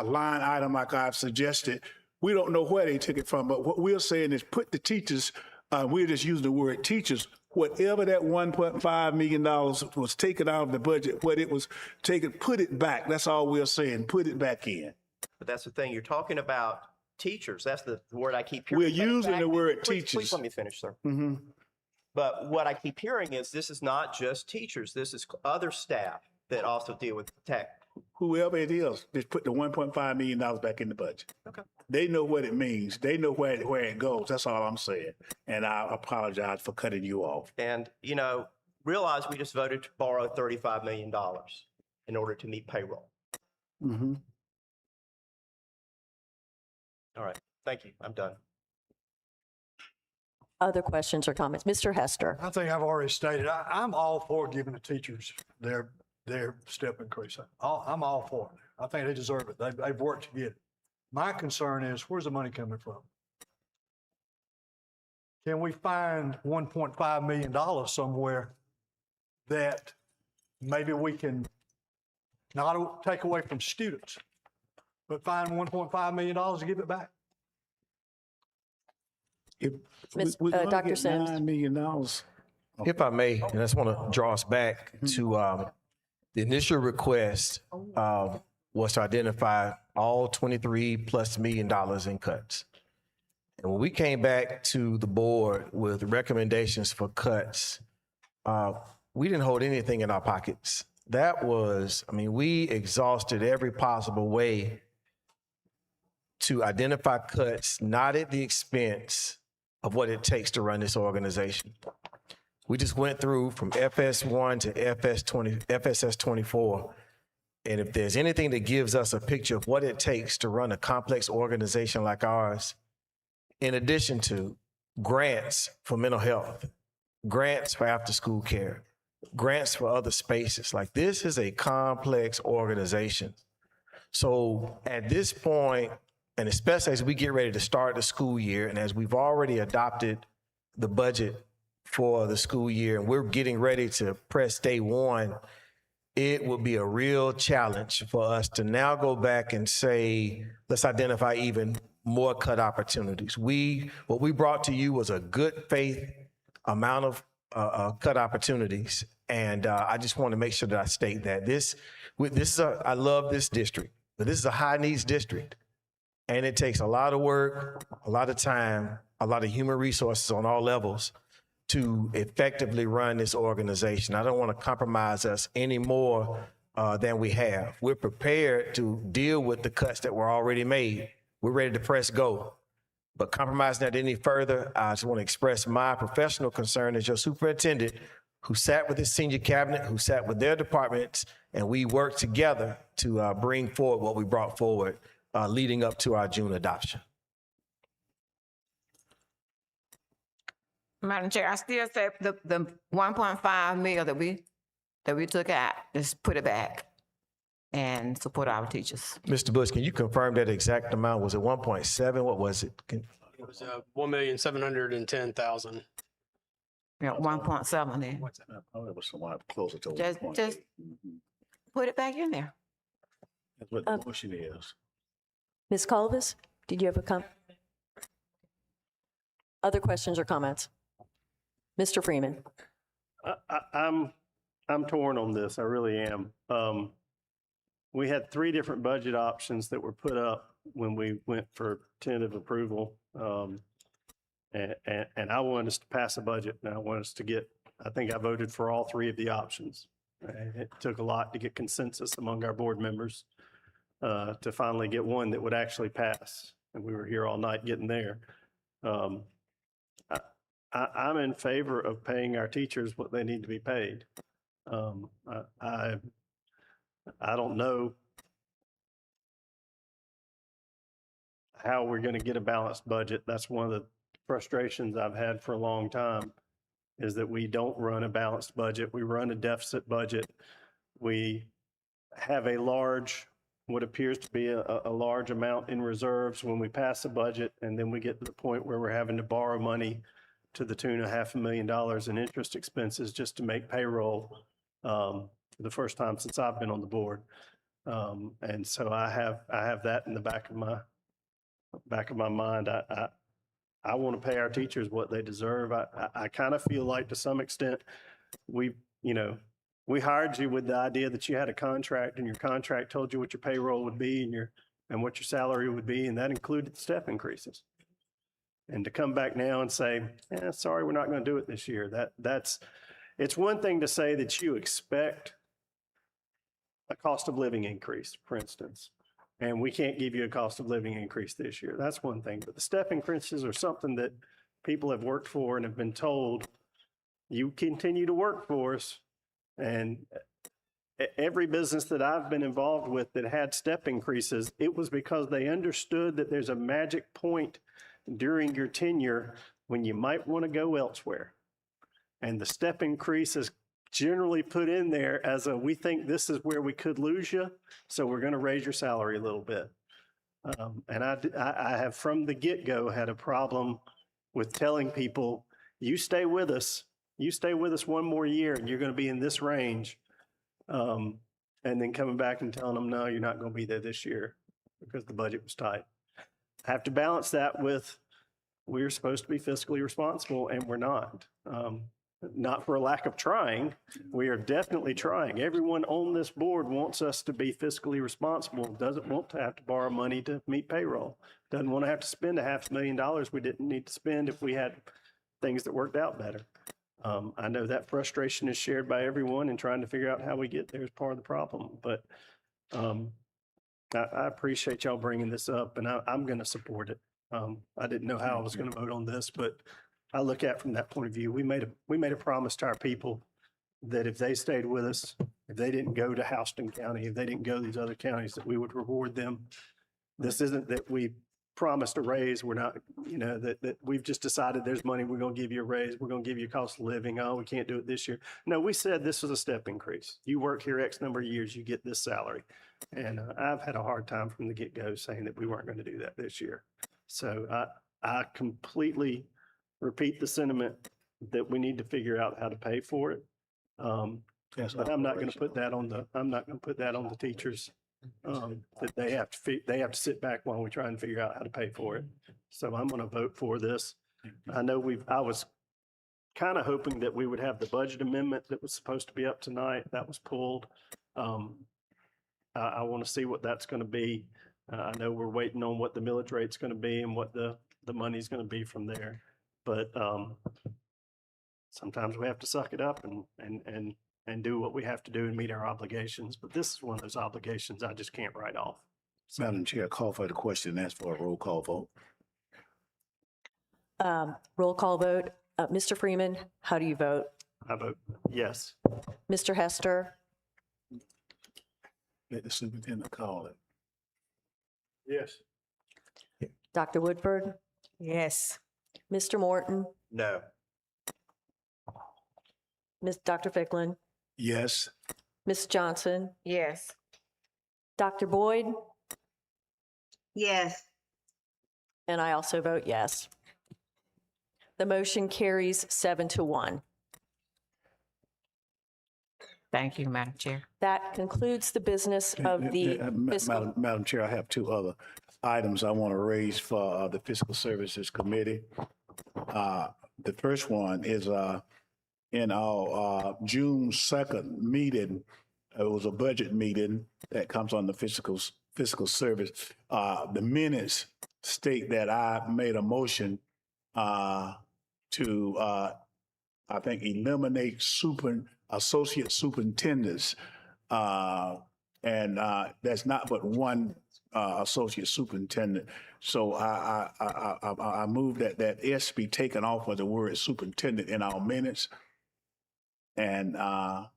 Speaker 3: line item like I've suggested. We don't know where they took it from, but what we're saying is put the teachers, we're just using the word teachers, whatever that $1.5 million was taken out of the budget, what it was taken, put it back. That's all we're saying, put it back in.
Speaker 1: But that's the thing, you're talking about teachers. That's the word I keep hearing.
Speaker 3: We're using the word teachers.
Speaker 1: Please let me finish, sir.
Speaker 3: Mm-hmm.
Speaker 1: But what I keep hearing is this is not just teachers. This is other staff that also deal with tech.
Speaker 3: Whoever it is, just put the $1.5 million back in the budget.
Speaker 1: Okay.
Speaker 3: They know what it means. They know where it goes. That's all I'm saying. And I apologize for cutting you off.
Speaker 1: And, you know, realize we just voted to borrow $35 million in order to meet payroll.
Speaker 3: Mm-hmm.
Speaker 1: All right. Thank you. I'm done.
Speaker 10: Other questions or comments? Mr. Hester.
Speaker 5: I think I've already stated, I'm all for giving the teachers their step increase. I'm all for it. I think they deserve it. They've worked to get it. My concern is, where's the money coming from? Can we find $1.5 million somewhere that maybe we can not take away from students, but find $1.5 million to give it back.
Speaker 10: Dr. Sims.
Speaker 3: $9 million.
Speaker 7: If I may, and I just want to draw us back to the initial request was to identify all $23+ million in cuts. And when we came back to the board with recommendations for cuts, we didn't hold anything in our pockets. That was, I mean, we exhausted every possible way to identify cuts, not at the expense of what it takes to run this organization. We just went through from FS1 to FSS 24. And if there's anything that gives us a picture of what it takes to run a complex organization like ours, in addition to grants for mental health, grants for after-school care, grants for other spaces, like this is a complex organization. So at this point, and especially as we get ready to start the school year, and as we've already adopted the budget for the school year, and we're getting ready to press day one, it will be a real challenge for us to now go back and say, let's identify even more cut opportunities. What we brought to you was a good faith amount of cut opportunities. And I just want to make sure that I state that I love this district, but this is a high needs district. And it takes a lot of work, a lot of time, a lot of human resources on all levels to effectively run this organization. I don't want to compromise us any more than we have. We're prepared to deal with the cuts that were already made. We're ready to press go. But compromising that any further, I just want to express my professional concern as your superintendent who sat with his senior cabinet, who sat with their departments, and we worked together to bring forward what we brought forward leading up to our June adoption.
Speaker 14: Madam Chair, I still say the 1.5 million that we took out, just put it back and support our teachers.
Speaker 7: Mr. Bush, can you confirm that exact amount? Was it 1.7? What was it?
Speaker 12: It was $1,710,000.
Speaker 14: Yeah, 1.7 there.
Speaker 3: Oh, it was somewhat closer to
Speaker 14: Just
Speaker 3: 1.8.
Speaker 14: put it back in there.
Speaker 3: That's what the motion is.
Speaker 10: Ms. Colvis, did you have a comment? Other questions or comments? Mr. Freeman.
Speaker 6: I'm torn on this. I really am. We had 3 different budget options that were put up when we went for tentative approval. And I wanted us to pass a budget, and I wanted us to get, I think I voted for all 3 of the options. It took a lot to get consensus among our board members to finally get one that would actually pass. And we were here all night getting there. I'm in favor of paying our teachers what they need to be paid. I don't know how we're going to get a balanced budget. That's one of the frustrations I've had for a long time, is that we don't run a balanced budget. We run a deficit budget. We have what appears to be a large amount in reserves when we pass a budget, and then we get to the point where we're having to borrow money to the tune of $500,000 in interest expenses just to make payroll for the first time since I've been on the board. And so I have that in the back of my mind. I want to pay our teachers what they deserve. I kind of feel like to some extent we hired you with the idea that you had a contract, and your contract told you what your payroll would be and what your salary would be, and that included the step increases. And to come back now and say, sorry, we're not going to do it this year. It's one thing to say that you expect a cost of living increase, for instance, and we can't give you a cost of living increase this year. That's one thing. But the step increases are something that people have worked for and have been told, you continue to work for us. And every business that I've been involved with that had step increases, it was because they understood that there's a magic point during your tenure when you might want to go elsewhere. And the step increase is generally put in there as we think this is where we could lose you, so we're going to raise your salary a little bit. And I have from the get-go had a problem with telling people, you stay with us one more year and you're going to be in this range. And then coming back and telling them, no, you're not going to be there this year. because the budget was tight. I have to balance that with, we're supposed to be fiscally responsible and we're not. Not for a lack of trying. We are definitely trying. Everyone on this board wants us to be fiscally responsible, doesn't want to have to borrow money to meet payroll, doesn't want to have to spend $500,000 we didn't need to spend if we had things that worked out better. I know that frustration is shared by everyone, and trying to figure out how we get there is part of the problem. But I appreciate y'all bringing this up, and I'm going to support it. I didn't know how I was going to vote on this, but I look at it from that point of view. We made a promise to our people that if they stayed with us, if they didn't go to Houston County, if they didn't go to these other counties, that we would reward them. This isn't that we promised a raise. We're not, that we've just decided there's money, we're going to give you a raise, we're going to give you a cost of living. Oh, we can't do it this year. No, we said this was a step increase. You work here X number of years, you get this salary. And I've had a hard time from the get-go saying that we weren't going to do that this year. So I completely repeat the sentiment that we need to figure out how to pay for it. But I'm not going to put that on the teachers. That they have to sit back while we try and figure out how to pay for it. So I'm going to vote for this. I know I was kind of hoping that we would have the budget amendment that was supposed to be up tonight. That was pulled. I want to see what that's going to be. I know we're waiting on what the millage rate's going to be and what the money's going to be from there. But sometimes we have to suck it up and do what we have to do and meet our obligations. But this is one of those obligations I just can't write off.
Speaker 3: Madam Chair, call for the question and ask for a roll call vote.
Speaker 10: Roll call vote. Mr. Freeman, how do you vote?
Speaker 6: I vote yes.
Speaker 10: Mr. Hester?
Speaker 3: Let the superintendent call it.
Speaker 6: Yes.
Speaker 10: Dr. Woodford?
Speaker 15: Yes.
Speaker 10: Mr. Morton?
Speaker 1: No.
Speaker 10: Dr. Ficklin?
Speaker 3: Yes.
Speaker 10: Ms. Johnson?
Speaker 14: Yes.
Speaker 10: Dr. Boyd?
Speaker 14: Yes.
Speaker 10: And I also vote yes. The motion carries 7-1.
Speaker 14: Thank you, Madam Chair.
Speaker 10: That concludes the business of the fiscal.
Speaker 3: Madam Chair, I have two other items I want to raise for the Fiscal Services Committee. The first one is in our June 2nd meeting, it was a budget meeting that comes on the fiscal service. The minutes state that I made a motion to, I think, eliminate associate superintendents. And that's not but one associate superintendent. So I move that S be taken off of the word superintendent in our minutes. And I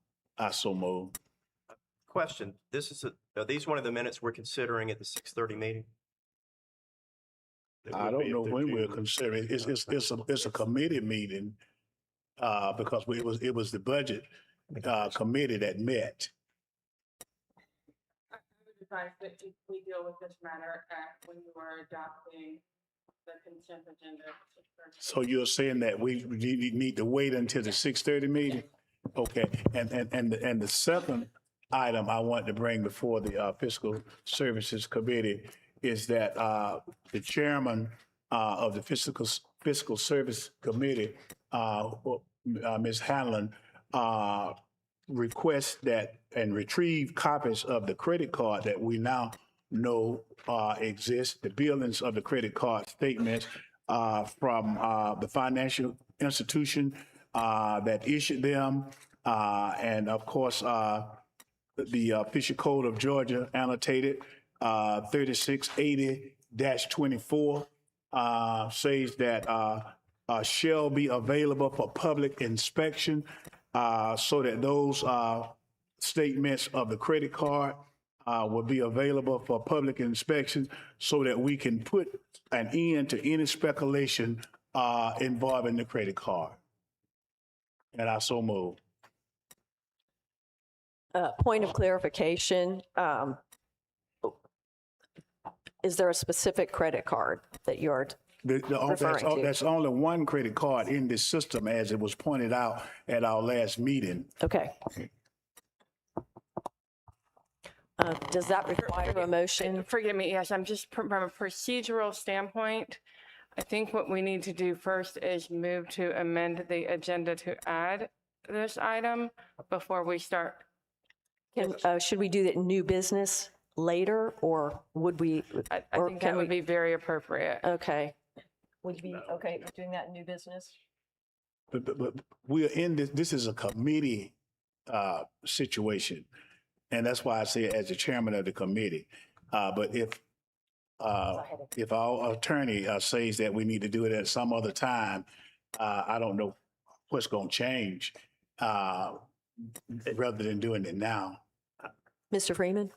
Speaker 3: so move.
Speaker 1: Question, are these one of the minutes we're considering at the 6:30 meeting?
Speaker 3: I don't know when we're considering, it's a committee meeting, because it was the budget committee that met.
Speaker 4: I would advise that we deal with this matter when you are adopting the consent agenda.
Speaker 3: So you're saying that we need to wait until the 6:30 meeting? Okay, and the second item I want to bring before the Fiscal Services Committee is that the chairman of the Fiscal Service Committee, Ms. Hanlon, requests that and retrieve copies of the credit card that we now know exists, the billings of the credit card statements from the financial institution that issued them, and of course the Official Code of Georgia annotated 3680-24 says that shall be available for public inspection, so that those statements of the credit card will be available for public inspection, so that we can put an end to any speculation involving the credit card. And I so move.
Speaker 10: Point of clarification. Is there a specific credit card that you're referring to?
Speaker 3: That's only one credit card in this system, as it was pointed out at our last meeting.
Speaker 10: Okay. Does that require a motion?
Speaker 4: Forgive me, yes, I'm just from a procedural standpoint. I think what we need to do first is move to amend the agenda to add this item before we start.
Speaker 10: Should we do that in new business later, or would we?
Speaker 4: I think that would be very appropriate.
Speaker 10: Okay. Would you be okay with doing that in new business?
Speaker 3: But we are in this is a committee situation. And that's why I say as the chairman of the committee. But if our attorney says that we need to do it at some other time, I don't know what's going to change rather than doing it now.
Speaker 10: Mr. Freeman?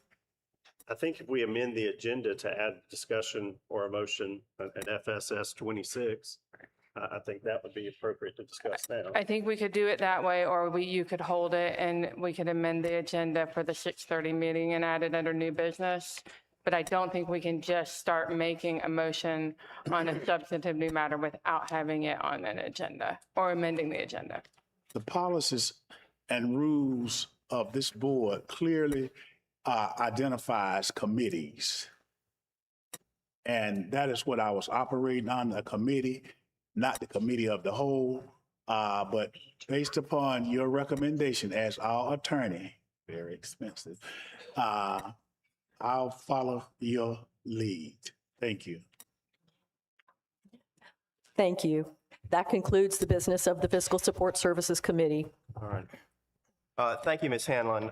Speaker 6: I think if we amend the agenda to add discussion or a motion at FSS 26, I think that would be appropriate to discuss now.
Speaker 4: I think we could do it that way, or you could hold it and we could amend the agenda for the 6:30 meeting and add it under new business. But I don't think we can just start making a motion on a substantive new matter without having it on an agenda or amending the agenda.
Speaker 3: The policies and rules of this board clearly identifies committees. And that is what I was operating on, a committee, not the committee of the whole. But based upon your recommendation as our attorney, very expensive, I'll follow your lead. Thank you.
Speaker 10: Thank you. That concludes the business of the Fiscal Support Services Committee.
Speaker 1: All right. Thank you, Ms. Hanlon.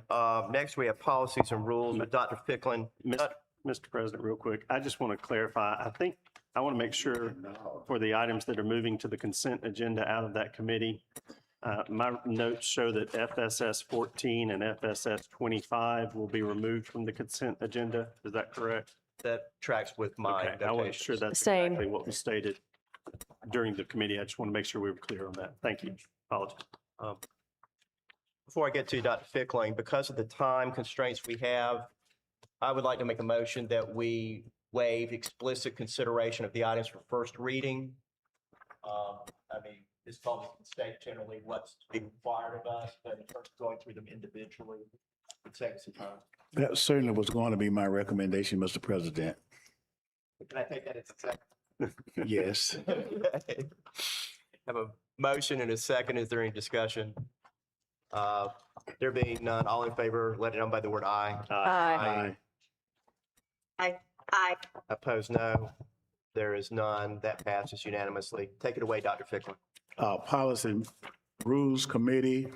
Speaker 1: Next, we have policies and rules with Dr. Ficklin.
Speaker 6: Mr. President, real quick, I just want to clarify. I want to make sure for the items that are moving to the consent agenda out of that committee, my notes show that FSS 14 and FSS 25 will be removed from the consent agenda. Is that correct?
Speaker 1: That tracks with my
Speaker 6: Okay, I want to make sure that's
Speaker 10: Same.
Speaker 6: exactly what was stated during the committee. I just want to make sure we were clear on that. Thank you. Apologies.
Speaker 1: Before I get to you, Dr. Ficklin, because of the time constraints we have, I would like to make a motion that we waive explicit consideration of the items for first reading. This policy can state generally what's being required of us, but in terms of going through them individually, it saves some time.
Speaker 3: That certainly was going to be my recommendation, Mr. President.
Speaker 1: Can I take that as a second?
Speaker 3: Yes.
Speaker 1: Have a motion and a second. Is there any discussion? There being none, all in favor, let it know by the word aye.
Speaker 10: Aye.
Speaker 1: Aye. Aye. Opposed, no. There is none. That passes unanimously. Take it away, Dr. Ficklin.
Speaker 3: Policy and Rules Committee,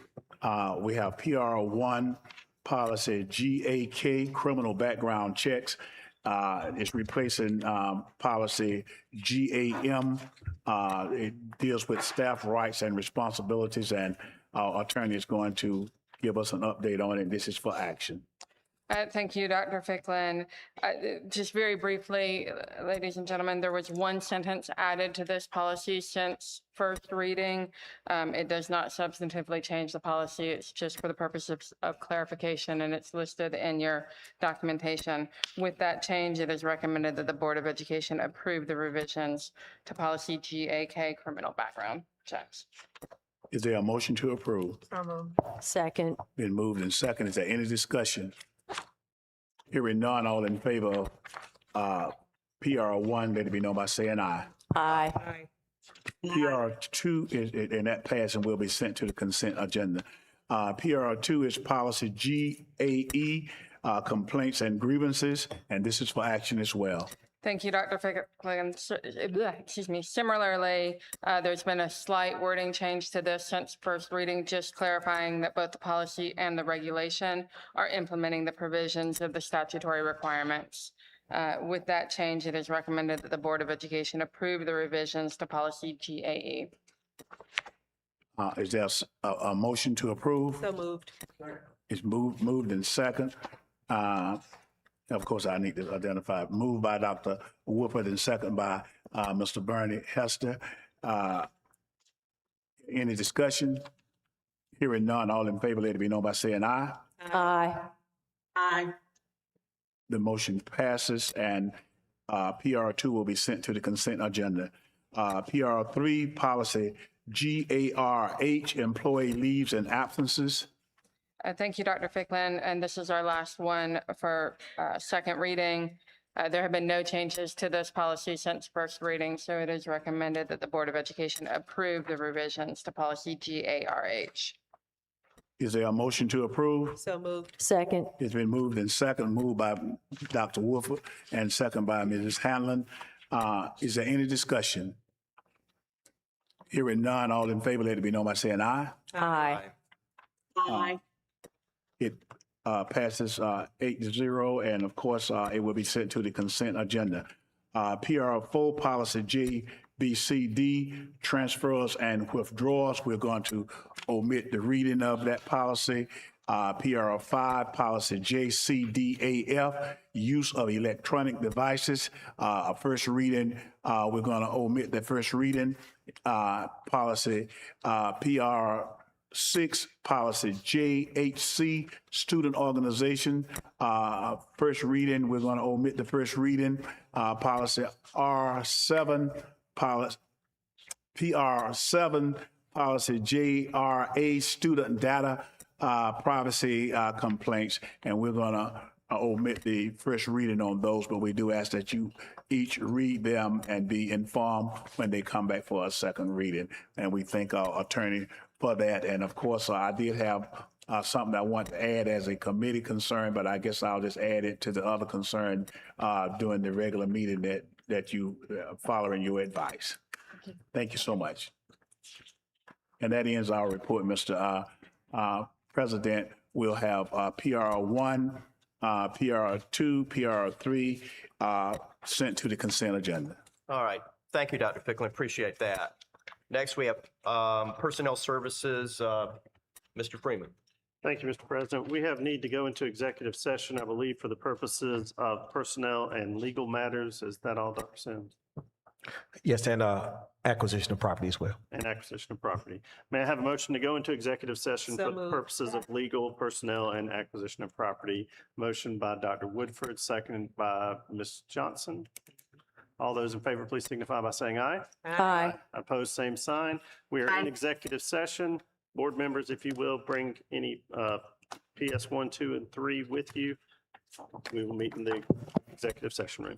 Speaker 3: we have PR1, policy GAK, criminal background checks. It's replacing policy GAM. It deals with staff rights and responsibilities, and our attorney is going to give us an update on it. This is for action.
Speaker 4: Thank you, Dr. Ficklin. Just very briefly, ladies and gentlemen, there was one sentence added to this policy since first reading. It does not substantively change the policy. It's just for the purpose of clarification, and it's listed in your documentation. With that change, it is recommended that the Board of Education approve the revisions to policy GAK, criminal background checks.
Speaker 3: Is there a motion to approve?
Speaker 10: Second.
Speaker 3: Been moved and second. Is there any discussion? Hearing none, all in favor of PR1, let it be known by saying aye.
Speaker 10: Aye.
Speaker 3: PR2 is, and that passed and will be sent to the consent agenda. PR2 is policy GAE, complaints and grievances, and this is for action as well.
Speaker 4: Thank you, Dr. Ficklin. Excuse me. Similarly, there's been a slight wording change to this since first reading, just clarifying that both the policy and the regulation are implementing the provisions of the statutory requirements. With that change, it is recommended that the Board of Education approve the revisions to policy GAE.
Speaker 3: Is there a motion to approve?
Speaker 15: So moved.
Speaker 3: It's moved and second. Of course, I need to identify. Moved by Dr. Woodford and second by Mr. Bernie Hester. Any discussion? Hearing none, all in favor, let it be known by saying aye.
Speaker 10: Aye.
Speaker 15: Aye.
Speaker 3: The motion passes, and PR2 will be sent to the consent agenda. PR3, policy GARH, employee leaves and absences.
Speaker 4: Thank you, Dr. Ficklin. And this is our last one for second reading. There have been no changes to this policy since first reading, so it is recommended that the Board of Education approve the revisions to policy GARH.
Speaker 3: Is there a motion to approve?
Speaker 15: So moved.
Speaker 10: Second.
Speaker 3: It's been moved and second, moved by Dr. Wolford and second by Mrs. Hanlon. Is there any discussion? Hearing none, all in favor, let it be known by saying aye.
Speaker 10: Aye.
Speaker 15: Aye.
Speaker 3: It passes 8-0, and of course, it will be sent to the consent agenda. PR4 policy JBCD, transfers and withdrawals. We're going to omit the reading of that policy. PR5 policy JCDAF, use of electronic devices. First reading, we're going to omit the first reading. Policy PR6 policy JHC, student organization. First reading, we're going to omit the first reading. Policy R7 policy PR7 policy JRA, student data privacy complaints, and we're going to omit the first reading on those, but we do ask that you each read them and be informed when they come back for a second reading. And we thank our attorney for that. And of course, I did have something I want to add as a committee concern, but I guess I'll just add it to the other concern during the regular meeting that you following your advice. Thank you so much. And that ends our report, Mr. President. We'll have PR1, PR2, PR3 sent to the consent agenda.
Speaker 1: All right. Thank you, Dr. Ficklin. Appreciate that. Next, we have Personnel Services, Mr. Freeman.
Speaker 6: Thank you, Mr. President. We have need to go into executive session, I believe, for the purposes of personnel and legal matters. Is that all, Dr. Sims?
Speaker 7: Yes, and acquisition of property as well.
Speaker 6: And acquisition of property. May I have a motion to go into executive session
Speaker 15: So
Speaker 6: for the
Speaker 15: moved.
Speaker 6: purposes of legal, personnel, and acquisition of property? Motion by Dr. Woodford, seconded by Ms. Johnson. All those in favor, please signify by saying aye.
Speaker 10: Aye.
Speaker 6: Opposed, same sign. We are in executive session. Board members, if you will, bring any PS 1, 2, and 3 with you. We will meet in the executive session room.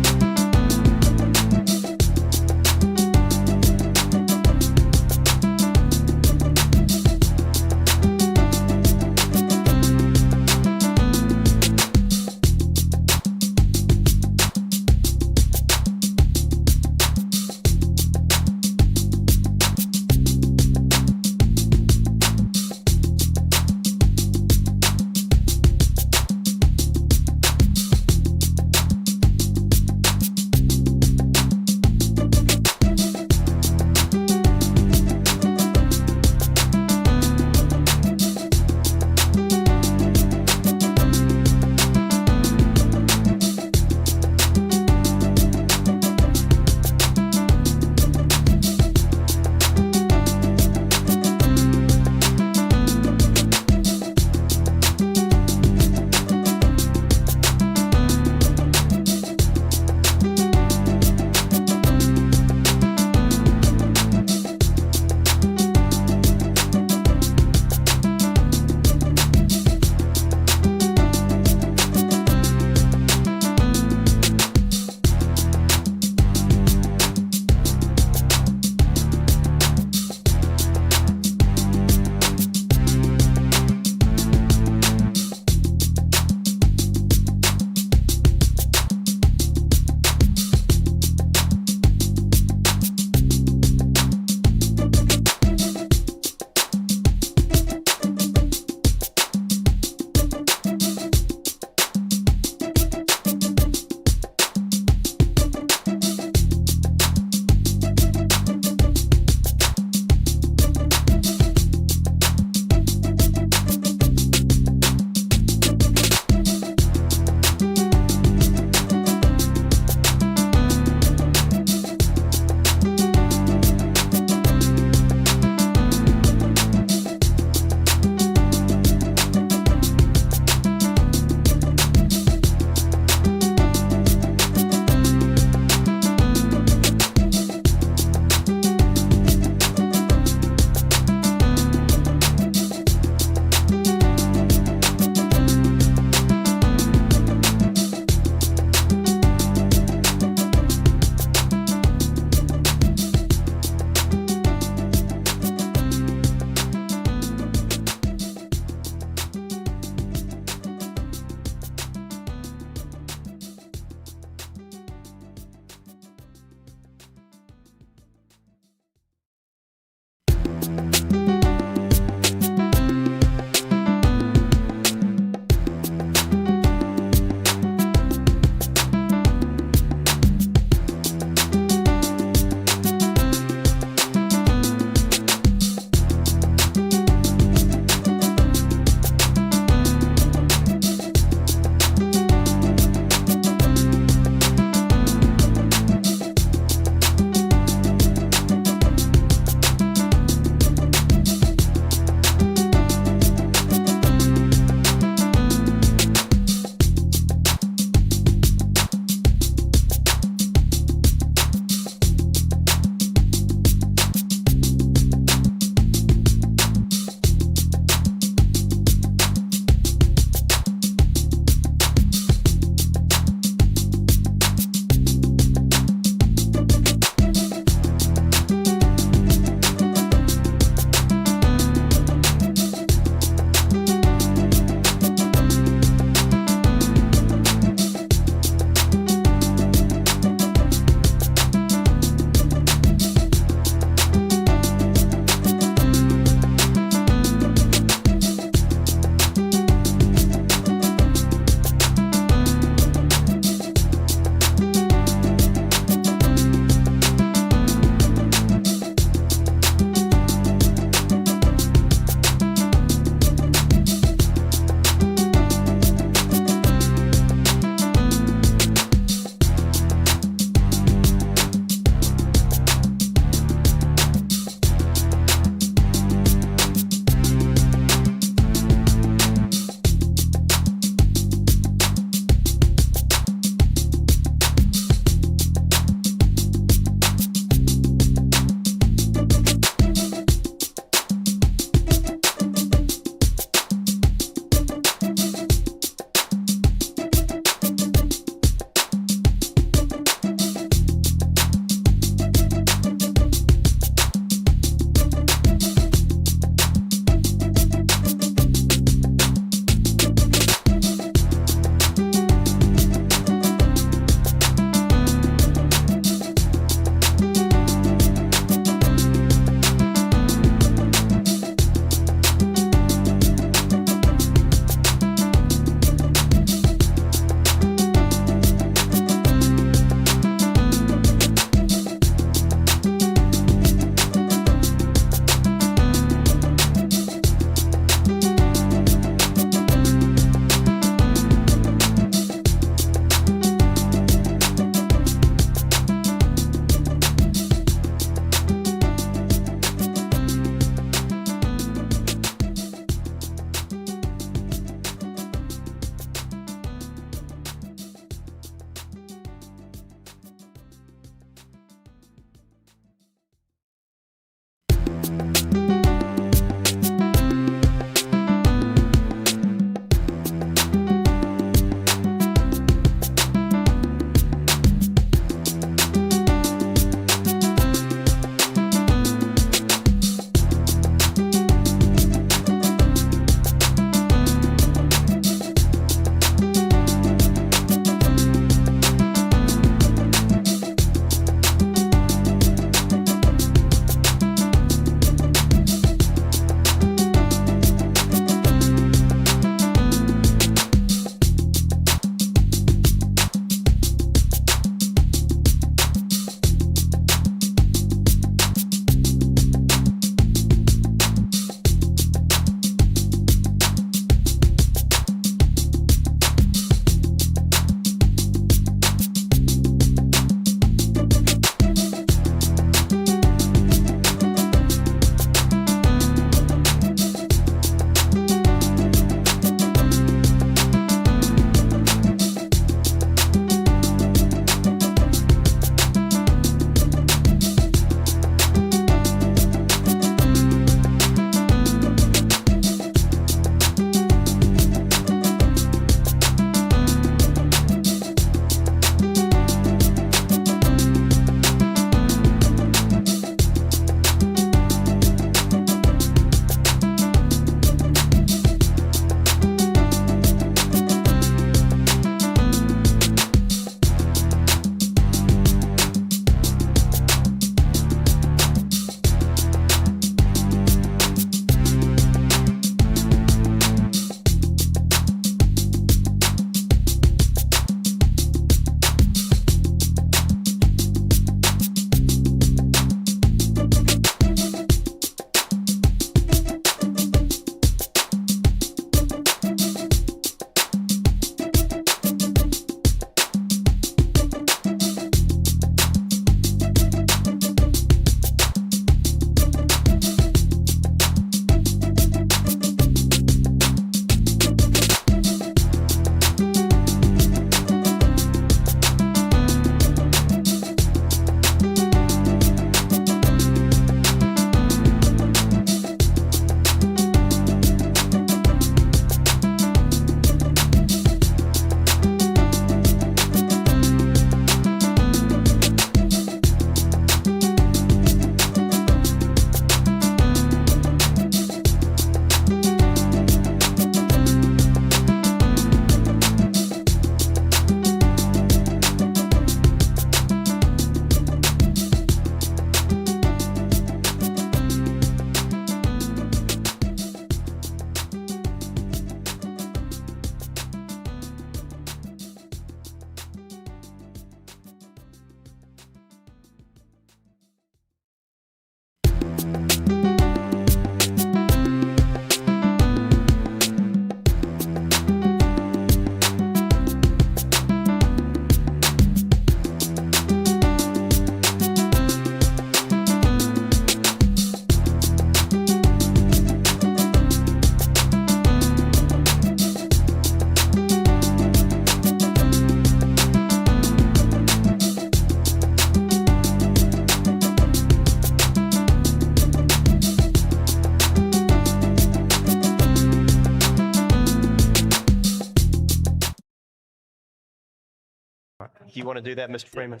Speaker 1: you want to do that, Mr. Freeman?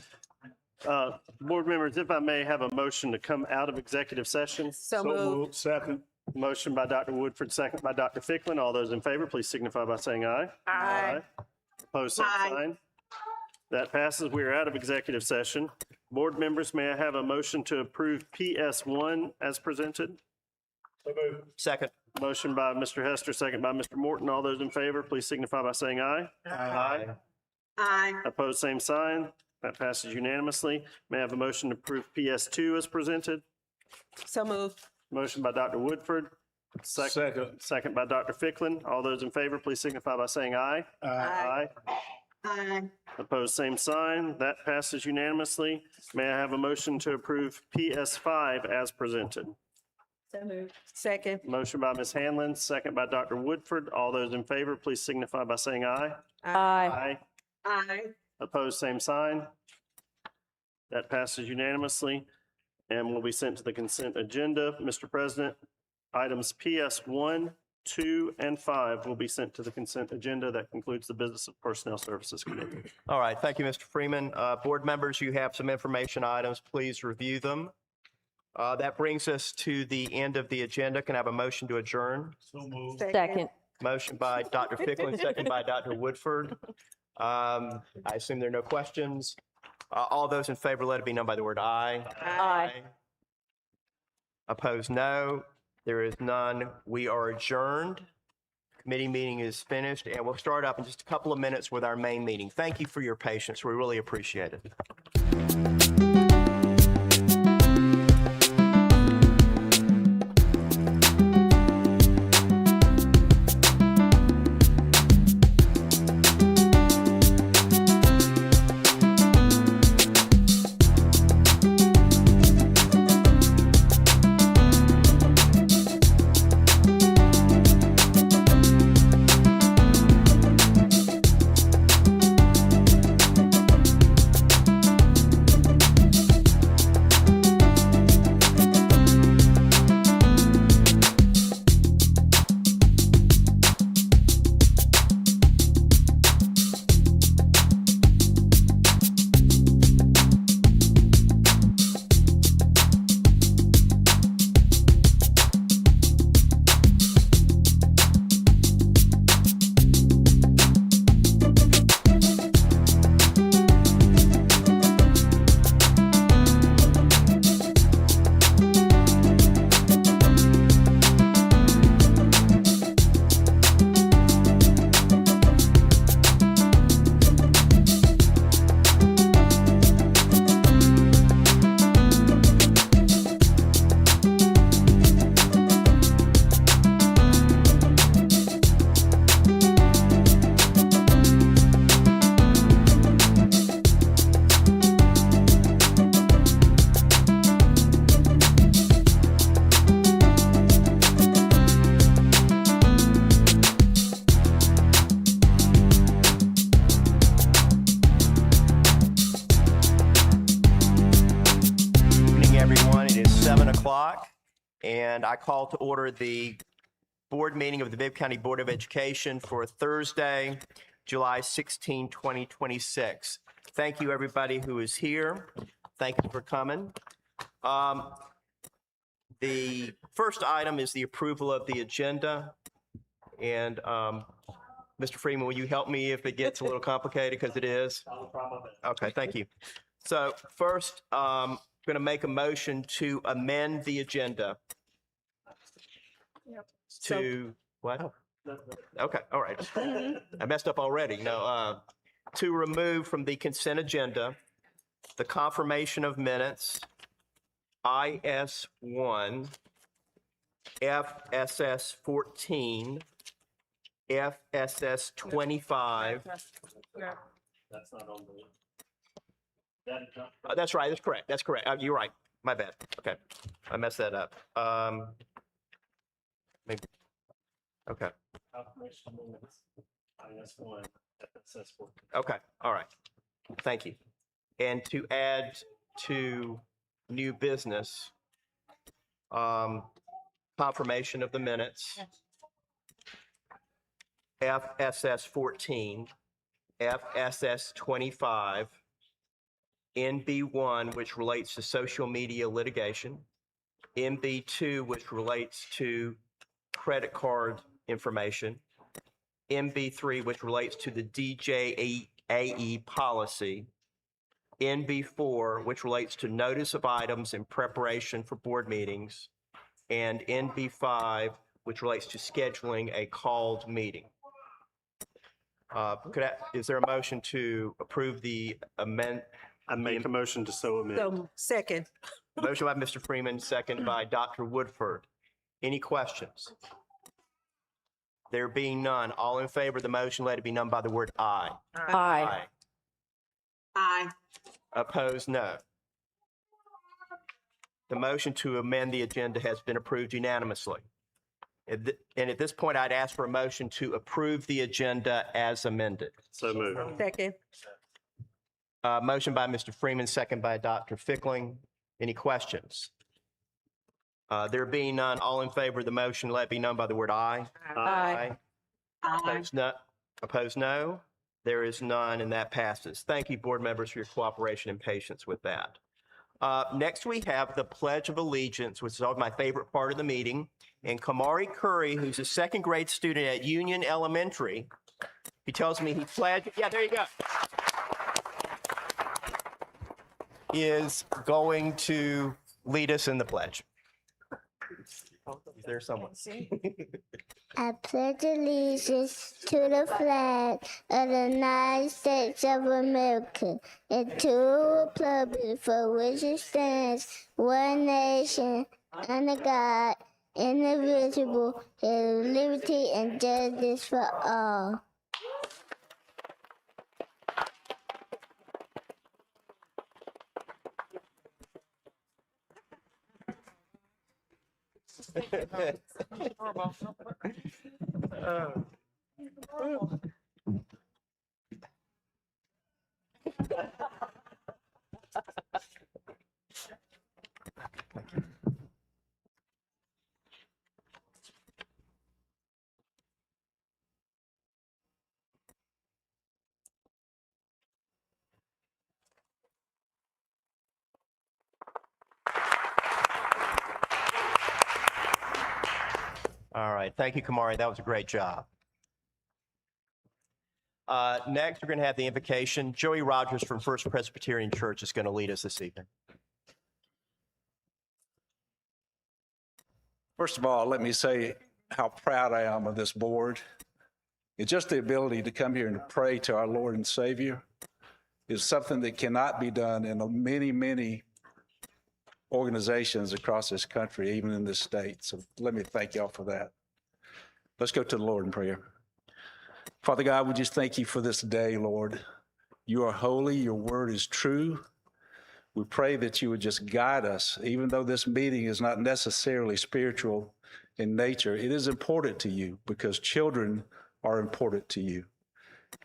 Speaker 6: Board members, if I may have a motion to come out of executive session.
Speaker 15: So moved.
Speaker 3: Second.
Speaker 6: Motion by Dr. Woodford, second by Dr. Ficklin. All those in favor, please signify by saying aye.
Speaker 15: Aye.
Speaker 6: Opposed, same
Speaker 15: Aye.
Speaker 6: sign. That passes. We are out of executive session. Board members, may I have a motion to approve PS1 as presented?
Speaker 1: Second.
Speaker 6: Motion by Mr. Hester, second by Mr. Morton. All those in favor, please signify by saying aye.
Speaker 1: Aye.
Speaker 15: Aye.
Speaker 6: Opposed, same sign. That passes unanimously. May I have a motion to approve PS2 as presented?
Speaker 15: So moved.
Speaker 6: Motion by Dr. Woodford. Second by Dr. Ficklin. All those in favor, please signify by saying aye.
Speaker 15: Aye. Aye.
Speaker 6: Opposed, same sign. That passes unanimously. May I have a motion to approve PS5 as presented?
Speaker 15: So moved. Second.
Speaker 6: Motion by Ms. Hanlon, second by Dr. Woodford. All those in favor, please signify by saying aye.
Speaker 10: Aye.
Speaker 15: Aye.
Speaker 6: Opposed, same sign. That passes unanimously and will be sent to the consent agenda. Mr. President, items PS1, 2, and 5 will be sent to the consent agenda. That concludes the business of Personnel Services Committee.
Speaker 1: All right, thank you, Mr. Freeman. Board members, you have some information items. Please review them. That brings us to the end of the agenda. Can I have a motion to adjourn?
Speaker 10: Second.
Speaker 1: Motion by Dr. Ficklin, second by Dr. Woodford. I assume there are no questions. All those in favor, let it be known by the word aye.
Speaker 10: Aye.
Speaker 1: Opposed, no. There is none. We are adjourned. Committee meeting is finished, and we'll start up in just a couple of minutes with our main meeting. Thank you for your patience. We really appreciate it. And I call to order the board meeting of the Bibb County Board of Education for Thursday, July 16, 2026. Thank you, everybody who is here. Thank you for coming. The first item is the approval of the agenda. And Mr. Freeman, will you help me if it gets a little complicated, because it is? Okay, thank you. So first, I'm going to make a motion to amend the agenda. To what? Okay, all right. I messed up already. No, to remove from the consent agenda the confirmation of minutes, IS1, FSS 14, FSS 25.
Speaker 6: That's not on the.
Speaker 1: That's right. That's correct. That's correct. You're right. My bad. Okay, I messed that up. Maybe. Okay.
Speaker 6: Confirmation minutes, IS1, FSS 14.
Speaker 1: Okay. All right. Thank you. And to add to new business, confirmation of the minutes, FSS 14, FSS 25, NB1, which relates to social media litigation, NB2, which relates to credit card information, NB3, which relates to the DJAE policy, NB4, which relates to notice of items in preparation for board meetings, and NB5, which relates to scheduling a called meeting. Is there a motion to approve the amend?
Speaker 6: I make a motion to so amend.
Speaker 15: So, second.
Speaker 1: Motion by Mr. Freeman, second by Dr. Woodford. Any questions? There being none, all in favor of the motion, let it be known by the word aye.
Speaker 10: Aye.
Speaker 15: Aye.
Speaker 1: Opposed, no. The motion to amend the agenda has been approved unanimously. And at this point, I'd ask for a motion to approve the agenda as amended.
Speaker 6: So moved.
Speaker 15: Second.
Speaker 1: Motion by Mr. Freeman, second by Dr. Fickling. Any questions? There being none, all in favor of the motion, let it be known by the word aye.
Speaker 15: Aye.
Speaker 1: Opposed, no. Opposed, no. There is none, and that passes. Thank you, board members, for your cooperation and patience with that. Next, we have the Pledge of Allegiance, which is always my favorite part of the meeting. And Kamari Curry, who's a second grade student at Union Elementary, he tells me he pledged, yeah, there you go, is going to lead us in the pledge. Is there someone?
Speaker 9: I pledge allegiance to the flag of the United States of America and to the republic for which it stands, one nation, under God, indivisible, with liberty and justice for all.
Speaker 1: All right. Thank you, Kamari. That was a great job. Next, we're going to have the invocation. Joey Rogers from First Presbyterian Church is going to lead us this evening.
Speaker 11: First of all, let me say how proud I am of this board. It's just the ability to come here and pray to our Lord and Savior is something that cannot be done in many, many organizations across this country, even in this state. So let me thank y'all for that. Let's go to the Lord in prayer. Father God, we just thank you for this day, Lord. You are holy. Your word is true. We pray that you would just guide us, even though this meeting is not necessarily spiritual in nature. It is important to you because children are important to you.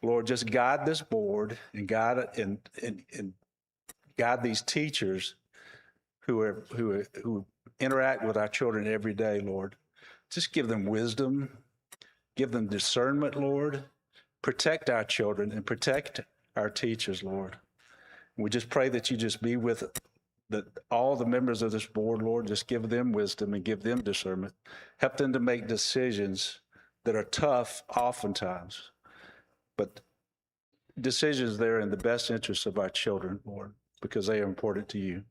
Speaker 11: Lord, just guide this board and guide guide these teachers who interact with our children every day, Lord. Just give them wisdom, give them discernment, Lord. Protect our children and protect our teachers, Lord. We just pray that you just be with all the members of this board, Lord. Just give them wisdom and give them discernment. Help them to make decisions that are tough oftentimes, but decisions that are in the best interest of our children, Lord, because they are important to you.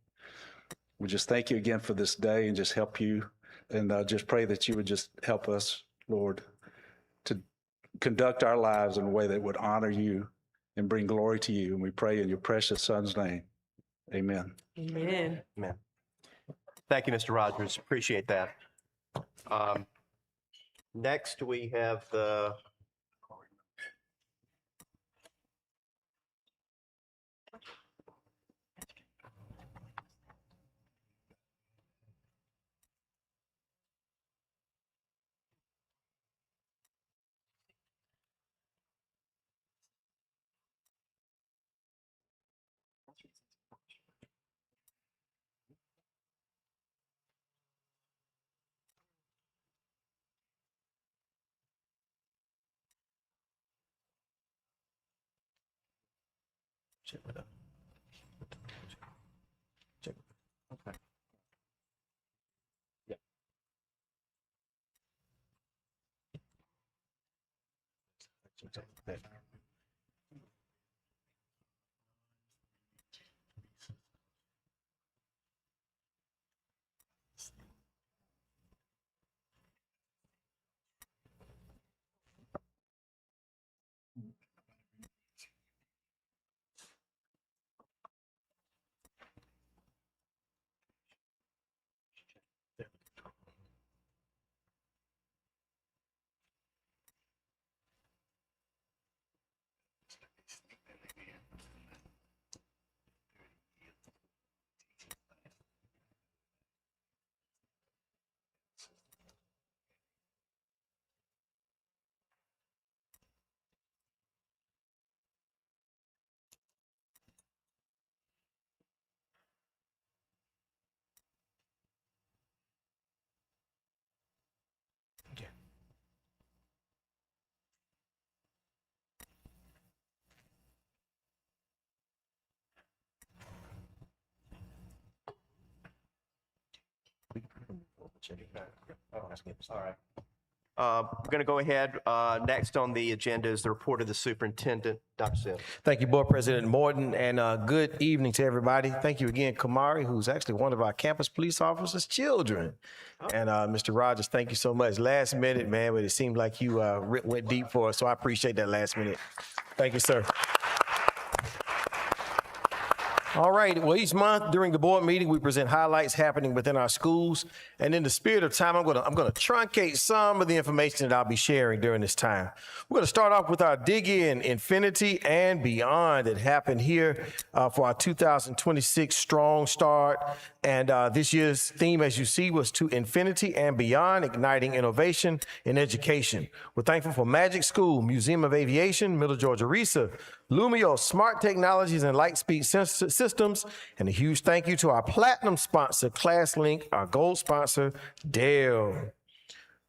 Speaker 11: We just thank you again for this day and just help you. And just pray that you would just help us, Lord, to conduct our lives in a way that would honor you and bring glory to you. And we pray in your precious Son's name. Amen.
Speaker 15: Amen.
Speaker 1: Amen. Thank you, Mr. Rogers. Appreciate that. Next, we have the All right. We're going to go ahead. Next on the agenda is the report of the superintendent. Dr. Sims.
Speaker 7: Thank you, Board President Morton, and good evening to everybody. Thank you again, Kamari, who's actually one of our campus police officers' children. And Mr. Rogers, thank you so much. Last minute, man, but it seemed like you went deep for us, so I appreciate that last minute. Thank you, sir. All right. Well, each month during the board meeting, we present highlights happening within our schools. And in the spirit of time, I'm going to truncate some of the information that I'll be sharing during this time. We're going to start off with our Dig In Infinity and Beyond that happened here for our 2026 Strong Start. And this year's theme, as you see, was To Infinity and Beyond, Igniting Innovation in Education. We're thankful for Magic School, Museum of Aviation, Middle Georgia RESA, Lumio Smart Technologies and Lightspeed Systems, and a huge thank you to our platinum sponsor, ClassLink, our gold sponsor, Dell.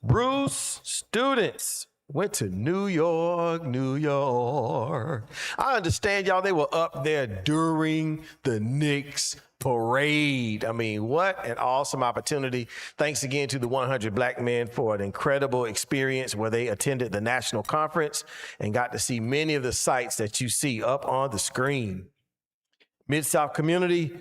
Speaker 7: Bruce, students went to New York, New York. I understand, y'all, they were up there during the Knicks parade. I mean, what an awesome opportunity. Thanks again to the 100 Black Men for an incredible experience where they attended the national conference and got to see many of the sights that you see up on the screen. Mid-South Community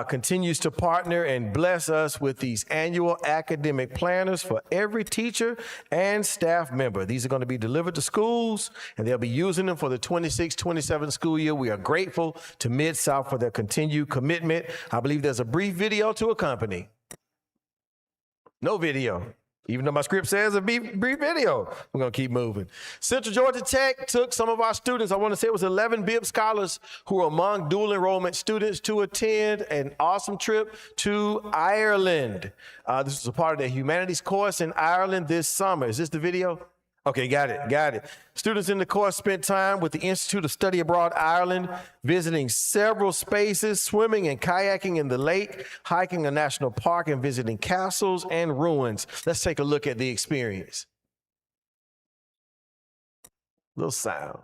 Speaker 7: continues to partner and bless us with these annual academic planners for every teacher and staff member. These are going to be delivered to schools, and they'll be using them for the 26-27 school year. We are grateful to Mid-South for their continued commitment. I believe there's a brief video to accompany. No video. Even though my script says a brief video, we're going to keep moving. Central Georgia Tech took some of our students, I want to say it was 11 Bibb scholars who were among dual enrollment students to attend an awesome trip to Ireland. This was a part of their humanities course in Ireland this summer. Is this the video? Okay, got it. Students in the course spent time with the Institute of Study Abroad Ireland, visiting several spaces, swimming and kayaking in the lake, hiking a national park, and visiting castles and ruins. Let's take a look at the experience. Little sound.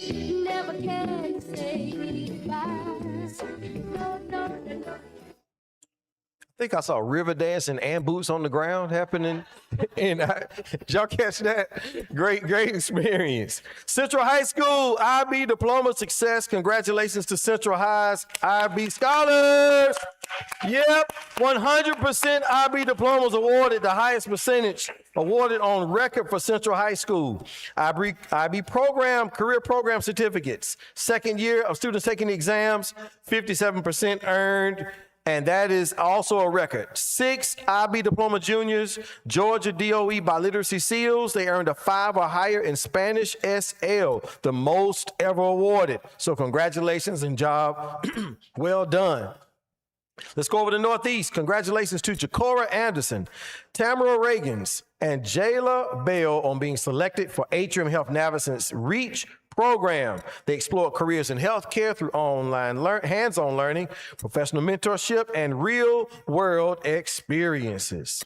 Speaker 9: Never can say goodbye. No.
Speaker 7: I think I saw river dancing and boots on the ground happening. Did y'all catch that? Great experience. Central High School, IB Diploma Success. Congratulations to Central High's IB scholars. Yep, 100% IB diplomas awarded, the highest percentage awarded on record for Central High School. IB program, career program certificates. Second year of students taking the exams, 57% earned. And that is also a record. 6 IB Diploma Juniors, Georgia DOE by Literacy Seals. They earned a 5 or higher in Spanish SL, the most ever awarded. So congratulations and job well done. Let's go over to Northeast. Congratulations to Jacora Anderson, Tamara Reagans, and Jayla Bell on being selected for Atrium Health Navigant's REACH program. They explore careers in healthcare through online hands-on learning, professional mentorship, and real-world experiences.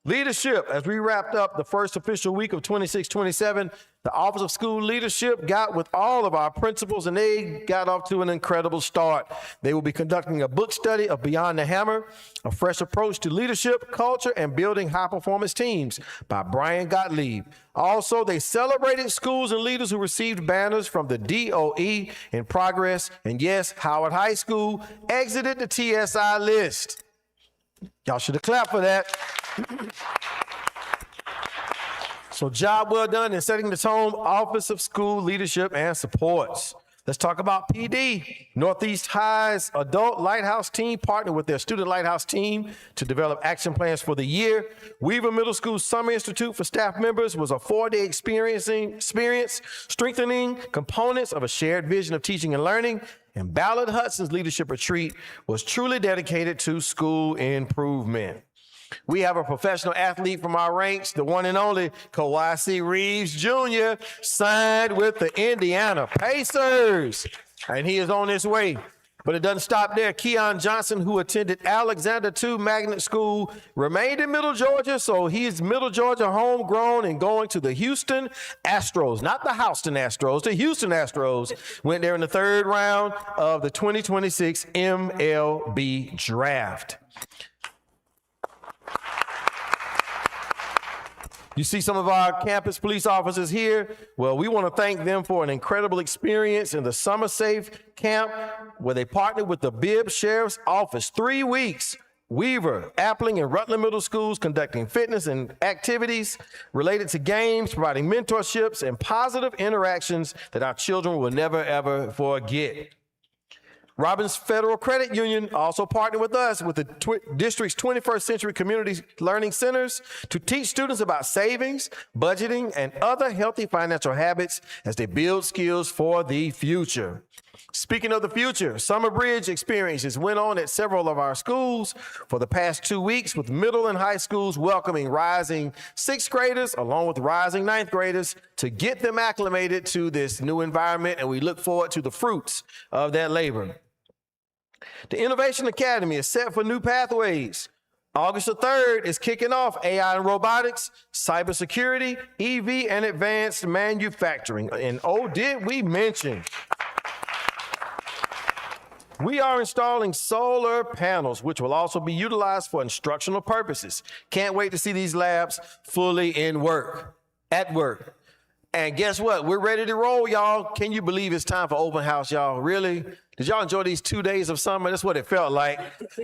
Speaker 7: Leadership, as we wrapped up the first official week of 26-27, the Office of School Leadership got with all of our principals, and they got off to an incredible start. They will be conducting a book study of Beyond the Hammer, a fresh approach to leadership, culture, and building high-performance teams by Brian Gottlieb. Also, they celebrated schools and leaders who received banners from the DOE in progress. And yes, Howard High School exited the TSI list. Y'all should have clapped for that. So job well done in setting the tone, Office of School Leadership and Supports. Let's talk about PD. Northeast High's Adult Lighthouse team partnered with their Student Lighthouse team to develop action plans for the year. Weaver Middle School Summer Institute for staff members was a 4-day experience strengthening components of a shared vision of teaching and learning. And Ballard Hudson's leadership retreat was truly dedicated to school improvement. We have a professional athlete from our ranks, the one and only Kawasi Reeves Jr., signed with the Indiana Pacers. And he is on his way.
Speaker 2: But it doesn't stop there. Keon Johnson, who attended Alexander II Magnet School, remained in Middle Georgia, so he's Middle Georgia homegrown and going to the Houston Astros, not the Houston Astros, the Houston Astros. Went there in the third round of the 2026 MLB draft. You see some of our campus police officers here. Well, we want to thank them for an incredible experience in the Summer Safe Camp, where they partnered with the Bibb Sheriff's Office. 3 weeks, Weaver, Appling, and Rutland Middle Schools conducting fitness and activities related to games, providing mentorships and positive interactions that our children will never, ever forget. Robbins Federal Credit Union also partnered with us with the district's 21st Century Community Learning Centers to teach students about savings, budgeting, and other healthy financial habits as they build skills for the future. Speaking of the future, Summer Bridge experiences went on at several of our schools for the past 2 weeks, with middle and high schools welcoming rising 6th graders along with rising 9th graders to get them acclimated to this new environment, and we look forward to the fruits of that labor. The Innovation Academy is set for new pathways. August the 3rd is kicking off AI and robotics, cybersecurity, EV, and advanced manufacturing. And oh, did we mention? We are installing solar panels, which will also be utilized for instructional purposes. Can't wait to see these labs fully at work. And guess what? We're ready to roll, y'all. Can you believe it's time for open house, y'all? Really? Did y'all enjoy these 2 days of summer? That's what it felt like.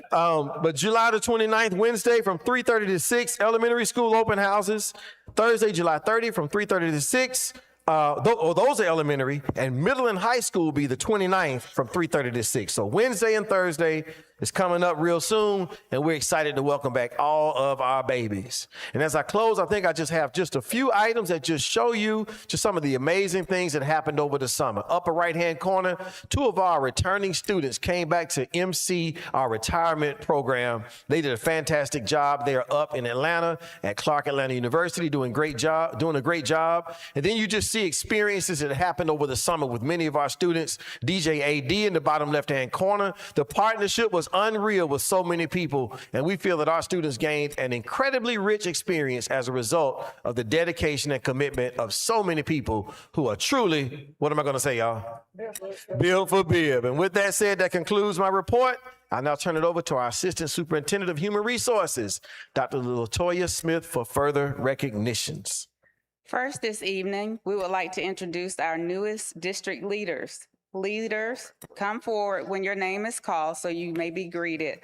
Speaker 2: But July the 29th, Wednesday from 3:30 to 6, elementary school open houses. Thursday, July 30th from 3:30 to 6. Those are elementary, and middle and high school will be the 29th from 3:30 to 6. So Wednesday and Thursday is coming up real soon, and we're excited to welcome back all of our babies. And as I close, I think I just have just a few items that just show you just some of the amazing things that happened over the summer. Upper right-hand corner, 2 of our returning students came back to MC our retirement program. They did a fantastic job. They are up in Atlanta at Clark Atlanta University doing a great job. And then you just see experiences that happened over the summer with many of our students. DJ AD in the bottom left-hand corner. The partnership was unreal with so many people, and we feel that our students gained an incredibly rich experience as a result of the dedication and commitment of so many people who are truly, what am I going to say, y'all? Built for Bibb. And with that said, that concludes my report. I'll now turn it over to our Assistant Superintendent of Human Resources, Dr. LaToya Smith, for further recognitions.
Speaker 13: First this evening, we would like to introduce our newest district leaders. Leaders, come forward when your name is called so you may be greeted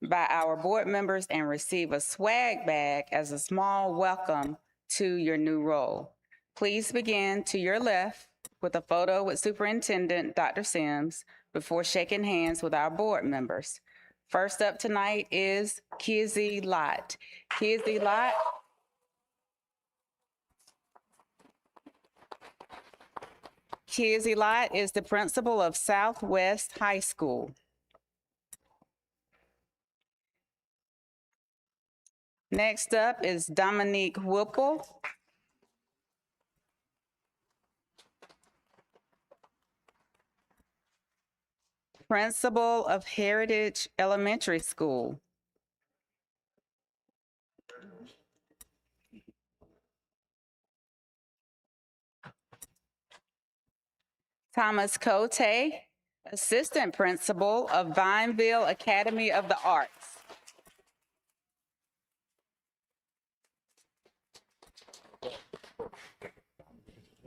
Speaker 13: by our board members and receive a swag bag as a small welcome to your new role. Please begin to your left with a photo with Superintendent Dr. Sims before shaking hands with our board members. First up tonight is Kizzy Lott. Kizzy Lott is the principal of Southwest High School. Next up is Dominique Whipple. Principal of Heritage Elementary School. Thomas Cote, Assistant Principal of Vineville Academy of the Arts.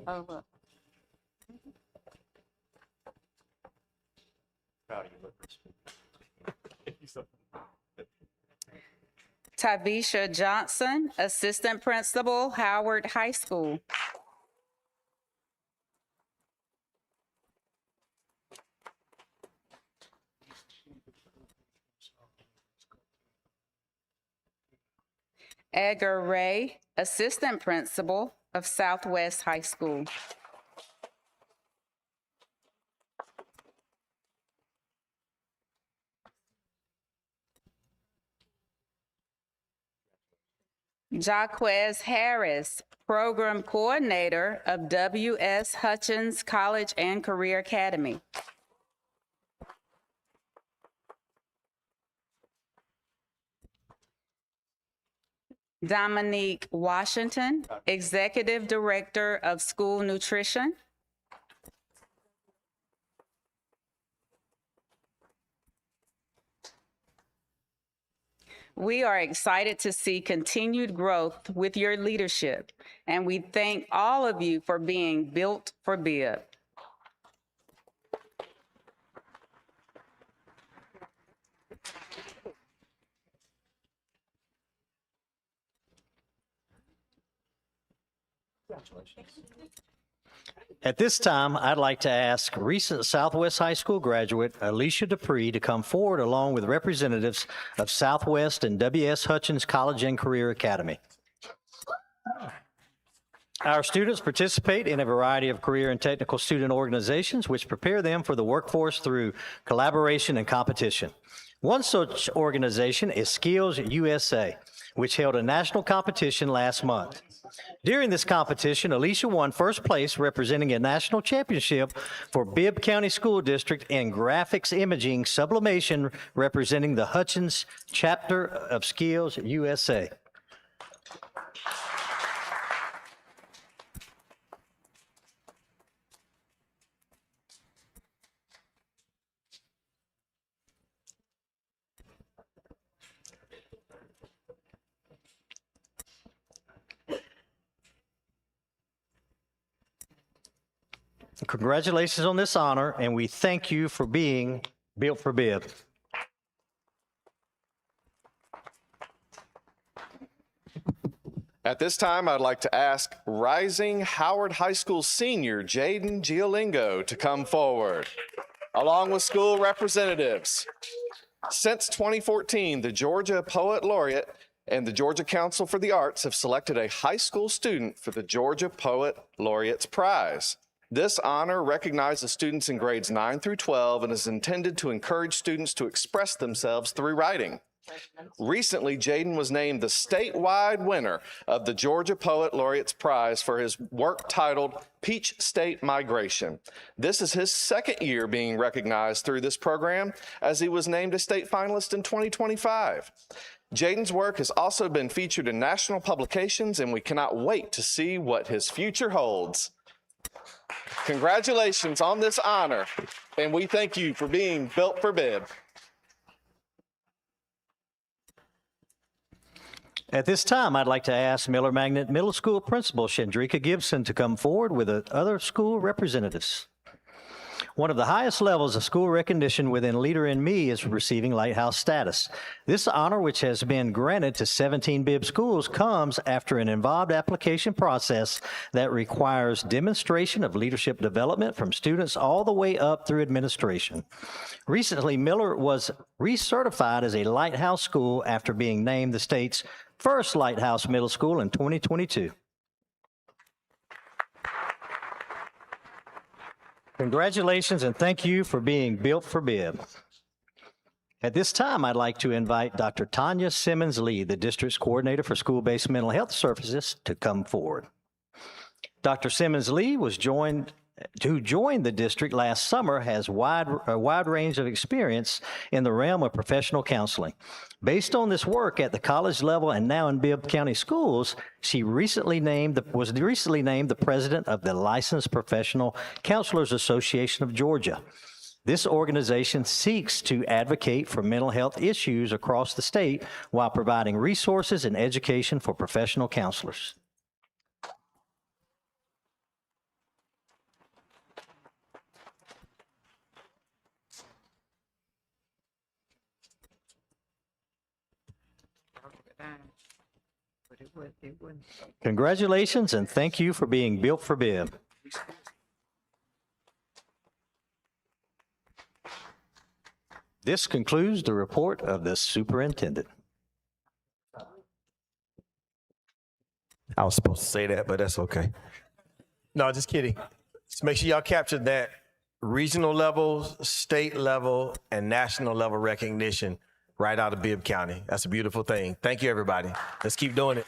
Speaker 1: Oh, look. Proud of you,
Speaker 13: Tavisha Johnson, Assistant Principal, Howard High School. Edgar Ray, Assistant Principal of Southwest High School. Jaquez Harris, Program Coordinator of W.S. Hutchins College and Career Academy. Dominique Washington, Executive Director of School Nutrition. We are excited to see continued growth with your leadership, and we thank all of you for being built for Bibb.
Speaker 22: At this time, I'd like to ask recent Southwest High School graduate Alicia Dupree to come forward along with representatives of Southwest and W.S. Hutchins College and Career Academy. Our students participate in a variety of career and technical student organizations which prepare them for the workforce through collaboration and competition. One such organization is Skills USA, which held a national competition last month. During this competition, Alicia won first place representing a national championship for Bibb County School District in graphics imaging sublimation representing the Hutchins chapter of Skills USA. Congratulations on this honor, and we thank you for being built for Bibb.
Speaker 16: At this time, I'd like to ask rising Howard High School senior Jaden Giolingo to come forward, along with school representatives. Since 2014, the Georgia Poet Laureate and the Georgia Council for the Arts have selected a high school student for the Georgia Poet Laureate's Prize. This honor recognizes students in grades 9 through 12 and is intended to encourage students to express themselves through writing. Recently, Jaden was named the statewide winner of the Georgia Poet Laureate's Prize for his work titled Peach State Migration. This is his second year being recognized through this program, as he was named a state finalist in 2025. Jaden's work has also been featured in national publications, and we cannot wait to see what his future holds. Congratulations on this honor, and we thank you for being built for Bibb.
Speaker 22: At this time, I'd like to ask Miller Magnet Middle School Principal Shandrika Gibson to come forward with other school representatives. One of the highest levels of school recognition within Leader in Me is receiving Lighthouse status. This honor, which has been granted to 17 Bibb schools, comes after an involved application process that requires demonstration of leadership development from students all the way up through administration. Recently, Miller was recertified as a Lighthouse school after being named the state's first Lighthouse Middle School in 2022. Congratulations and thank you for being built for Bibb. At this time, I'd like to invite Dr. Tanya Simmons-Lee, the district's coordinator for school-based mental health services, to come forward. Dr. Simmons-Lee who joined the district last summer, has a wide range of experience in the realm of professional counseling. Based on this work at the college level and now in Bibb County Schools, she was recently named the president of the Licensed Professional Counselors Association of Georgia. This organization seeks to advocate for mental health issues across the state while providing resources and education for professional counselors. Congratulations and thank you for being built for Bibb. This concludes the report of the superintendent.
Speaker 2: I was supposed to say that, but that's okay. No, just kidding. Just make sure y'all capture that regional level, state level, and national level recognition right out of Bibb County. That's a beautiful thing. Thank you, everybody. Let's keep doing it.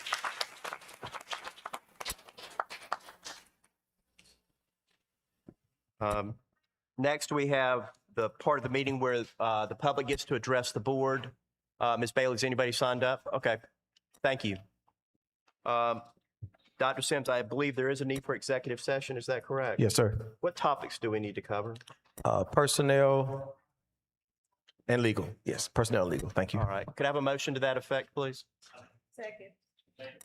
Speaker 1: Next, we have the part of the meeting where the public gets to address the board. Ms. Bailey, is anybody signed up? Okay, thank you. Dr. Sims, I believe there is a need for executive session. Is that correct?
Speaker 2: Yes, sir.
Speaker 1: What topics do we need to cover?
Speaker 2: Personnel and legal. Yes, personnel and legal. Thank you.
Speaker 1: All right. Could I have a motion to that effect, please?
Speaker 15: Second.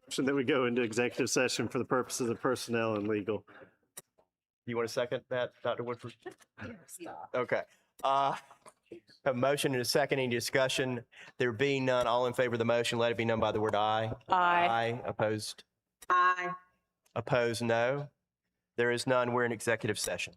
Speaker 6: So that we go into executive session for the purposes of personnel and legal.
Speaker 1: You want to second that, Dr. Woodford? Okay. A motion and a second. Any discussion? There being none, all in favor of the motion, let it be known by the word aye.
Speaker 10: Aye.
Speaker 1: Aye. Opposed?
Speaker 15: Aye.
Speaker 1: Opposed, no. There is none. We're in executive session.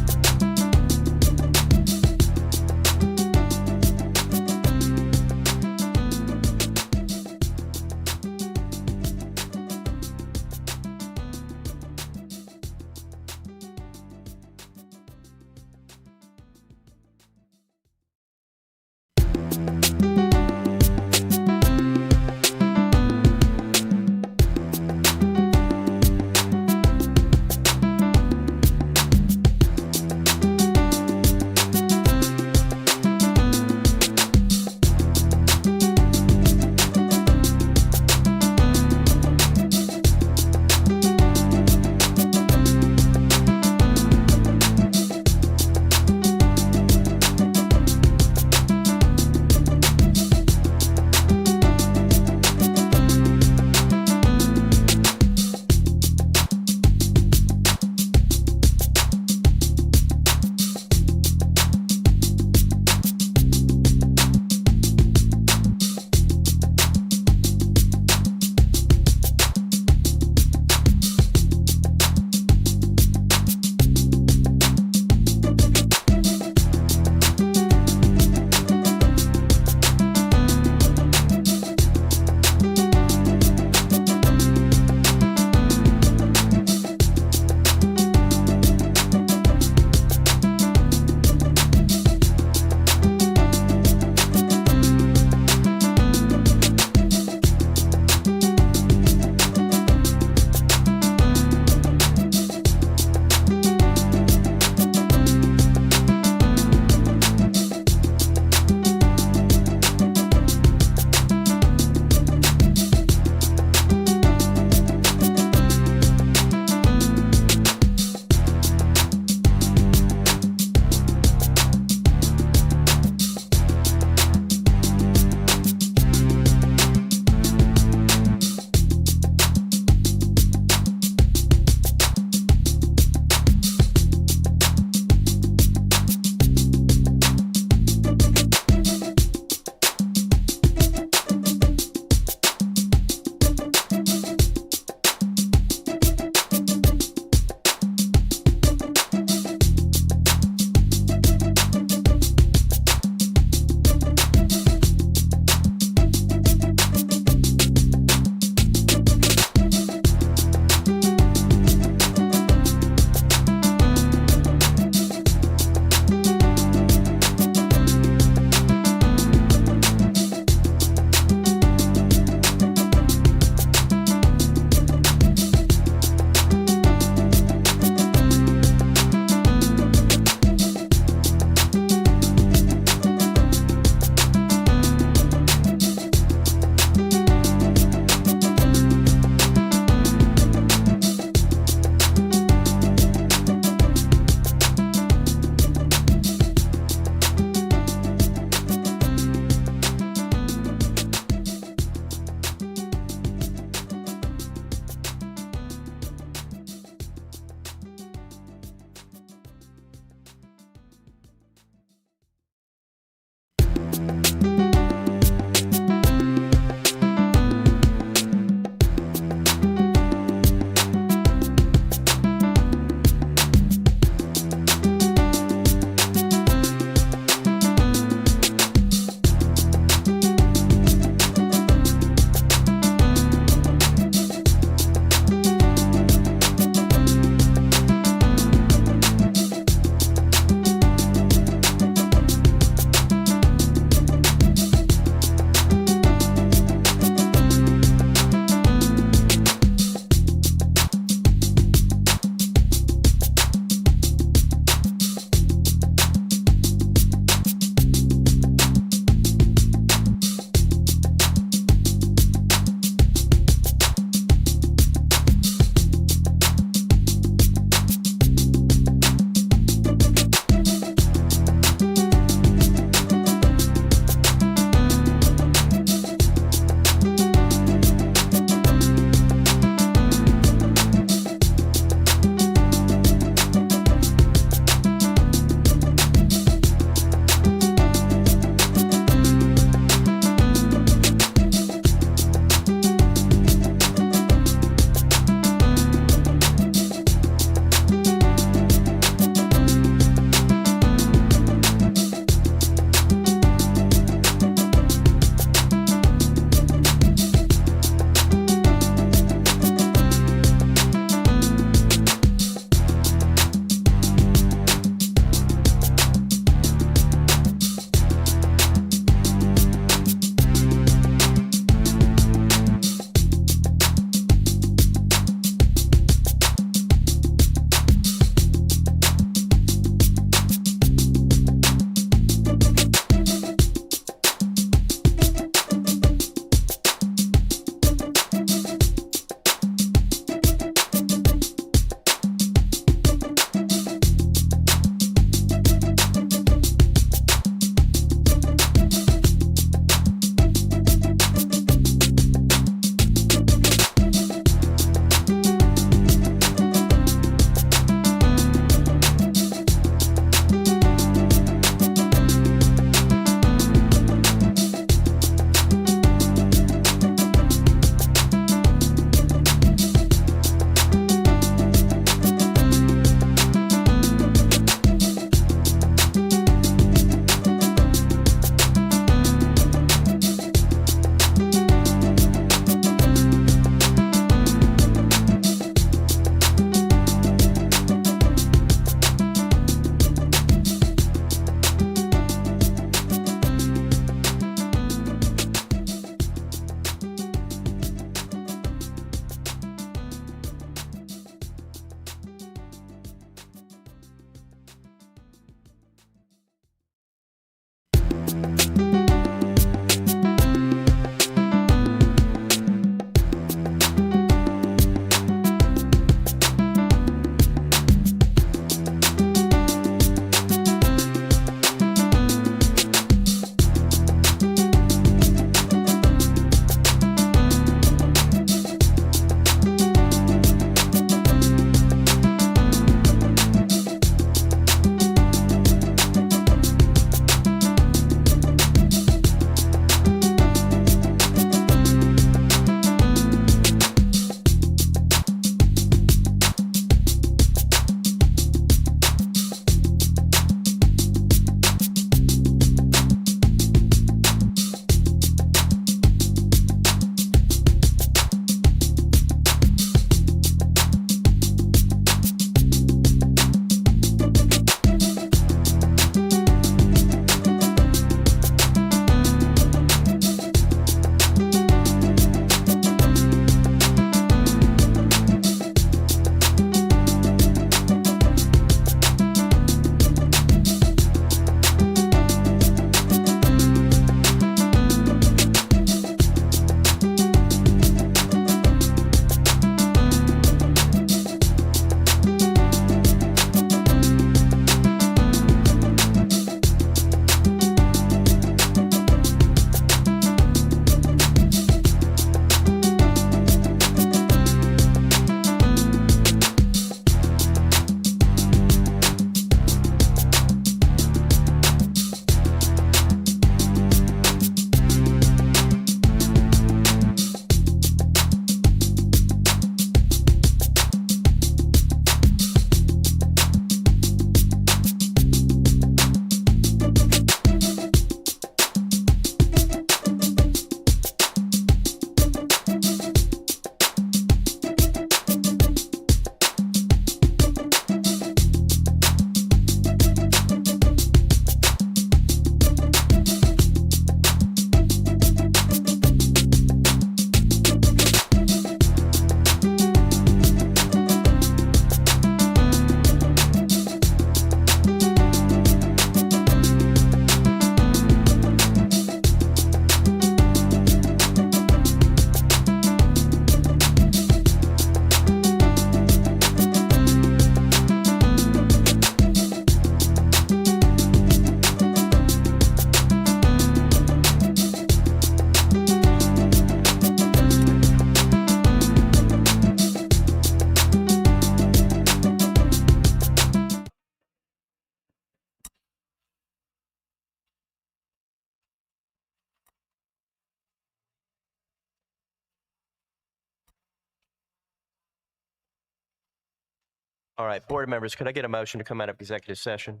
Speaker 1: All right, board members, could I get a motion to come out of executive session?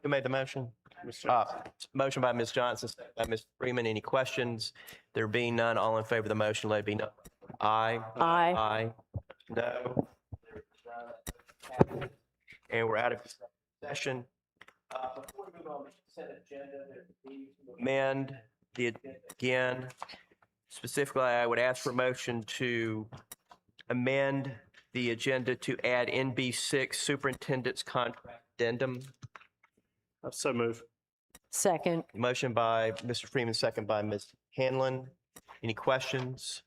Speaker 1: Who made the motion? Motion by Ms. Johnson, second by Ms. Freeman. Any questions? There being none, all in favor of the motion, let it be known. Aye.
Speaker 10: Aye.
Speaker 1: Aye. No. And we're out of session. Before we move on to the consent agenda, amend the agenda again. Specifically, I would ask for a motion to amend the agenda to add NB6 superintendent's contract addendum.
Speaker 6: So move.
Speaker 10: Second.
Speaker 1: Motion by Mr. Freeman, second by Ms. Hanlon. Any questions?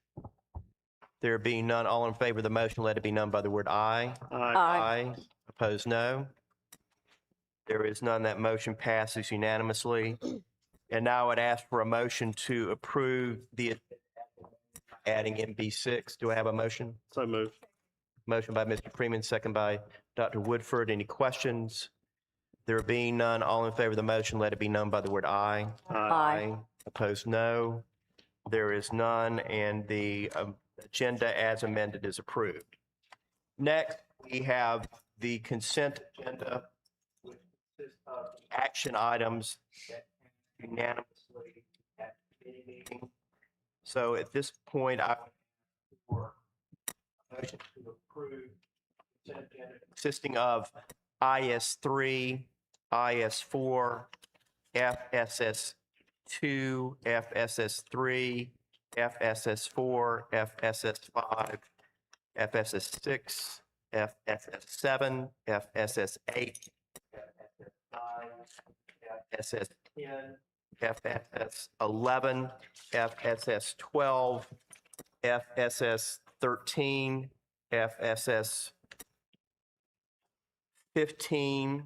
Speaker 1: There being none, all in favor of the motion, let it be known by the word aye.
Speaker 10: Aye.
Speaker 1: Opposed, no. There is none. That motion passes unanimously. And now I would ask for a motion to approve the adding MB6. Do I have a motion?
Speaker 6: So move.
Speaker 1: Motion by Mr. Freeman, second by Dr. Woodford. Any questions? There being none, all in favor of the motion, let it be known by the word aye.
Speaker 10: Aye.
Speaker 1: Opposed, no. There is none, and the agenda as amended is approved. Next, we have the consent agenda, which consists of action items that unanimously at the committee meeting. So at this point, I would for a motion to approve consent agenda consisting of IS3, IS4, FSS2, FSS3, FSS4, FSS5, FSS6, FSS7, FSS8, FSS9, FSS10, FSS11, FSS12, FSS13, FSS15,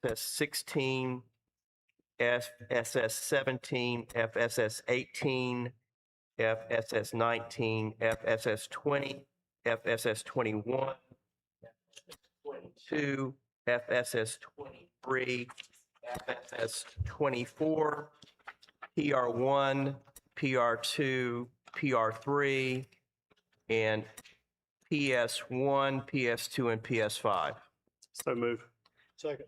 Speaker 1: FSS16, FSS17, FSS18, FSS19, FSS20, FSS21, FSS22, FSS23, FSS24, PR1, PR2, PR3, and PS1, PS2, and PS5.
Speaker 6: So move. Second.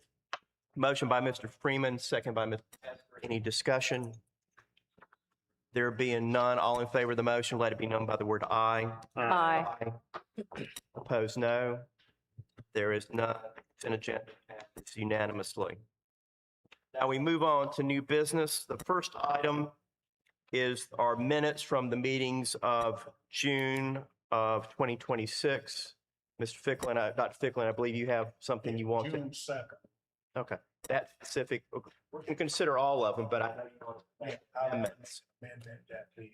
Speaker 1: Motion by Mr. Freeman, second by Mr. Hester. Any discussion? There being none, all in favor of the motion, let it be known by the word aye.
Speaker 10: Aye.
Speaker 1: Opposed, no. There is none. Consent agenda passes unanimously. Now we move on to new business. The first item is our minutes from the meetings of June of 2026. Mr. Ficklin, Dr. Ficklin, I believe you have something you want to.
Speaker 3: June 2nd.
Speaker 1: Okay, that specific, we can consider all of them, but I know you want to. Amendments.
Speaker 3: Amendment that the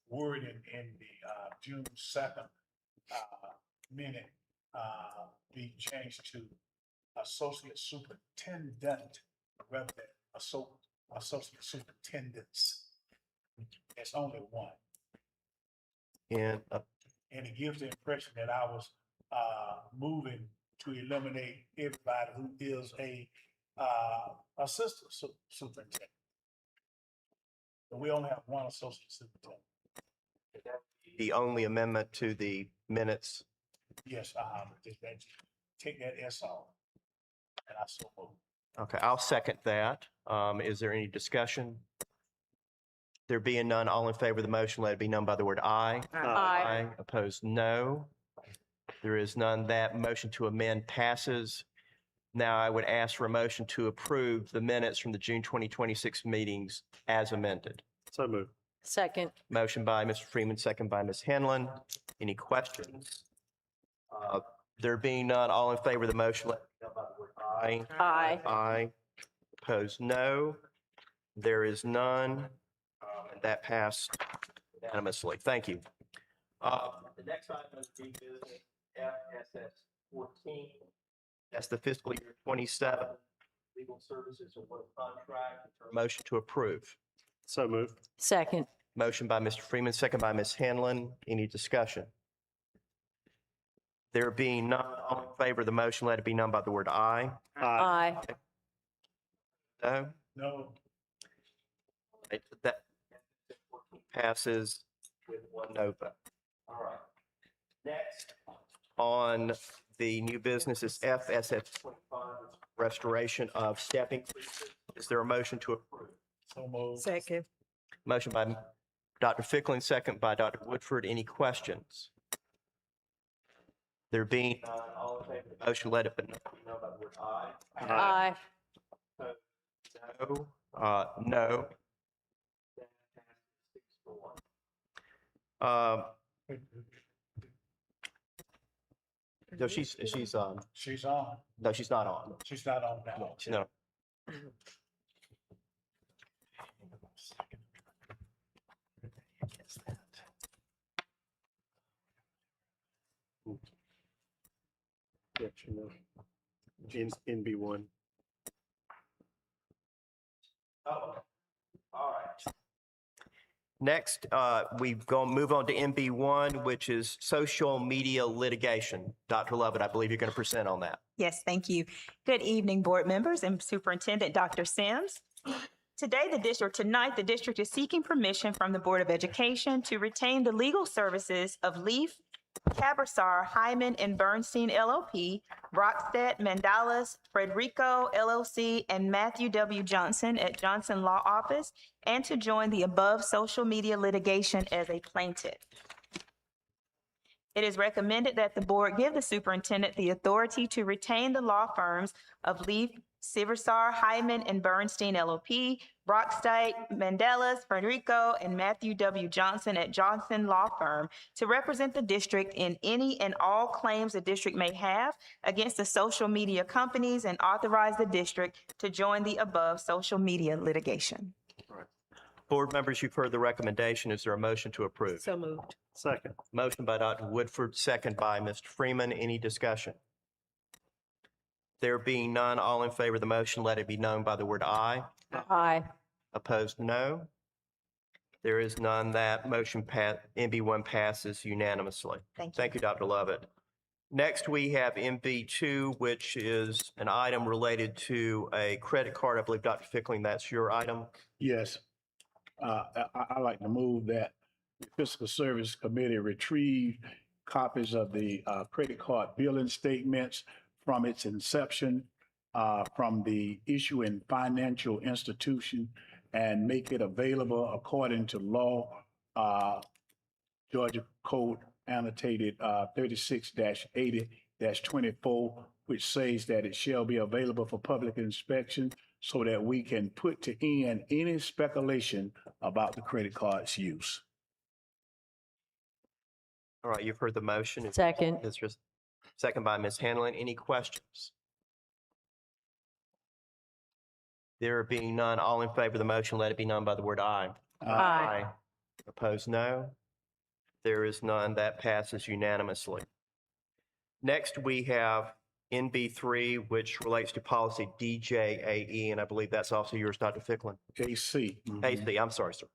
Speaker 3: wording in the June 2nd minute be changed to associate superintendent rather than associate superintendents. It's only one.
Speaker 1: And
Speaker 3: it gives the impression that I was moving to eliminate everybody who is a assistant superintendent. But we only have one associate superintendent.
Speaker 1: the only amendment to the minutes.
Speaker 3: Yes, take that S off. And I so move.
Speaker 1: Okay, I'll second that. Is there any discussion? There being none, all in favor of the motion, let it be known by the word aye.
Speaker 10: Aye.
Speaker 1: Opposed, no. There is none. That motion to amend passes. Now I would ask for a motion to approve the minutes from the June 2026 meetings as amended.
Speaker 6: So moved.
Speaker 10: Second.
Speaker 1: Motion by Mr. Freeman, second by Ms. Hanlon. Any questions? There being none, all in favor of the motion, let it be known by the word aye.
Speaker 10: Aye.
Speaker 1: Aye. Opposed, no. There is none. And that passed unanimously. Thank you. The next item is new business, FSS 14. That's the fiscal year 27 legal services award contract. Is there a motion to approve?
Speaker 6: So moved.
Speaker 10: Second.
Speaker 1: Motion by Mr. Freeman, second by Ms. Hanlon. Any discussion? There being none, all in favor of the motion, let it be known by the word aye.
Speaker 10: Aye.
Speaker 1: No?
Speaker 3: No.
Speaker 1: That passes with one no vote. All right. Next, on the new business is FSS restoration of step increases. Is there a motion to approve?
Speaker 5: So moved.
Speaker 15: Second.
Speaker 1: Motion by Dr. Fickling, second by Dr. Woodford. Any questions? There being none, all in favor of the motion, let it be known by the word aye.
Speaker 10: Aye.
Speaker 1: No. No. No, she's
Speaker 3: She's on.
Speaker 1: no, she's not on.
Speaker 3: She's not on now.
Speaker 1: No.
Speaker 6: Yes, you know. NB1.
Speaker 1: Oh, all right. Next, we've gone move on to MB1, which is social media litigation. Dr. Lovett, I believe you're going to present on that.
Speaker 17: Yes, thank you. Good evening, board members and Superintendent Dr. Sims. Tonight, the district is seeking permission from the Board of Education to retain the legal services of Leaf, Cabersar, Hyman, and Bernstein LLP, Rockstead, Mandalas, Frederico LLC, and Matthew W. Johnson at Johnson Law Office, and to join the above social media litigation as a plaintiff. It is recommended that the board give the superintendent the authority to retain the law firms of Leaf, Cabersar, Hyman, and Bernstein LLP, Rockstead, Mandalas, Frederico, and Matthew W. Johnson at Johnson Law Firm to represent the district in any and all claims the district may have against the social media companies and authorize the district to join the above social media litigation.
Speaker 1: Board members, you've heard the recommendation. Is there a motion to approve?
Speaker 15: So moved.
Speaker 6: Second.
Speaker 1: Motion by Dr. Woodford, second by Mr. Freeman. Any discussion? There being none, all in favor of the motion, let it be known by the word aye.
Speaker 10: Aye.
Speaker 1: Opposed, no. There is none. That motion MB1 passes unanimously.
Speaker 17: Thank you.
Speaker 1: Dr. Lovett. Next, we have MB2, which is an item related to a credit card. I believe, Dr. Fickling, that's your item.
Speaker 3: Yes. I like to move that the Fiscal Service Committee retrieve copies of the credit card billing statements from its inception, from the issuing financial institution, and make it available according to law, Georgia Code annotated 36-80-24, which says that it shall be available for public inspection so that we can put to end any speculation about the credit card's use.
Speaker 1: All right, you've heard the motion.
Speaker 10: Second.
Speaker 1: It's just second by Ms. Hanlon. Any questions? There being none, all in favor of the motion, let it be known by the word aye.
Speaker 10: Aye.
Speaker 1: Opposed, no. There is none. That passes unanimously. Next, we have NB3, which relates to policy DJAE, and I believe that's also yours, Dr. Fickling.
Speaker 3: AC.
Speaker 1: AC, I'm sorry, sir.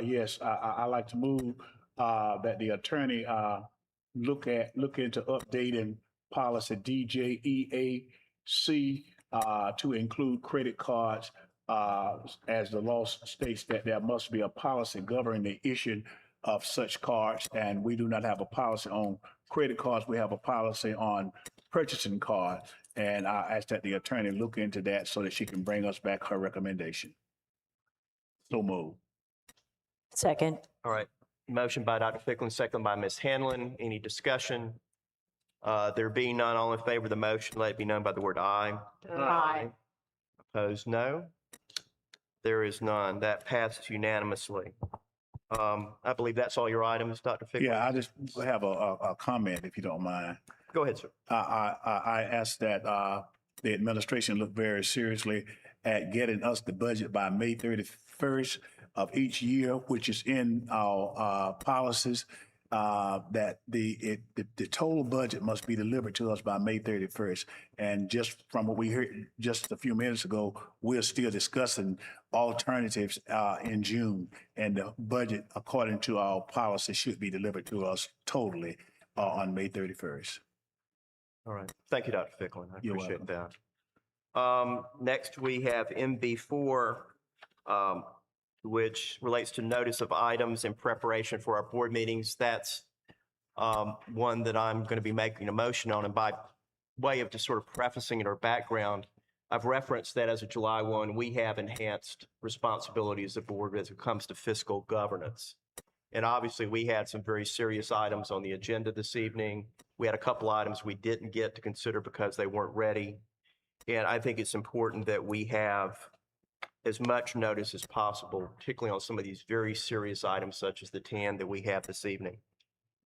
Speaker 3: Yes, I like to move that the attorney look into updating policy DJEAC to include credit cards, as the law states that there must be a policy governing the issue of such cards, and we do not have a policy on credit cards. We have a policy on purchasing cards, and I ask that the attorney look into that so that she can bring us back her recommendation. So move.
Speaker 10: Second.
Speaker 1: All right. Motion by Dr. Fickling, second by Ms. Hanlon. Any discussion? There being none, all in favor of the motion, let it be known by the word aye.
Speaker 10: Aye.
Speaker 1: Opposed, no. There is none. That passes unanimously. I believe that's all your items, Dr. Fickling.
Speaker 3: Yeah, I just have a comment, if you don't mind.
Speaker 1: Go ahead, sir.
Speaker 3: I ask that the administration look very seriously at getting us the budget by May 31st of each year, which is in our policies, that the total budget must be delivered to us by May 31st. And just from what we heard just a few minutes ago, we're still discussing alternatives in June, and the budget, according to our policy, should be delivered to us totally on May 31st.
Speaker 1: All right. Thank you, Dr. Fickling. I
Speaker 3: You're
Speaker 1: appreciate that. Next, we have MB4, which relates to notice of items in preparation for our board meetings. That's one that I'm going to be making a motion on. And by way of just sort of prefacing it or background, I've referenced that as of July 1, we have enhanced responsibilities as a board as it comes to fiscal governance. And obviously, we had some very serious items on the agenda this evening. We had a couple items we didn't get to consider because they weren't ready. And I think it's important that we have as much notice as possible, particularly on some of these very serious items such as the TAN that we have this evening.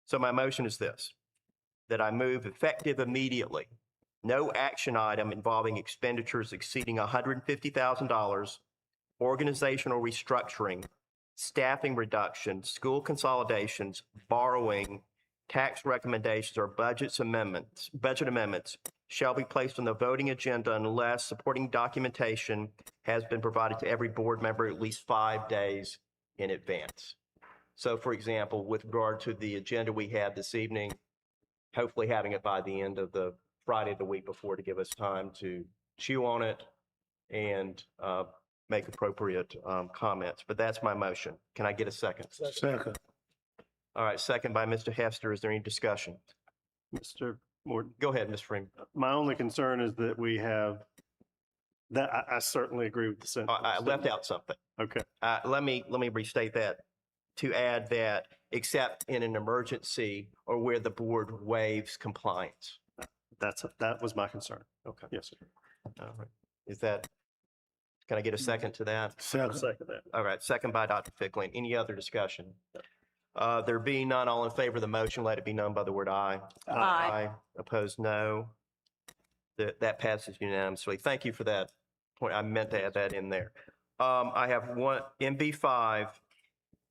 Speaker 1: So my motion is this, that I move effective immediately, no action item involving expenditures exceeding $150,000, organizational restructuring, staffing reduction, school consolidations, borrowing, tax recommendations, or budget amendments shall be placed on the voting agenda unless supporting documentation has been provided to every board member at least 5 days in advance. So for example, with regard to the agenda we had this evening, hopefully having it by the end of the Friday of the week before to give us time to chew on it and make appropriate comments. But that's my motion. Can I get a second?
Speaker 3: Second.
Speaker 1: All right, second by Mr. Hester. Is there any discussion?
Speaker 6: Mr. Morton.
Speaker 1: Go ahead, Ms. Freeman.
Speaker 6: My only concern is that we have, that I certainly agree with the sentence.
Speaker 1: I left out something.
Speaker 6: Okay.
Speaker 1: Let me restate that to add that except in an emergency or where the board waives compliance.
Speaker 6: That was my concern.
Speaker 1: Okay.
Speaker 6: Yes, sir.
Speaker 1: All right. Can I get a second to that?
Speaker 6: I'll second that.
Speaker 1: All right, second by Dr. Fickling. Any other discussion? There being none, all in favor of the motion, let it be known by the word aye.
Speaker 10: Aye.
Speaker 1: Opposed, no. That passes unanimously. Thank you for that point. I meant to add that in there. I have one, MB5,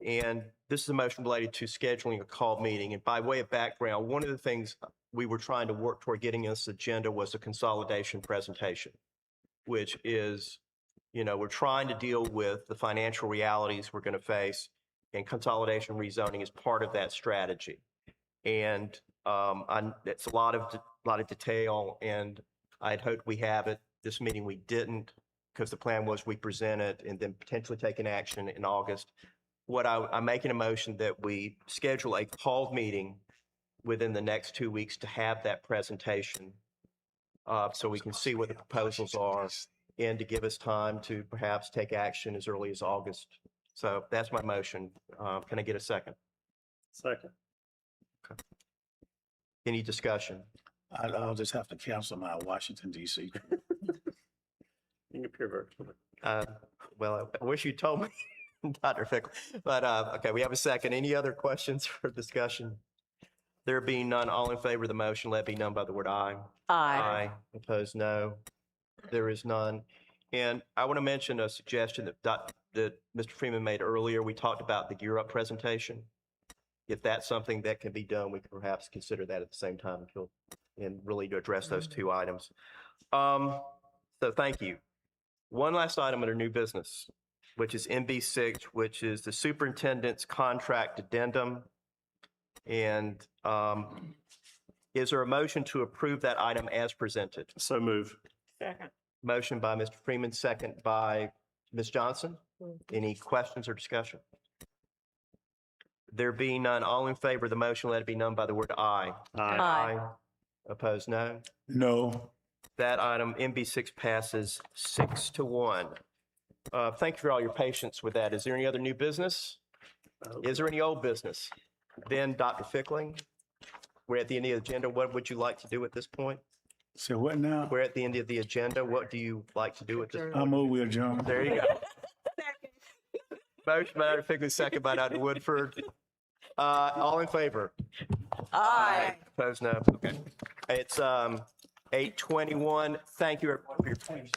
Speaker 1: and this is a motion related to scheduling a call meeting. And by way of background, one of the things we were trying to work toward getting on this agenda was a consolidation presentation, which is, we're trying to deal with the financial realities we're going to face, and consolidation rezoning is part of that strategy. And it's a lot of detail, and I'd hoped we have it. This meeting we didn't, because the plan was we present it and then potentially take an action in August. I'm making a motion that we schedule a called meeting within the next 2 weeks to have that presentation, so we can see what the proposals are and to give us time to perhaps take action as early as August. So that's my motion. Can I get a second?
Speaker 6: Second.
Speaker 1: Okay. Any discussion?
Speaker 3: I'll just have to cancel my Washington, D.C.
Speaker 6: You can appear virtually.
Speaker 1: Well, I wish you told me, Dr. Fickle. But okay, we have a second. Any other questions for discussion? There being none, all in favor of the motion, let it be known by the word aye.
Speaker 10: Aye.
Speaker 1: Opposed, no. There is none. And I want to mention a suggestion that Mr. Freeman made earlier. We talked about the Gear Up presentation. If that's something that can be done, we could perhaps consider that at the same time and really to address those two items. So thank you. One last item under new business, which is MB6, which is the superintendent's contract addendum. And is there a motion to approve that item as presented?
Speaker 6: So move.
Speaker 17: Second.
Speaker 1: Motion by Mr. Freeman, second by Ms. Johnson. Any questions or discussion? There being none, all in favor of the motion, let it be known by the word aye.
Speaker 10: Aye.
Speaker 1: Opposed, no.
Speaker 3: No.
Speaker 1: That item, MB6, passes 6-1. Thank you for all your patience with that. Is there any other new business? Is there any old business? Then Dr. Fickling, we're at the end of the agenda. What would you like to do at this point?
Speaker 3: So what now?
Speaker 1: We're at the end of the agenda. What do you like to do at this point?
Speaker 3: I move we adjourn.
Speaker 1: There you go. Motion by Dr. Fickling, second by Dr. Woodford. All in favor?
Speaker 10: Aye.
Speaker 1: Opposed, no. Okay. It's 8:21. Thank you everyone for your patience.